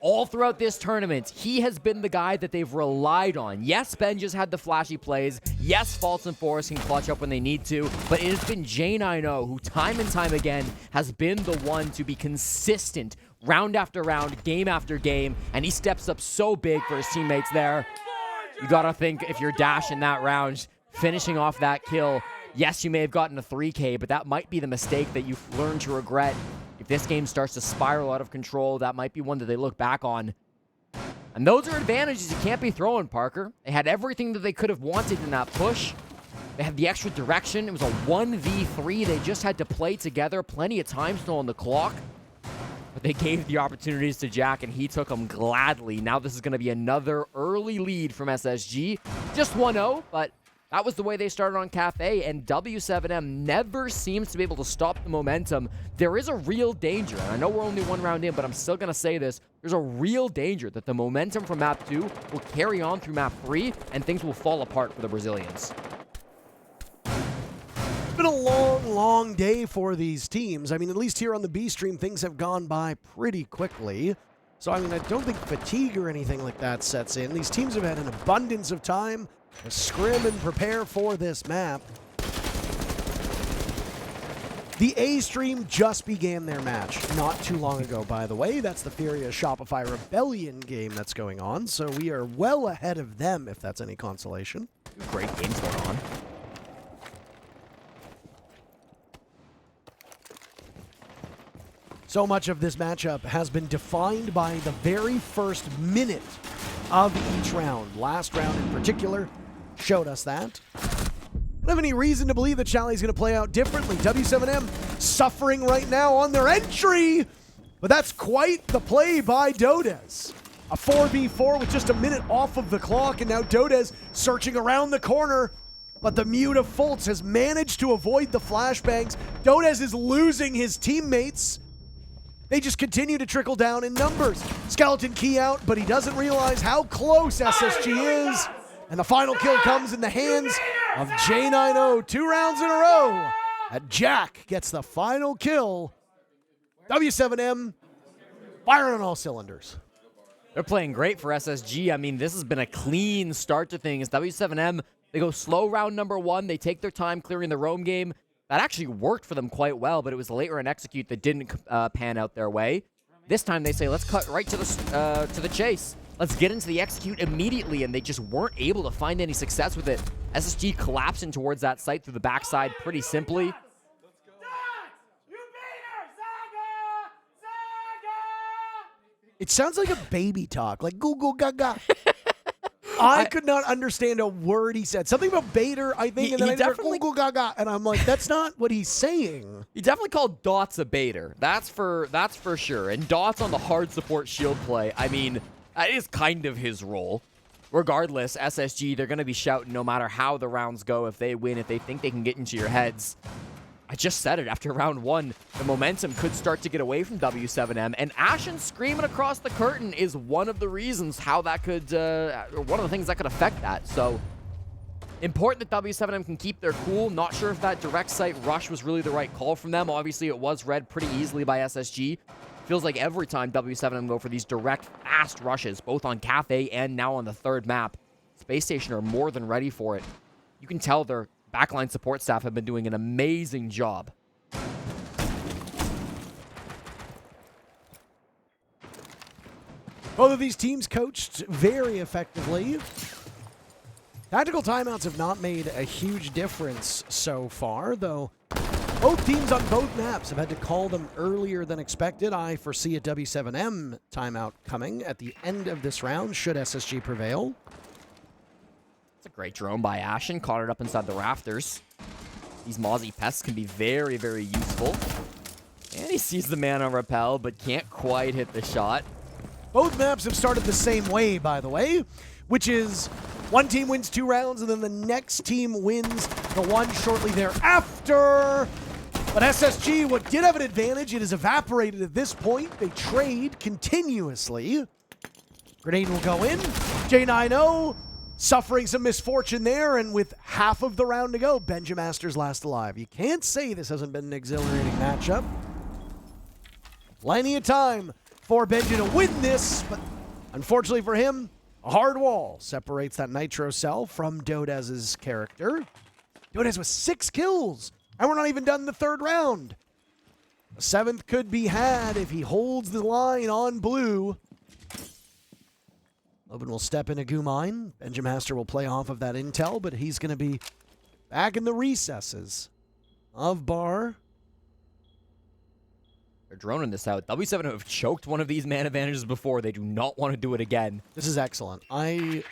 All throughout this tournament, he has been the guy that they've relied on. Yes, Benja's had the flashy plays. Yes, False and Forrest can clutch up when they need to. But it has been J90 who time and time again has been the one to be consistent round after round, game after game. And he steps up so big for his teammates there. You got to think if you're Dash in that round, finishing off that kill, yes, you may have gotten a 3K, but that might be the mistake that you've learned to regret. If this game starts to spiral out of control, that might be one that they look back on. And those are advantages you can't be throwing, Parker. They had everything that they could have wanted in that push. They had the extra direction. It was a 1v3. They just had to play together. Plenty of time still on the clock. But they gave the opportunities to Jack, and he took them gladly. Now this is going to be another early lead from SSG. Just 1-0, but that was the way they started on Cafe, and w7m never seems to be able to stop the momentum. There is a real danger, and I know we're only one round in, but I'm still going to say this. There's a real danger that the momentum from Map 2 will carry on through Map 3, and things will fall apart for the Brazilians. It's been a long, long day for these teams. I mean, at least here on the B stream, things have gone by pretty quickly. So, I mean, I don't think fatigue or anything like that sets in. These teams have had an abundance of time to scrim and prepare for this map. The A stream just began their match not too long ago, by the way. That's the Furia Shopify Rebellion game that's going on, so we are well ahead of them, if that's any consolation. Great games going on. So much of this matchup has been defined by the very first minute of each round. Last round in particular showed us that. I don't have any reason to believe that Chalet is going to play out differently. w7m suffering right now on their entry, but that's quite the play by Dodez. A 4v4 with just a minute off of the clock, and now Dodez searching around the corner, but the mute of Fultz has managed to avoid the flashbangs. Dodez is losing his teammates. They just continue to trickle down in numbers. Skeleton key out, but he doesn't realize how close SSG is. And the final kill comes in the hands of J90. 2 rounds in a row. And Jack gets the final kill. w7m firing on all cylinders. They're playing great for SSG. I mean, this has been a clean start to things. w7m, they go slow round number 1. They take their time clearing the roam game. That actually worked for them quite well, but it was the later and execute that didn't pan out their way. This time they say, let's cut right to the chase. Let's get into the execute immediately, and they just weren't able to find any success with it. SSG collapsing towards that site through the backside pretty simply. It sounds like a baby talk, like goo goo gaga. I could not understand a word he said. Something about Bader, I think, and then I heard goo goo gaga, and I'm like, that's not what he's saying. He definitely called Dots a baiter. That's for sure. And Dots on the hard support shield play, I mean, that is kind of his role. Regardless, SSG, they're going to be shouting no matter how the rounds go. If they win, if they think they can get into your heads. I just said it, after round 1, the momentum could start to get away from w7m, and Ashen screaming across the curtain is one of the reasons how that could, or one of the things that could affect that. So Important that w7m can keep their cool. Not sure if that direct site rush was really the right call from them. Obviously, it was read pretty easily by SSG. Feels like every time w7m go for these direct, fast rushes, both on Kafe and now on the third map, Spacestation are more than ready for it. You can tell their backline support staff have been doing an amazing job. Both of these teams coached very effectively. Tactical timeouts have not made a huge difference so far, though both teams on both maps have had to call them earlier than expected. I foresee a w7m timeout coming at the end of this round, should SSG prevail. It's a great drone by Ashen, caught it up inside the rafters. These Mozzie pests can be very, very useful. And he sees the man on rappel, but can't quite hit the shot. Both maps have started the same way, by the way, which is one team wins 2 rounds and then the next team wins the one shortly thereafter. But SSG, what did have an advantage, it has evaporated at this point. They trade continuously. Grenade will go in. J90 suffering some misfortune there, and with half of the round to go, Benja Masters last alive. You can't say this hasn't been an exhilarating matchup. Plenty of time for Benja to win this, but unfortunately for him, a hard wall separates that Nitro cell from Dodez's character. Dodez with 6 kills, and we're not even done the 3rd round. The 7th could be had if he holds the line on blue. Loban will step into Goo Mine. Benja Master will play off of that intel, but he's going to be back in the recesses of Bar. They're droning this out. w7m have choked one of these man advantages before. They do not want to do it again. This is excellent. I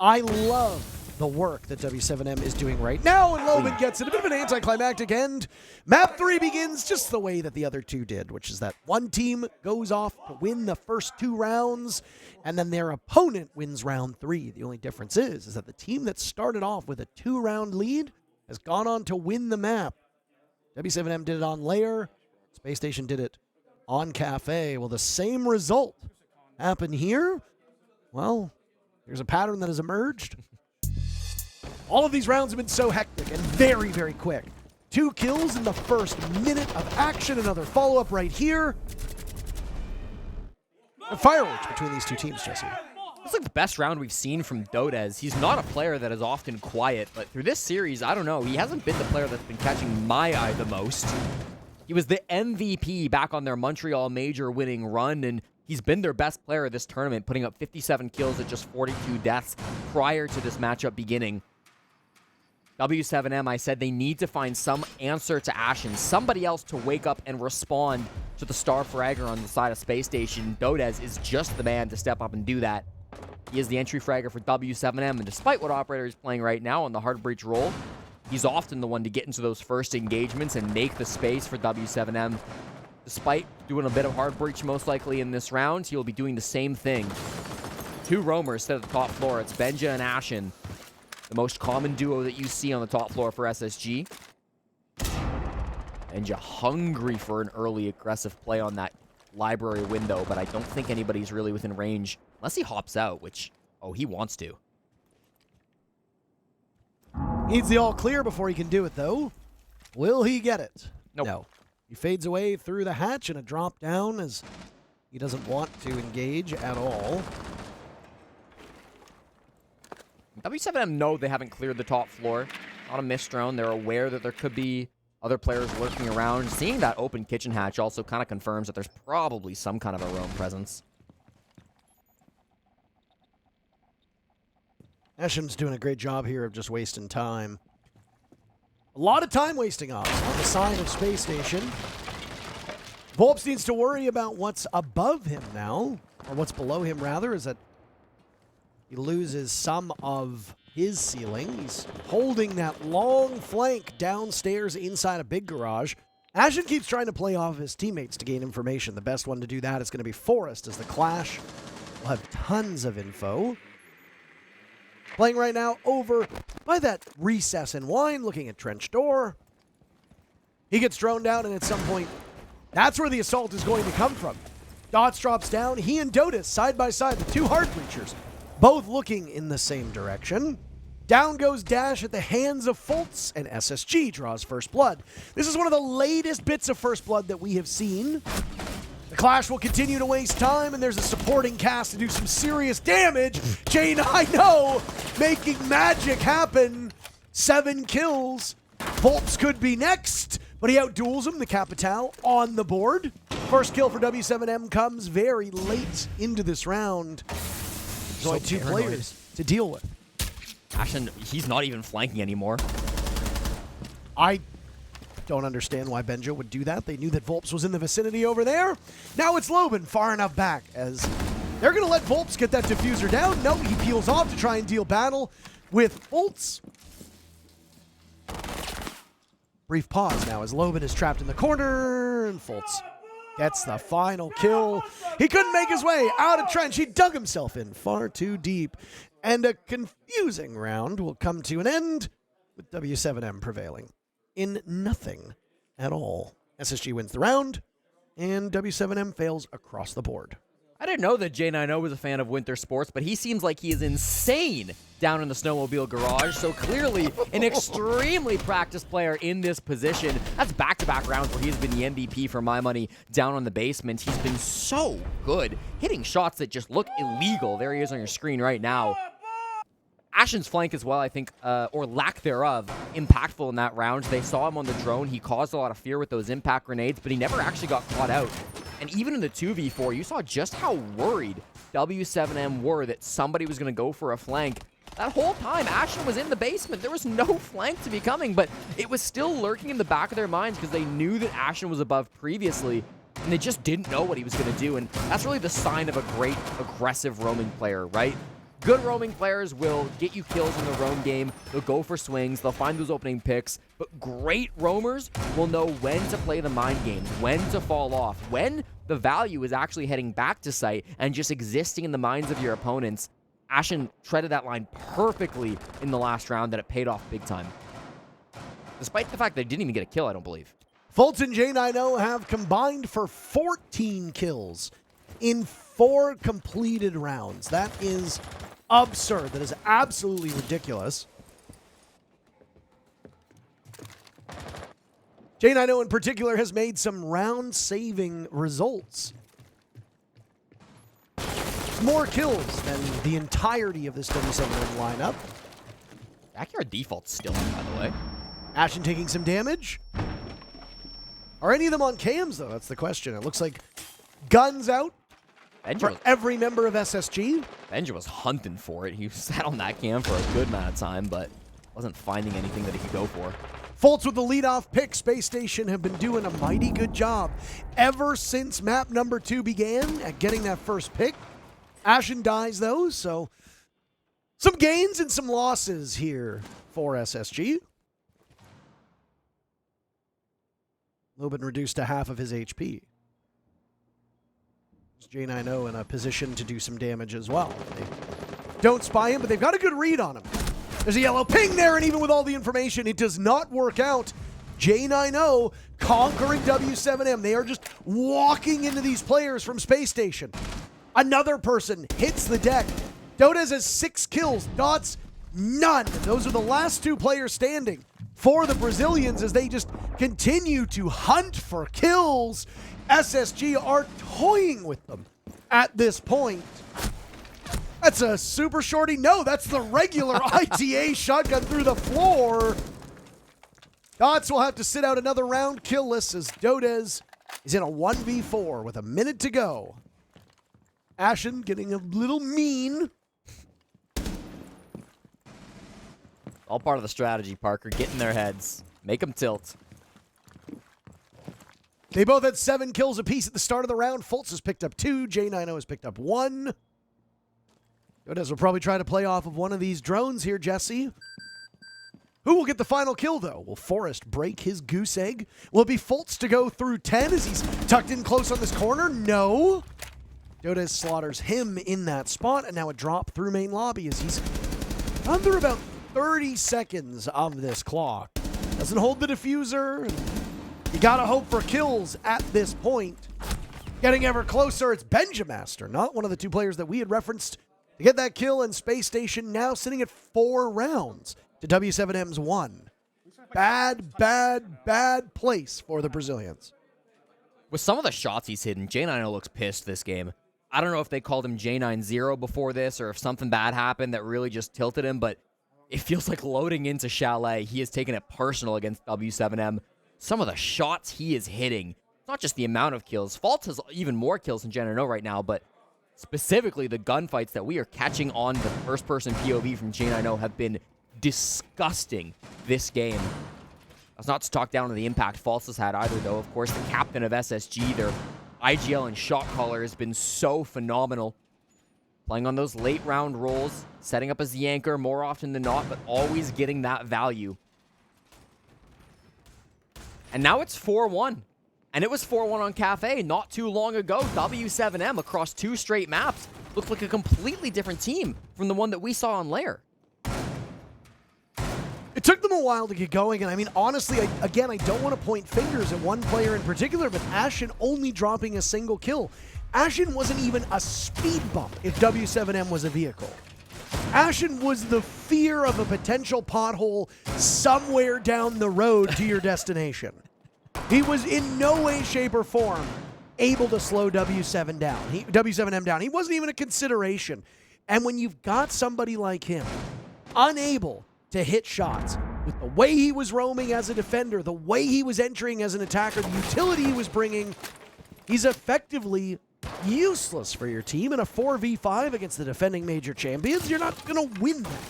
love the work that w7m is doing right now, and Loban gets it. A bit of an anticlimactic end. Map 3 begins just the way that the other 2 did, which is that one team goes off to win the first 2 rounds, and then their opponent wins round 3. The only difference is that the team that started off with a 2-round lead has gone on to win the map. w7m did it on Lair. Spacestation did it on Cafe. Will the same result happen here? Well, there's a pattern that has emerged. All of these rounds have been so hectic and very, very quick. 2 kills in the first minute of action. Another follow-up right here. And fireworks between these 2 teams, Jesse. It's like the best round we've seen from Dodez. He's not a player that is often quiet, but through this series, I don't know. He hasn't been the player that's been catching my eye the most. He was the MVP back on their Montreal Major winning run, and he's been their best player this tournament, putting up 57 kills at just 42 deaths prior to this matchup beginning. w7m, I said they need to find some answer to Ashen, somebody else to wake up and respond to the star fragger on the side of Spacestation. Dodez is just the man to step up and do that. He is the entry fragger for w7m, and despite what Operator is playing right now on the hard breach role, he's often the one to get into those first engagements and make the space for w7m. Despite doing a bit of hard breach most likely in this round, he'll be doing the same thing. 2 roamers sit at the top floor. It's Benja and Ashen, the most common duo that you see on the top floor for SSG. Benja hungry for an early aggressive play on that library window, but I don't think anybody's really within range, unless he hops out, which, oh, he wants to. Needs the all clear before he can do it, though. Will he get it? Nope. No. He fades away through the hatch and a drop down as he doesn't want to engage at all. w7m know they haven't cleared the top floor. Not a missed drone. They're aware that there could be other players lurking around. Seeing that open kitchen hatch also kind of confirms that there's probably some kind of a roam presence. Esham's doing a great job here of just wasting time. A lot of time wasting on the side of Space Station. Volps needs to worry about what's above him now, or what's below him rather, is that he loses some of his ceiling. He's holding that long flank downstairs inside a big garage. Ashen keeps trying to play off his teammates to gain information. The best one to do that is going to be Forrest, as the Clash will have tons of info. Playing right now over by that recess in wine, looking at trench door. He gets droned down, and at some point, that's where the assault is going to come from. Dots drops down. He and Dodez side by side, the 2 hard breachers, both looking in the same direction. Down goes Dash at the hands of Fultz, and SSG draws first blood. This is one of the latest bits of first blood that we have seen. The clash will continue to waste time, and there's a supporting cast to do some serious damage. J9O making magic happen. 7 kills. Fultz could be next, but he outduels him. The Capital on the board. First kill for W7M comes very late into this round. There's only 2 players to deal with. Ashen, he's not even flanking anymore. I don't understand why Benja would do that. They knew that Volps was in the vicinity over there. Now it's Loben far enough back as they're going to let Volps get that diffuser down. No, he peels off to try and deal battle with Fultz. Brief pause now as Loben is trapped in the corner, and Fultz gets the final kill. He couldn't make his way out of trench. He dug himself in far too deep. And a confusing round will come to an end with W7M prevailing in nothing at all. SSG wins the round, and W7M fails across the board. I didn't know that J9O was a fan of winter sports, but he seems like he is insane down in the snowmobile garage. So clearly an extremely practiced player in this position. That's back-to-back rounds where he's been the MVP for my money down on the basement. He's been so good, hitting shots that just look illegal. There he is on your screen right now. Ashen's flank as well, I think, or lack thereof, impactful in that round. They saw him on the drone. He caused a lot of fear with those impact grenades, but he never actually got caught out. And even in the 2v4, you saw just how worried W7M were that somebody was going to go for a flank. That whole time, Ashen was in the basement. There was no flank to be coming, but it was still lurking in the back of their minds because they knew that Ashen was above previously, and they just didn't know what he was going to do. And that's really the sign of a great aggressive roaming player, right? Good roaming players will get you kills in the roam game. They'll go for swings. They'll find those opening picks. But great roamers will know when to play the mind games, when to fall off, when the value is actually heading back to site and just existing in the minds of your opponents. Ashen treaded that line perfectly in the last round, and it paid off big time. Despite the fact that they didn't even get a kill, I don't believe. Fultz and J9O have combined for 14 kills in 4 completed rounds. That is absurd. That is absolutely ridiculous. J9O in particular has made some round-saving results. More kills than the entirety of this W7M lineup. Backyard default's still in, by the way. Ashen taking some damage. Are any of them on cams, though? That's the question. It looks like guns out for every member of SSG. Benja was hunting for it. He sat on that cam for a good amount of time, but wasn't finding anything that he could go for. Fultz with the leadoff pick. Spacestation have been doing a mighty good job ever since map number 2 began at getting that first pick. Ashen dies, though, so some gains and some losses here for SSG. Loben reduced to half of his HP. J9O in a position to do some damage as well. They don't spy him, but they've got a good read on him. There's a yellow ping there, and even with all the information, it does not work out. J9O conquering W7M. They are just walking into these players from Space Station. Another person hits the deck. Dotez has 6 kills. Dots, none. Those are the last 2 players standing for the Brazilians as they just continue to hunt for kills. SSG are toying with them at this point. That's a super shorty. No, that's the regular ITA shotgun through the floor. Dots will have to sit out another round killless as Dotez is in a 1v4 with a minute to go. Ashen getting a little mean. All part of the strategy, Parker. Get in their heads. Make them tilt. They both had 7 kills apiece at the start of the round. Fultz has picked up 2. J9O has picked up 1. Dotez will probably try to play off of one of these drones here, Jesse. Who will get the final kill, though? Will Forrest break his goose egg? Will it be Fultz to go through 10 as he's tucked in close on this corner? No. Dotez slaughters him in that spot, and now a drop through main lobby as he's under about 30 seconds of this clock. Doesn't hold the diffuser. You gotta hope for kills at this point. Getting ever closer, it's Benja Master, not one of the 2 players that we had referenced to get that kill, and Space Station now sitting at 4 rounds to W7M's 1. Bad, bad, bad place for the Brazilians. With some of the shots he's hitting, J9 looks pissed this game. I don't know if they called him J90 before this or if something bad happened that really just tilted him, but it feels like loading into Chalet, he has taken it personal against W7M. Some of the shots he is hitting, not just the amount of kills. Faults has even more kills than J9 right now, but specifically the gunfights that we are catching on the first-person POV from J9 have been disgusting this game. That's not to talk down to the impact Faults has had either, though. Of course, the captain of SSG, their IGL and shot caller, has been so phenomenal. Playing on those late round rolls, setting up as the anchor more often than not, but always getting that value. And now it's 4-1. And it was 4-1 on Kafe not too long ago. W7M across 2 straight maps looked like a completely different team from the one that we saw on Lair. It took them a while to get going, and I mean, honestly, I don't want to point fingers at one player in particular, but Ashen only dropping a single kill. Ashen wasn't even a speed bump if W7M was a vehicle. Ashen was the fear of a potential pothole somewhere down the road to your destination. He was in no way, shape, or form able to slow W7M down. He wasn't even a consideration. And when you've got somebody like him, unable to hit shots, with the way he was roaming as a defender, the way he was entering as an attacker, the utility he was bringing, he's effectively useless for your team. In a 4v5 against the defending major champions, you're not going to win that.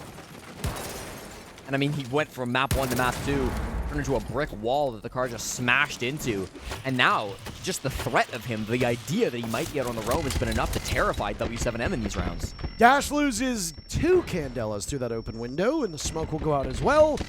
And I mean, he went from map 1 to map 2, turned into a brick wall that the car just smashed into. And now, just the threat of him, the idea that he might get on the roam has been enough to terrify W7M in these rounds. Dash loses 2 Candelas through that open window, and the smoke will go out as well.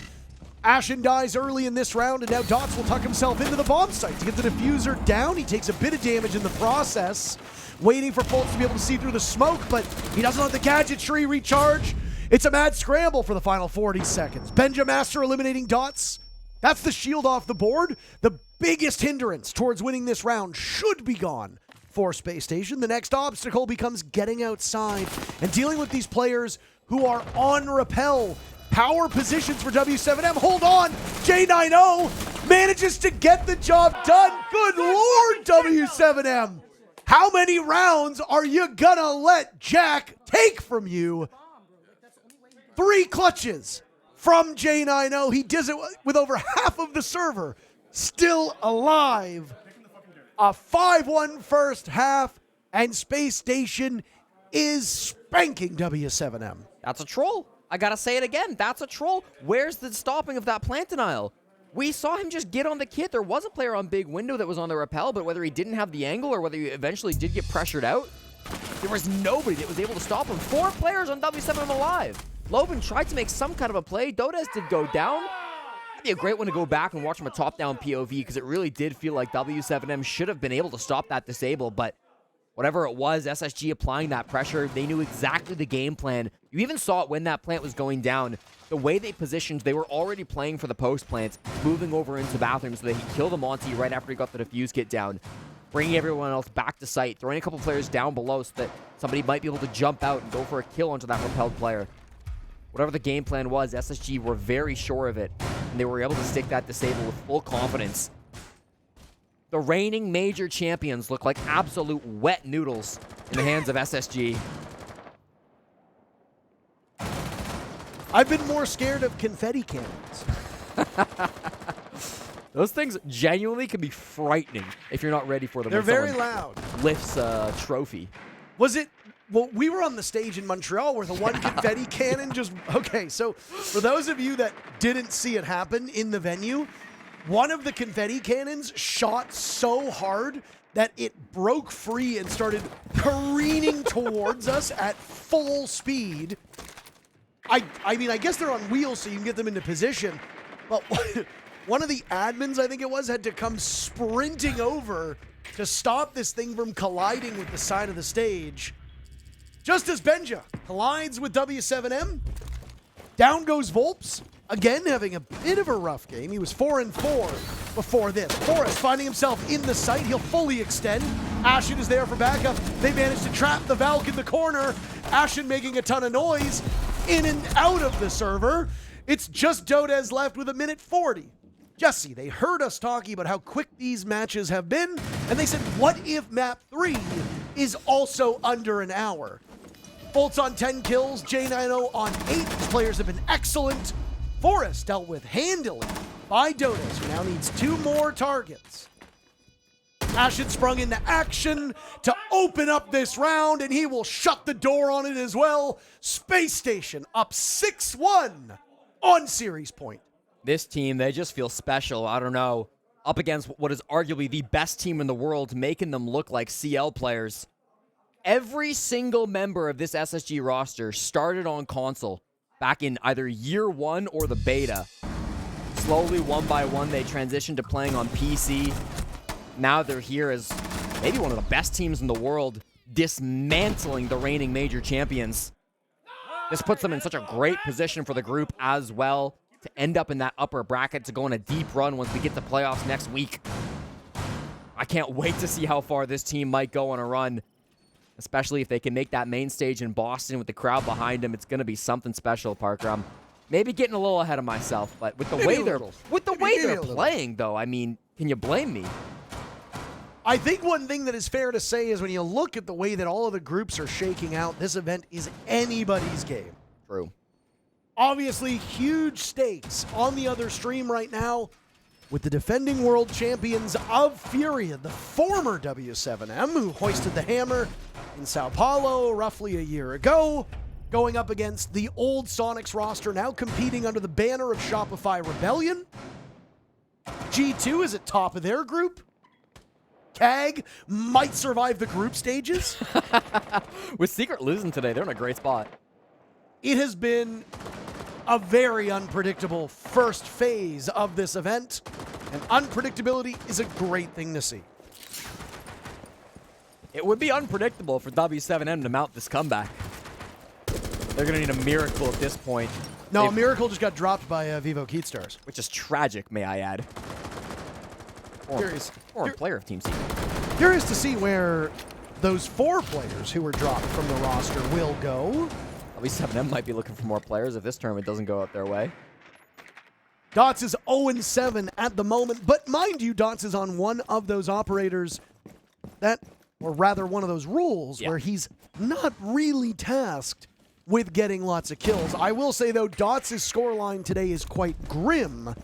Ashen dies early in this round, and now Dots will tuck himself into the bomb site to get the diffuser down. He takes a bit of damage in the process, waiting for Fultz to be able to see through the smoke, but he doesn't let the gadgetry recharge. It's a mad scramble for the final 40 seconds. Benja Master eliminating Dots. That's the shield off the board. The biggest hindrance towards winning this round should be gone for Space Station. The next obstacle becomes getting outside and dealing with these players who are on rappel. Power positions for W7M. Hold on. J90 manages to get the job done. Good Lord, W7M. How many rounds are you gonna let Jack take from you? 3 clutches from J90. He does it with over half of the server still alive. A 5-1 first half, and Space Station is spanking W7M. That's a troll. I gotta say it again. That's a troll. Where's the stopping of that plant denial? We saw him just get on the kit. There was a player on big window that was on the rappel, but whether he didn't have the angle or whether he eventually did get pressured out, there was nobody that was able to stop him. 4 players on W7M alive. Loban tried to make some kind of a play. Dodes did go down. That'd be a great one to go back and watch from a top-down POV, because it really did feel like W7M should have been able to stop that disable, but whatever it was, SSG applying that pressure, they knew exactly the game plan. You even saw it when that plant was going down. The way they positioned, they were already playing for the post plant, moving over into bathroom so that he killed the Monty right after he got the defuse kit down, bringing everyone else back to site, throwing a couple players down below so that somebody might be able to jump out and go for a kill onto that repelled player. Whatever the game plan was, SSG were very sure of it, and they were able to stick that disable with full confidence. The reigning major champions look like absolute wet noodles in the hands of SSG. I've been more scared of confetti cannons. Those things genuinely can be frightening if you're not ready for them. They're when very someone loud. Lifts a trophy. Was it? Well, we were on the stage in Montreal where the one confetti cannon just... Okay, so for those of you that didn't see it happen in the venue, one of the confetti cannons shot so hard that it broke free and started careening towards us at full speed. I mean, I guess they're on wheels so you can get them into position, but one of the admins, I think it was, had to come sprinting over to stop this thing from colliding with the side of the stage. Just as Benja collides with W7M, down goes Volps, again having a bit of a rough game. He was 4-4 before this. Forrest finding himself in the site. He'll fully extend. Ashen is there for backup. They managed to trap the Valk in the corner. Ashen making a ton of noise in and out of the server. It's just Dodez left with 1:40. Jesse, they heard us talking about how quick these matches have been, and they said, what if map 3 is also under an hour? Bolts on 10 kills, J90 on 8. These players have been excellent. Forrest dealt with handily by Dodez, who now needs 2 more targets. Ashen sprung into action to open up this round, and he will shut the door on it as well. Space Station up 6-1 on series point. This team, they just feel special. I don't know. Up against what is arguably the best team in the world, making them look like CL players. Every single member of this SSG roster started on console back in either year 1 or the beta. Slowly, one by one, they transitioned to playing on PC. Now they're here as maybe one of the best teams in the world, dismantling the reigning major champions. This puts them in such a great position for the group as well to end up in that upper bracket, to go on a deep run once we get to playoffs next week. I can't wait to see how far this team might go on a run, especially if they can make that main stage in Boston with the crowd behind them. It's going to be something special, Parker. Maybe getting a little ahead of myself, but with the way they're playing, though, I mean, can you blame me? I think one thing that is fair to say is when you look at the way that all of the groups are shaking out, this event is anybody's game. True. Obviously, huge stakes on the other stream right now with the defending world champions of Furia, the former W7M, who hoisted the hammer in Sao Paulo roughly a year ago, going up against the old Sonics roster, now competing under the banner of Shopify Rebellion. G2 is at top of their group. CAG might survive the group stages. With Secret losing today, they're in a great spot. It has been a very unpredictable first phase of this event, and unpredictability is a great thing to see. It would be unpredictable for W7M to mount this comeback. They're going to need a miracle at this point. No, a miracle just got dropped by Vivo Keatstars. Which is tragic, may I add. Or a player of Team Secret. Curious to see where those 4 players who were dropped from the roster will go. W7M might be looking for more players if this tournament doesn't go out their way. Dots is 0-7 at the moment, but mind you, Dots is on one of those operators that, or rather one of those rules where he's not really tasked with getting lots of kills. I will say, though, Dots' scoreline today is quite grim.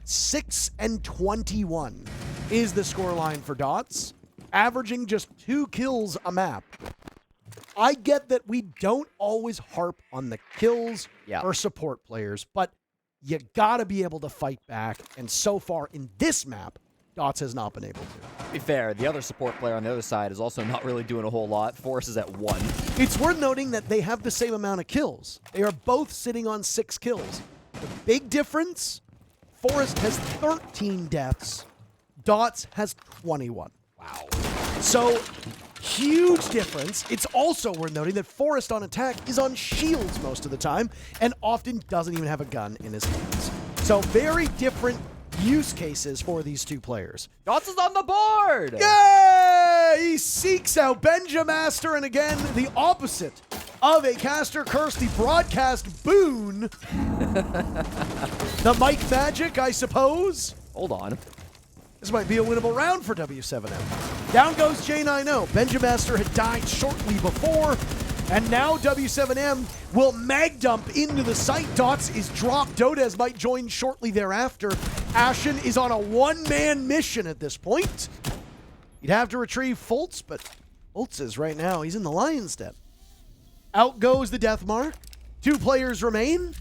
6-21 is the scoreline for Dots, averaging just 2 kills a map. I get that we don't always harp on the kills for support players, but you gotta be able to fight back, and so far in this map, Dots has not been able to. To be fair, the other support player on the other side is also not really doing a whole lot. Forrest is at 1. It's worth noting that they have the same amount of kills. They are both sitting on 6 kills. The big difference, Forrest has 13 deaths, Dots has 21. Wow. So, huge difference. It's also worth noting that Forrest on attack is on shields most of the time and often doesn't even have a gun in his hands. So, very different use cases for these 2 players. Dots is on the board! Yay! He seeks out Benja Master, and again, the opposite of a caster curse, the broadcast boon. The mic magic, I suppose. Hold on. This might be a winnable round for W7M. Down goes J90. Benja Master had died shortly before, and now W7M will mag dump into the site. Dots is dropped. Dodez might join shortly thereafter. Ashen is on a one-man mission at this point. You'd have to retrieve Fultz, but Fultz is right now. He's in the lion's den. Out goes the death mark. 2 players remain.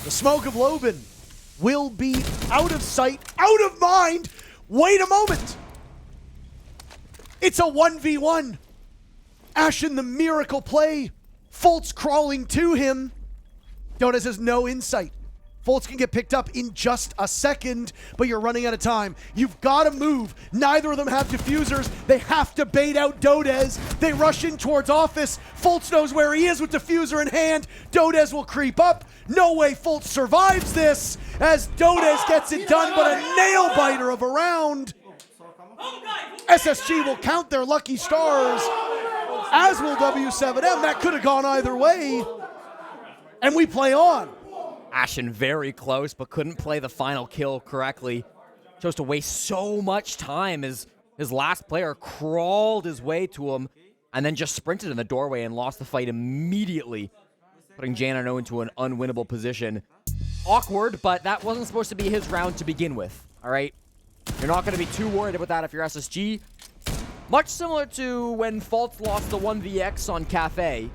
The smoke of Lobin will be out of sight, out of mind. Wait a moment. It's a 1v1. Ashen, the miracle play. Fultz crawling to him. Dodez has no insight. Fultz can get picked up in just a second, but you're running out of time. You've got to move. Neither of them have diffusers. They have to bait out Dodez. They rush in towards office. Fultz knows where he is with diffuser in hand. Dodez will creep up. No way Fultz survives this as Dodez gets it done, but a nail biter of a round. SSG will count their lucky stars, as will W7M. That could have gone either way. And we play on. Ashen very close, but couldn't play the final kill correctly. Chose to waste so much time as his last player crawled his way to him and then just sprinted in the doorway and lost the fight immediately, putting Janano into an unwinnable position. Awkward, but that wasn't supposed to be his round to begin with, all right? You're not going to be too worried about that if you're SSG. Much similar to when Faults lost the 1vx on Cafe.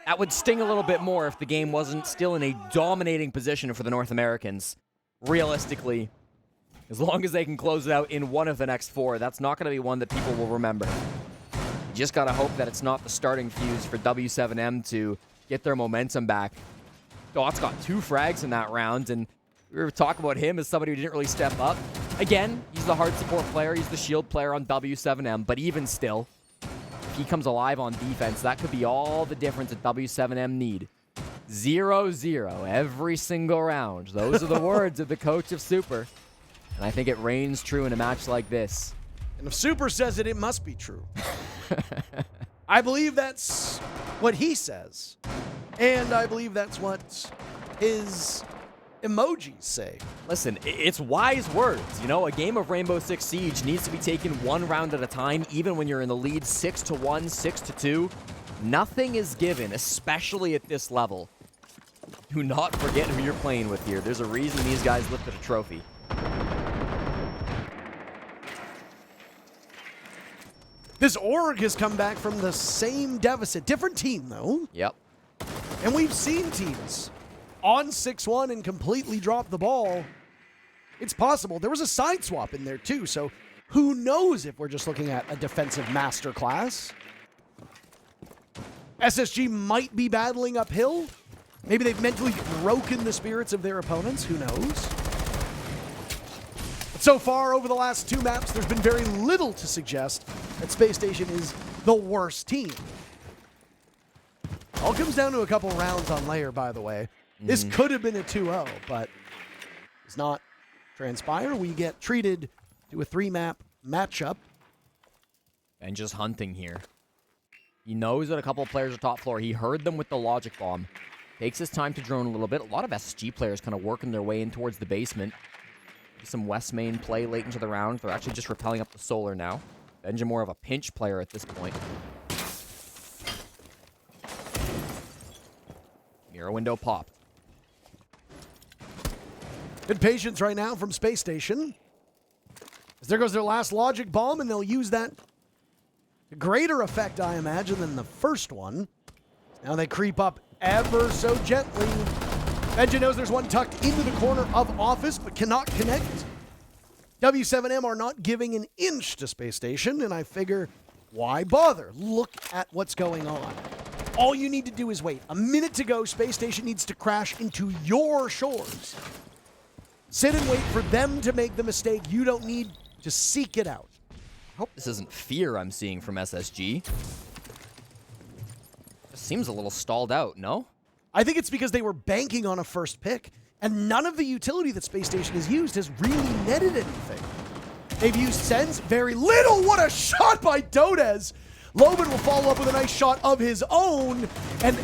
That would sting a little bit more if the game wasn't still in a dominating position for the North Americans. Realistically, as long as they can close it out in one of the next 4, that's not going to be one that people will remember. You just got to hope that it's not the starting fuse for W7M to get their momentum back. Dot's got 2 frags in that round, and we were talking about him as somebody who didn't really step up. Again, he's the hard support player. He's the shield player on W7M, but even still, if he comes alive on defense, that could be all the difference that W7M need. 0-0 every single round. Those are the words of the coach of Super. And I think it reigns true in a match like this. And if Super says it, it must be true. I believe that's what he says. And I believe that's what his emojis say. Listen, it's wise words. You know, a game of Rainbow Six Siege needs to be taken one round at a time, even when you're in the lead 6-1, 6-2. Nothing is given, especially at this level. Do not forget who you're playing with here. There's a reason these guys lifted a trophy. This org has come back from the same deficit. Different team, though. Yep. And we've seen teams on 6-1 and completely drop the ball. It's possible. There was a side swap in there, too, so who knows if we're just looking at a defensive masterclass. SSG might be battling uphill. Maybe they've mentally broken the spirits of their opponents. Who knows? But so far, over the last 2 maps, there's been very little to suggest that Spacestation is the worst team. All comes down to a couple rounds on Lair, by the way. This could have been a 2-0, but it's not transpire. We get treated to a 3-map matchup. And just hunting here. He knows that a couple of players are top floor. He heard them with the logic bomb. Takes his time to drone a little bit. A lot of SSG players kind of working their way in towards the basement. Some West main play late into the round. They're actually just repelling up the solar now. Benja more of a pinch player at this point. Mirror window popped. Good patience right now from Space Station. As there goes their last logic bomb, and they'll use that to greater effect, I imagine, than the first one. Now they creep up ever so gently. Benja knows there's one tucked into the corner of office, but cannot connect. W7M are not giving an inch to Space Station, and I figure, why bother? Look at what's going on. All you need to do is wait. A minute to go, Space Station needs to crash into your shores. Sit and wait for them to make the mistake. You don't need to seek it out. I hope this isn't fear I'm seeing from SSG. It seems a little stalled out, no? I think it's because they were banking on a first pick, and none of the utility that Space Station has used has really netted anything. They've used Sense very little. What a shot by Dodez. Loban will follow up with a nice shot of his own, and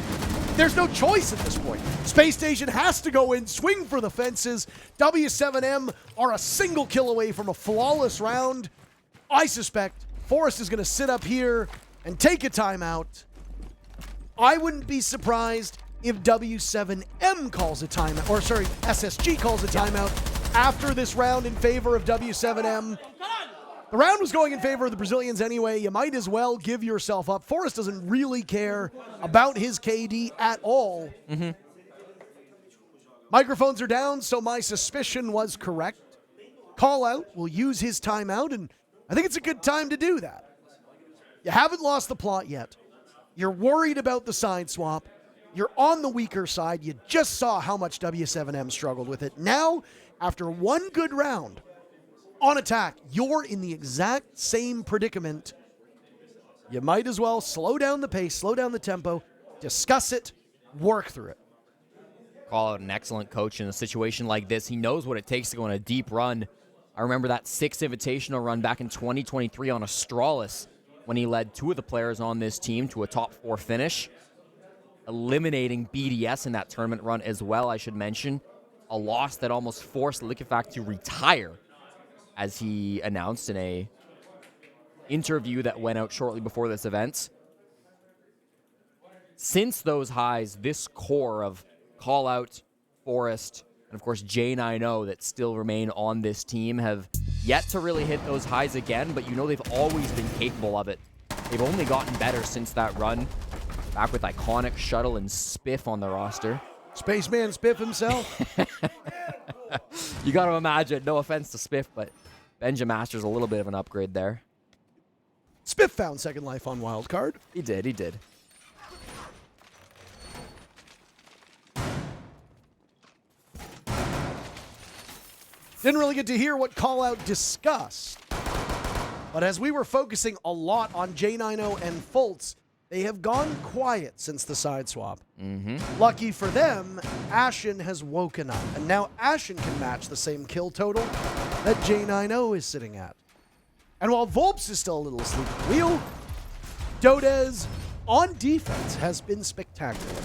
there's no choice at this point. Space Station has to go in, swing for the fences. W7M are a single kill away from a flawless round. I suspect Forrest is going to sit up here and take a timeout. I wouldn't be surprised if W7M calls a timeout, or sorry, SSG calls a timeout after this round in favor of W7M. The round was going in favor of the Brazilians anyway. You might as well give yourself up. Forrest doesn't really care about his KD at all. Microphones are down, so my suspicion was correct. Call out will use his timeout, and I think it's a good time to do that. You haven't lost the plot yet. You're worried about the side swap. You're on the weaker side. You just saw how much W7M struggled with it. Now, after one good round on attack, you're in the exact same predicament. You might as well slow down the pace, slow down the tempo, discuss it, work through it. Call out an excellent coach in a situation like this. He knows what it takes to go on a deep run. I remember that Six Invitational run back in 2023 on Astralis when he led 2 of the players on this team to a top 4 finish, eliminating BDS in that tournament run as well, I should mention. A loss that almost forced Liquefact to retire, as he announced in a interview that went out shortly before this event. Since those highs, this core of Callout, Forest, and of course J90 that still remain on this team have yet to really hit those highs again, but you know they've always been capable of it. They've only gotten better since that run, back with iconic Shuttle and Spiff on the roster. Spaceman Spiff himself. You got to imagine, no offense to Spiff, but Benja Master's a little bit of an upgrade there. Spiff found second life on Wildcard. He did. Didn't really get to hear what Callout discussed. But as we were focusing a lot on J90 and Fultz, they have gone quiet since the side swap. Lucky for them, Ashen has woken up. And now Ashen can match the same kill total that J90 is sitting at. And while Volps is still a little asleep at the wheel, Dodez on defense has been spectacular.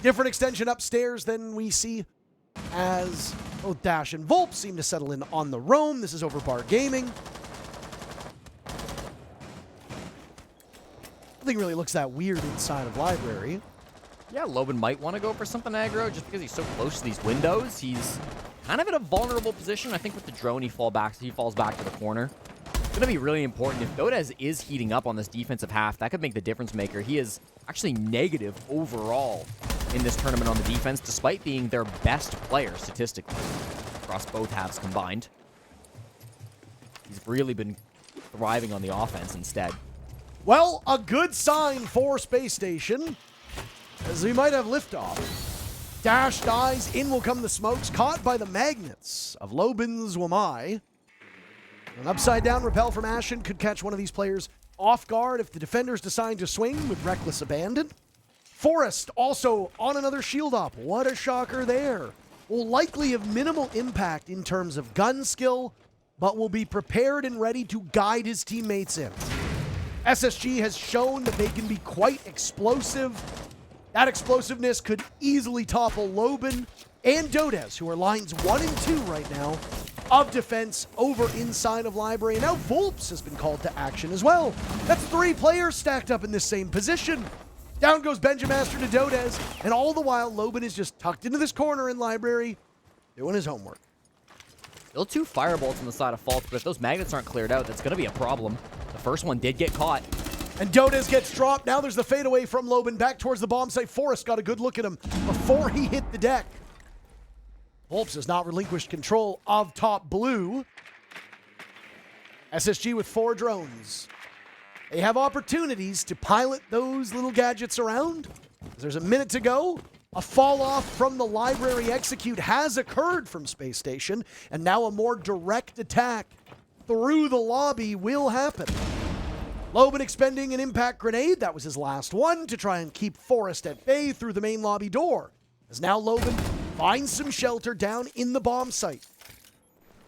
Different extension upstairs than we see as both Dash and Volp seem to settle in on the roam. This is over Bar Gaming. Nothing really looks that weird inside of Library. Yeah, Loban might want to go for something aggro just because he's so close to these windows. He's kind of in a vulnerable position. I think with the drone, he falls back to the corner. It's going to be really important. If Dodez is heating up on this defensive half, that could make the difference maker. He is actually negative overall in this tournament on the defense, despite being their best player statistically across both halves combined. He's really been thriving on the offense instead. Well, a good sign for Space Station, as we might have liftoff. Dash dies, in will come the smokes, caught by the magnets of Loban's Wamai. An upside down repel from Ashen could catch one of these players off guard if the defenders decide to swing with reckless abandon. Forest also on another shield op. What a shocker there. Will likely have minimal impact in terms of gun skill, but will be prepared and ready to guide his teammates in. SSG has shown that they can be quite explosive. That explosiveness could easily topple Loban and Dodez, who are lines 1 and 2 right now of defense over inside of Library. And now Volps has been called to action as well. That's 3 players stacked up in this same position. Down goes Benja Master to Dodez, and all the while Loban is just tucked into this corner in Library, doing his homework. Still 2 firebolts on the side of Fault, but if those magnets aren't cleared out, that's going to be a problem. The first one did get caught. And Dodez gets dropped. Now there's the fadeaway from Loban back towards the bomb site. Forrest got a good look at him before he hit the deck. Volps has not relinquished control of top blue. SSG with 4 drones. They have opportunities to pilot those little gadgets around. There's a minute to go. A fall off from the Library execute has occurred from Space Station, and now a more direct attack through the lobby will happen. Loban expending an impact grenade, that was his last one, to try and keep Forest at bay through the main lobby door. As now Loban finds some shelter down in the bomb site.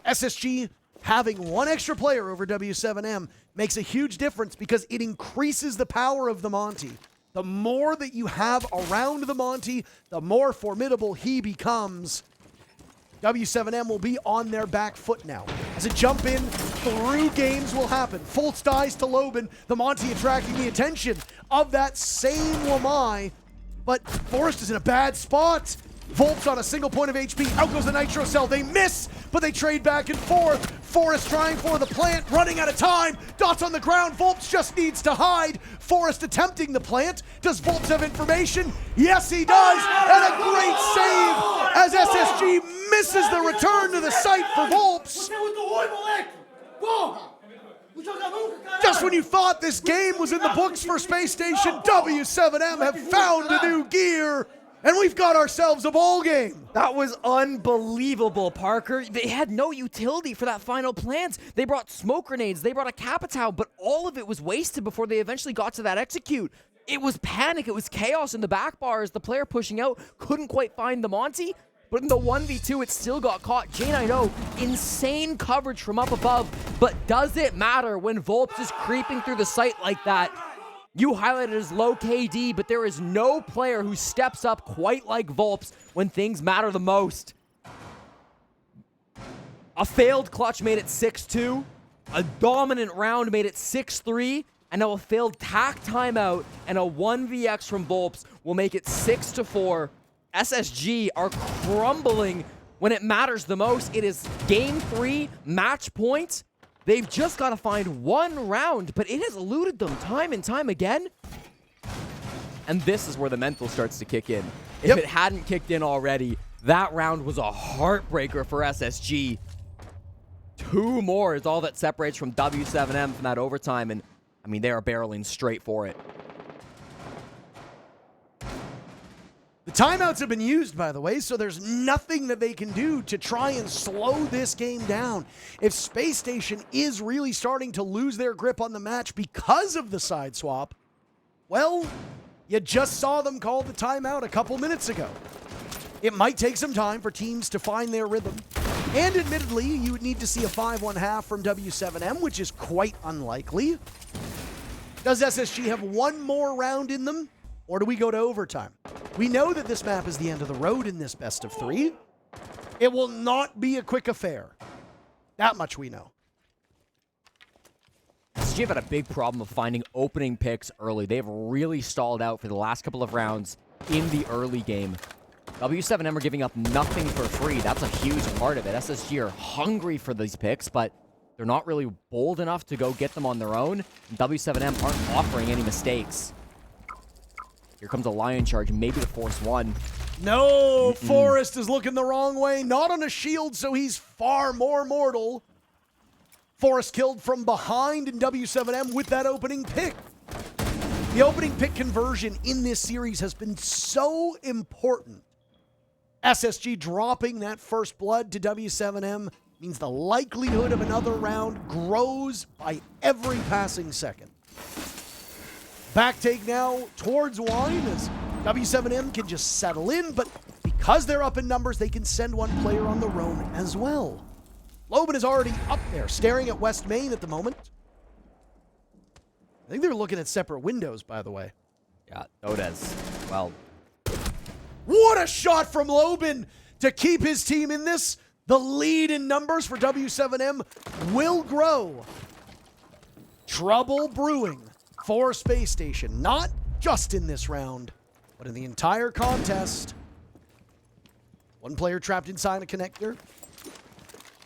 SSG having 1 extra player over w7m makes a huge difference because it increases the power of the Monty. The more that you have around the Monty, the more formidable he becomes. w7m will be on their back foot now. As a jump in through games will happen. Fultz dies to Loban, the Monty attracting the attention of that same Wamai, but Forrest is in a bad spot. Volps on a single point of HP. Out goes the Nitro Cell. They miss, but they trade back and forth. Forrest trying for the plant, running out of time. Dots on the ground. Volps just needs to hide. Forrest attempting the plant. Does Volps have information? Yes, he does. And a great save as SSG misses the return to the site for Volps. Just when you thought this game was in the books for Space Station, w7m have found a new gear. And we've got ourselves a ball game. That was unbelievable, Parker. They had no utility for that final plant. They brought smoke grenades, they brought a Capitao, but all of it was wasted before they eventually got to that execute. It was panic, it was chaos in the back bars. The player pushing out couldn't quite find the Monty. But in the 1v2, it still got caught. Jane, I know, insane coverage from up above, but does it matter when Volps is creeping through the site like that? You highlighted as low KD, but there is no player who steps up quite like Volps when things matter the most. A failed clutch made it 6-2. A dominant round made it 6-3. And now a failed tack timeout and a 1vx from Volps will make it 6-4. SSG are crumbling when it matters the most. It is game 3, match point. They've just got to find one round, but it has eluded them time and time again. And this is where the mental starts to kick in. If it hadn't kicked in already, that round was a heartbreaker for SSG. 2 more is all that separates from w7m from that overtime, and I mean, they are barreling straight for it. The timeouts have been used, by the way, so there's nothing that they can do to try and slow this game down. If Space Station is really starting to lose their grip on the match because of the side swap, well, you just saw them call the timeout a couple minutes ago. It might take some time for teams to find their rhythm. And admittedly, you would need to see a 5-1 half from w7m, which is quite unlikely. Does SSG have one more round in them, or do we go to overtime? We know that this map is the end of the road in this best of 3. It will not be a quick affair. That much we know. SSG have had a big problem of finding opening picks early. They've really stalled out for the last couple of rounds in the early game. W7M are giving up nothing for free. That's a huge part of it. SSG are hungry for these picks, but they're not really bold enough to go get them on their own. And w7m aren't offering any mistakes. Here comes a Lion charge, maybe the Force 1. No, Forrest is looking the wrong way. Not on a shield, so he's far more mortal. Forrest killed from behind in w7m with that opening pick. The opening pick conversion in this series has been so important. SSG dropping that first blood to w7m means the likelihood of another round grows by every passing second. Back take now towards Wine as w7m can just settle in, but because they're up in numbers, they can send one player on the roam as well. Loban is already up there, staring at West Main at the moment. I think they're looking at separate windows, by the way. Yeah, Odez. Well, what a shot from Loban to keep his team in this. The lead in numbers for w7m will grow. Trouble brewing for Space Station, not just in this round, but in the entire contest. One player trapped inside a connector.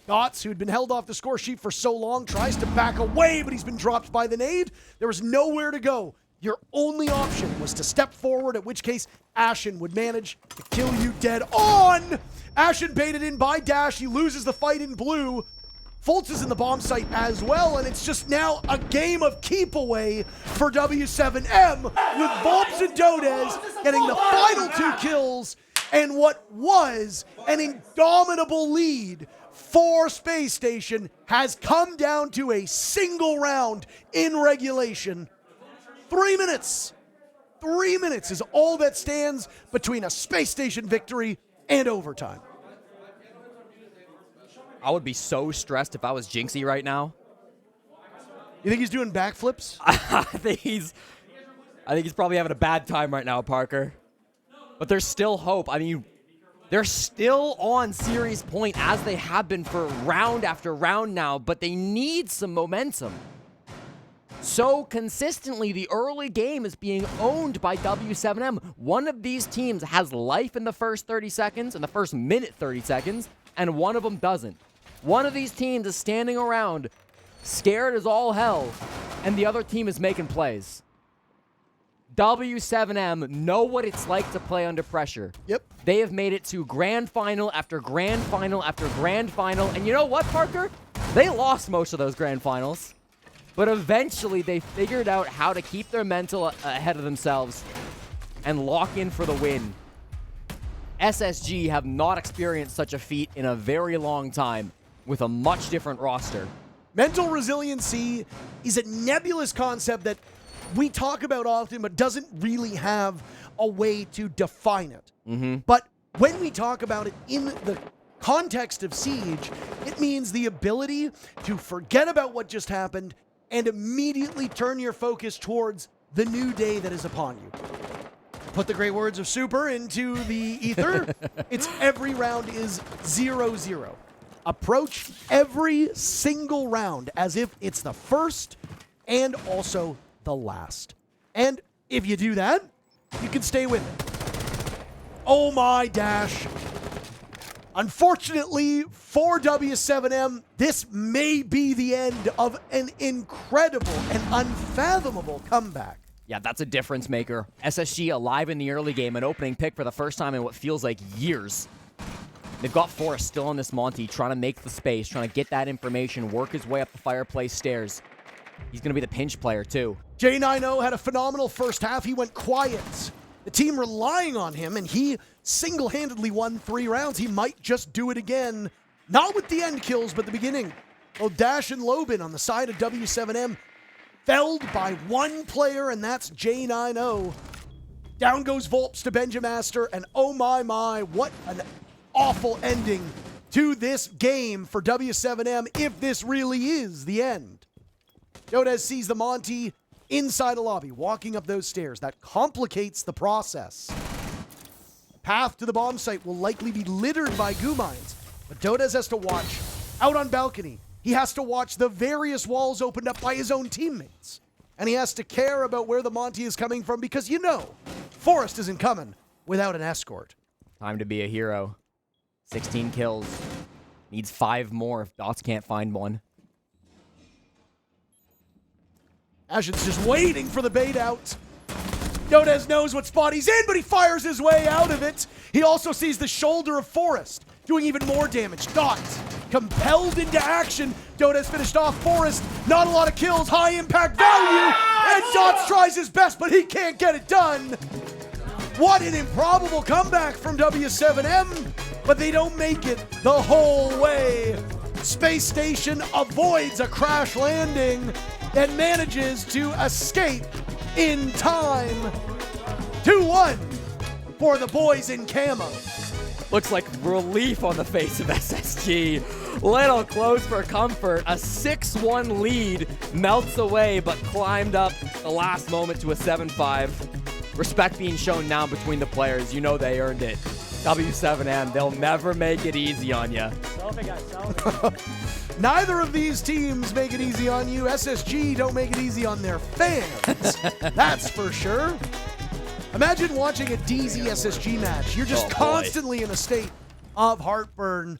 Gotts, who had been held off the score sheet for so long, tries to back away, but he's been dropped by the nade. There was nowhere to go. Your only option was to step forward, at which case Ashen would manage to kill you dead on. Ashen baited in by Dash. He loses the fight in blue. Fultz is in the bomb site as well, and it's just now a game of keep away for w7m, with Volps and Dodez getting the final 2 kills and what was an indomitable lead for Space Station has come down to a single round in regulation. 3 minutes. 3 minutes is all that stands between a Space Station victory and overtime. I would be so stressed if I was Jinxie right now. You think he's doing backflips? I think he's probably having a bad time right now, Parker. But there's still hope. I mean, they're still on series point as they have been for round after round now, but they need some momentum. So consistently, the early game is being owned by w7m. One of these teams has life in the first 30 seconds, in the first minute 30 seconds, and one of them doesn't. One of these teams is standing around, scared as all hell, and the other team is making plays. w7m know what it's like to play under pressure. Yep. They have made it to grand final after grand final after grand final, and you know what, Parker? They lost most of those grand finals. But eventually, they figured out how to keep their mental ahead of themselves and lock in for the win. SSG have not experienced such a feat in a very long time with a much different roster. Mental resiliency is a nebulous concept that we talk about often, but doesn't really have a way to define it. But when we talk about it in the context of Siege, it means the ability to forget about what just happened and immediately turn your focus towards the new day that is upon you. Put the great words of Super into the ether. It's every round is 0-0. Approach every single round as if it's the first and also the last. And if you do that, you can stay with it. Oh my dash. Unfortunately for W7M, this may be the end of an incredible and unfathomable comeback. Yeah, that's a difference maker. SSG alive in the early game, an opening pick for the first time in what feels like years. They've got Forrest still on this Monty, trying to make the space, trying to get that information, work his way up the fireplace stairs. He's going to be the pinch player, too. J90 had a phenomenal first half. He went quiet. The team relying on him, and he single-handedly won 3 rounds. He might just do it again. Not with the end kills, but the beginning. Well, Dash and Lobin on the side of W7M felled by 1 player, and that's J90. Down goes Volps to Benja Master, and oh my, what an awful ending to this game for W7M if this really is the end. Dodez sees the Monty inside a lobby, walking up those stairs. That complicates the process. Path to the bomb site will likely be littered by goo mines, but Dodez has to watch out on balcony. He has to watch the various walls opened up by his own teammates. And he has to care about where the Monty is coming from because, you know, Forrest isn't coming without an escort. Time to be a hero. 16 kills. Needs 5 more if Dots can't find one. Ashen's just waiting for the bait out. Dodez knows what spot he's in, but he fires his way out of it. He also sees the shoulder of Forrest, doing even more damage. Dots compelled into action. Dodez finished off Forrest. Not a lot of kills, high impact value. And Dots tries his best, but he can't get it done. What an improbable comeback from W7M, but they don't make it the whole way. Space Station avoids a crash landing and manages to escape in time. 2-1 for the boys in camo. Looks like relief on the face of SSG. Little close for comfort. A 6-1 lead melts away, but climbed up the last moment to a 7-5. Respect being shown now between the players. You know they earned it. W7M, they'll never make it easy on you. Neither of these teams make it easy on you. SSG don't make it easy on their fans. That's for sure. Imagine watching a DZ SSG match. You're just constantly in a state of heartburn.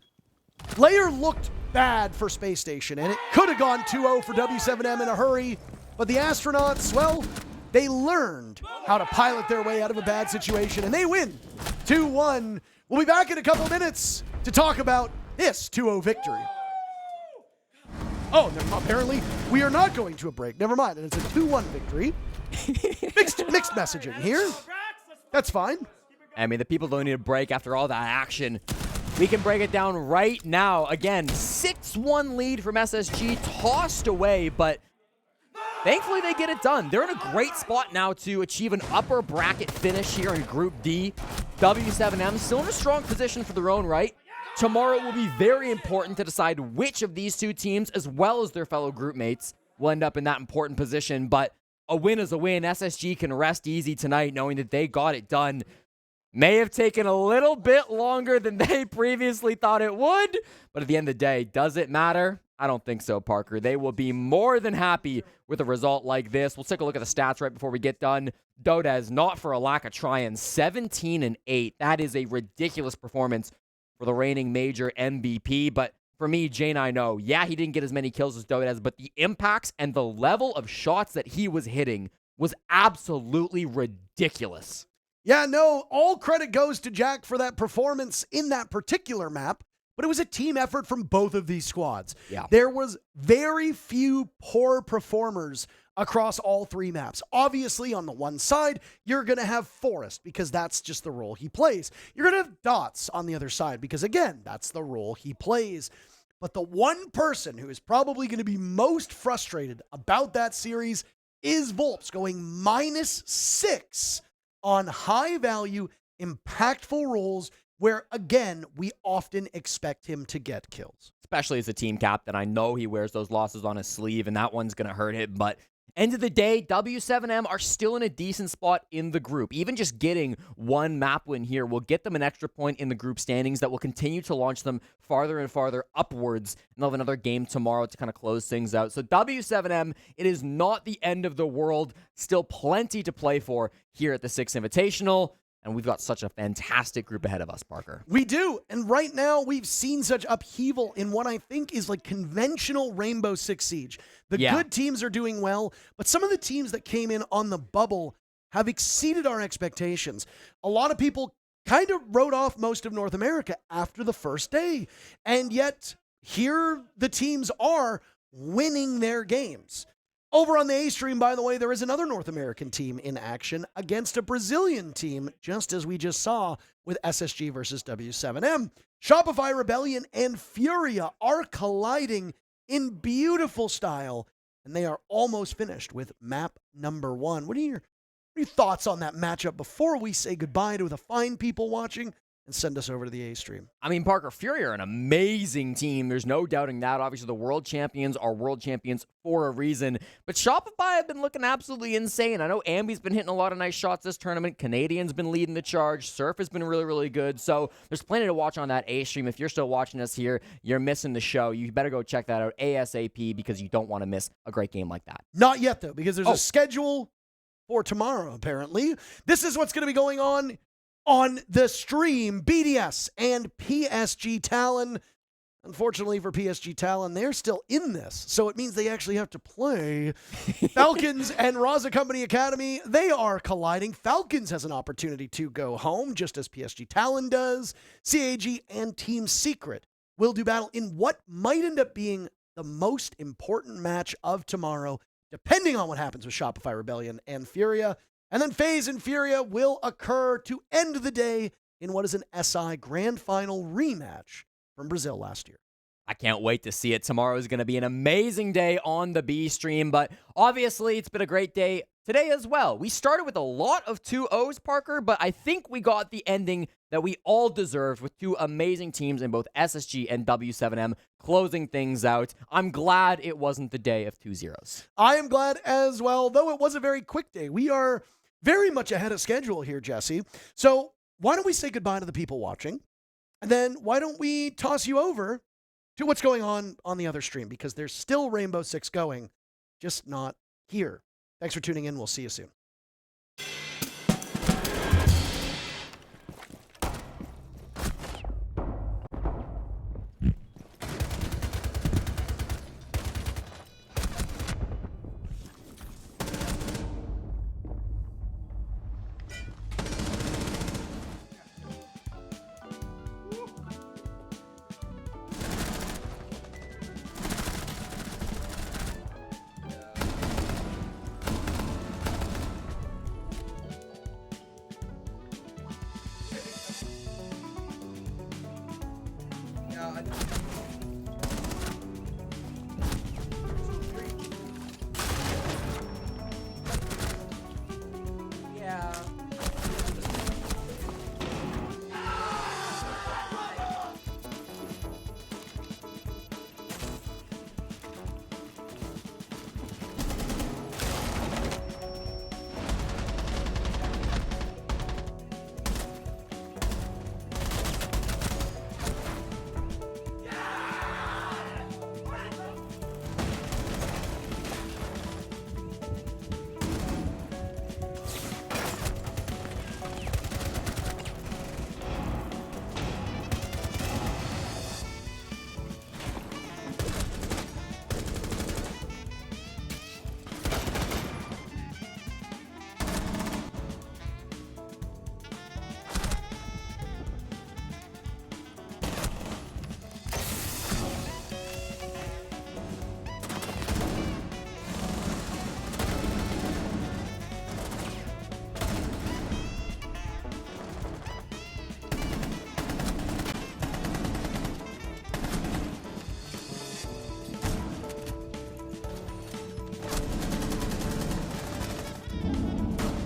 Lair looked bad for Space Station, and it could have gone 2-0 for W7M in a hurry. But the astronauts, well, they learned how to pilot their way out of a bad situation, and they win 2-1. We'll be back in a couple minutes to talk about this 2-0 victory. Oh, apparently we are not going to a break. Never mind. And it's a 2-1 victory. Mixed messaging here. That's fine. I mean, the people don't need a break after all that action. We can break it down right now. Again, 6-1 lead from SSG, tossed away, but thankfully they get it done. They're in a great spot now to achieve an upper bracket finish here in Group D. W7M still in a strong position for their own right. Tomorrow will be very important to decide which of these two teams, as well as their fellow group mates, will end up in that important position. But a win is a win. SSG can rest easy tonight knowing that they got it done. May have taken a little bit longer than they previously thought it would, but at the end of the day, does it matter? I don't think so, Parker. They will be more than happy with a result like this. We'll take a look at the stats right before we get done. Dodez, not for a lack of trying, 17-8. That is a ridiculous performance for the reigning major MVP. But for me, J90, yeah, he didn't get as many kills as Dodez, but the impacts and the level of shots that he was hitting was absolutely ridiculous. Yeah, no, all credit goes to Jack for that performance in that particular map, but it was a team effort from both of these squads. Yeah. There was very few poor performers across all 3 maps. Obviously, on the one side, you're going to have Forrest because that's just the role he plays. You're going to have Dots on the other side because, again, that's the role he plays. But the one person who is probably going to be most frustrated about that series is Volps going -6 on high-value, impactful roles where, again, we often expect him to get kills. Especially as a team captain. I know he wears those losses on his sleeve, and that one's going to hurt him. But end of the day, W7M are still in a decent spot in the group. Even just getting one map win here will get them an extra point in the group standings that will continue to launch them farther and farther upwards. And they'll have another game tomorrow to kind of close things out. So W7M, it is not the end of the world. Still plenty to play for here at the Six Invitational. And we've got such a fantastic group ahead of us, Parker. We do. And right now, we've seen such upheaval in what I think is like conventional Rainbow Six Siege. The good teams are doing well, but some of the teams that came in on the bubble have exceeded our expectations. A lot of people kind of wrote off most of North America after the first day. And yet, here the teams are winning their games. Over on the A stream, by the way, there is another North American team in action against a Brazilian team, just as we just saw with SSG versus W7M. Shopify Rebellion and Furia are colliding in beautiful style, and they are almost finished with map number 1. What are your thoughts on that matchup before we say goodbye to the fine people watching and send us over to the A stream? I mean, Parker, Fury are an amazing team. There's no doubting that. Obviously, the world champions are world champions for a reason. But Shopify have been looking absolutely insane. I know Ambi's been hitting a lot of nice shots this tournament. Canadian's been leading the charge. Surf has been really, really good. So there's plenty to watch on that A stream. If you're still watching us here, you're missing the show. You better go check that out ASAP because you don't want to miss a great game like that. Not yet, though, because there's a schedule for tomorrow, apparently. This is what's going to be going on the stream. BDS and PSG Talon. Unfortunately for PSG Talon, they're still in this, so it means they actually have to play Falcons and Raza Company Academy. They are colliding. Falcons has an opportunity to go home, just as PSG Talon does. CAG and Team Secret will do battle in what might end up being the most important match of tomorrow, depending on what happens with Shopify Rebellion and Furia. And then FaZe and Furia will occur to end the day in what is an SI Grand Final rematch from Brazil last year. I can't wait to see it. Tomorrow is going to be an amazing day on the B stream, but obviously it's been a great day today as well. We started with a lot of 2-0s, Parker, but I think we got the ending that we all deserved with two amazing teams in both SSG and W7M closing things out. I'm glad it wasn't the day of 2-0s. I am glad as well, though it was a very quick day. We are very much ahead of schedule here, Jesse. So why don't we say goodbye to the people watching? And then why don't we toss you over to what's going on the other stream? Because there's still Rainbow Six going, just not here. Thanks for tuning in. We'll see you soon. Yeah, I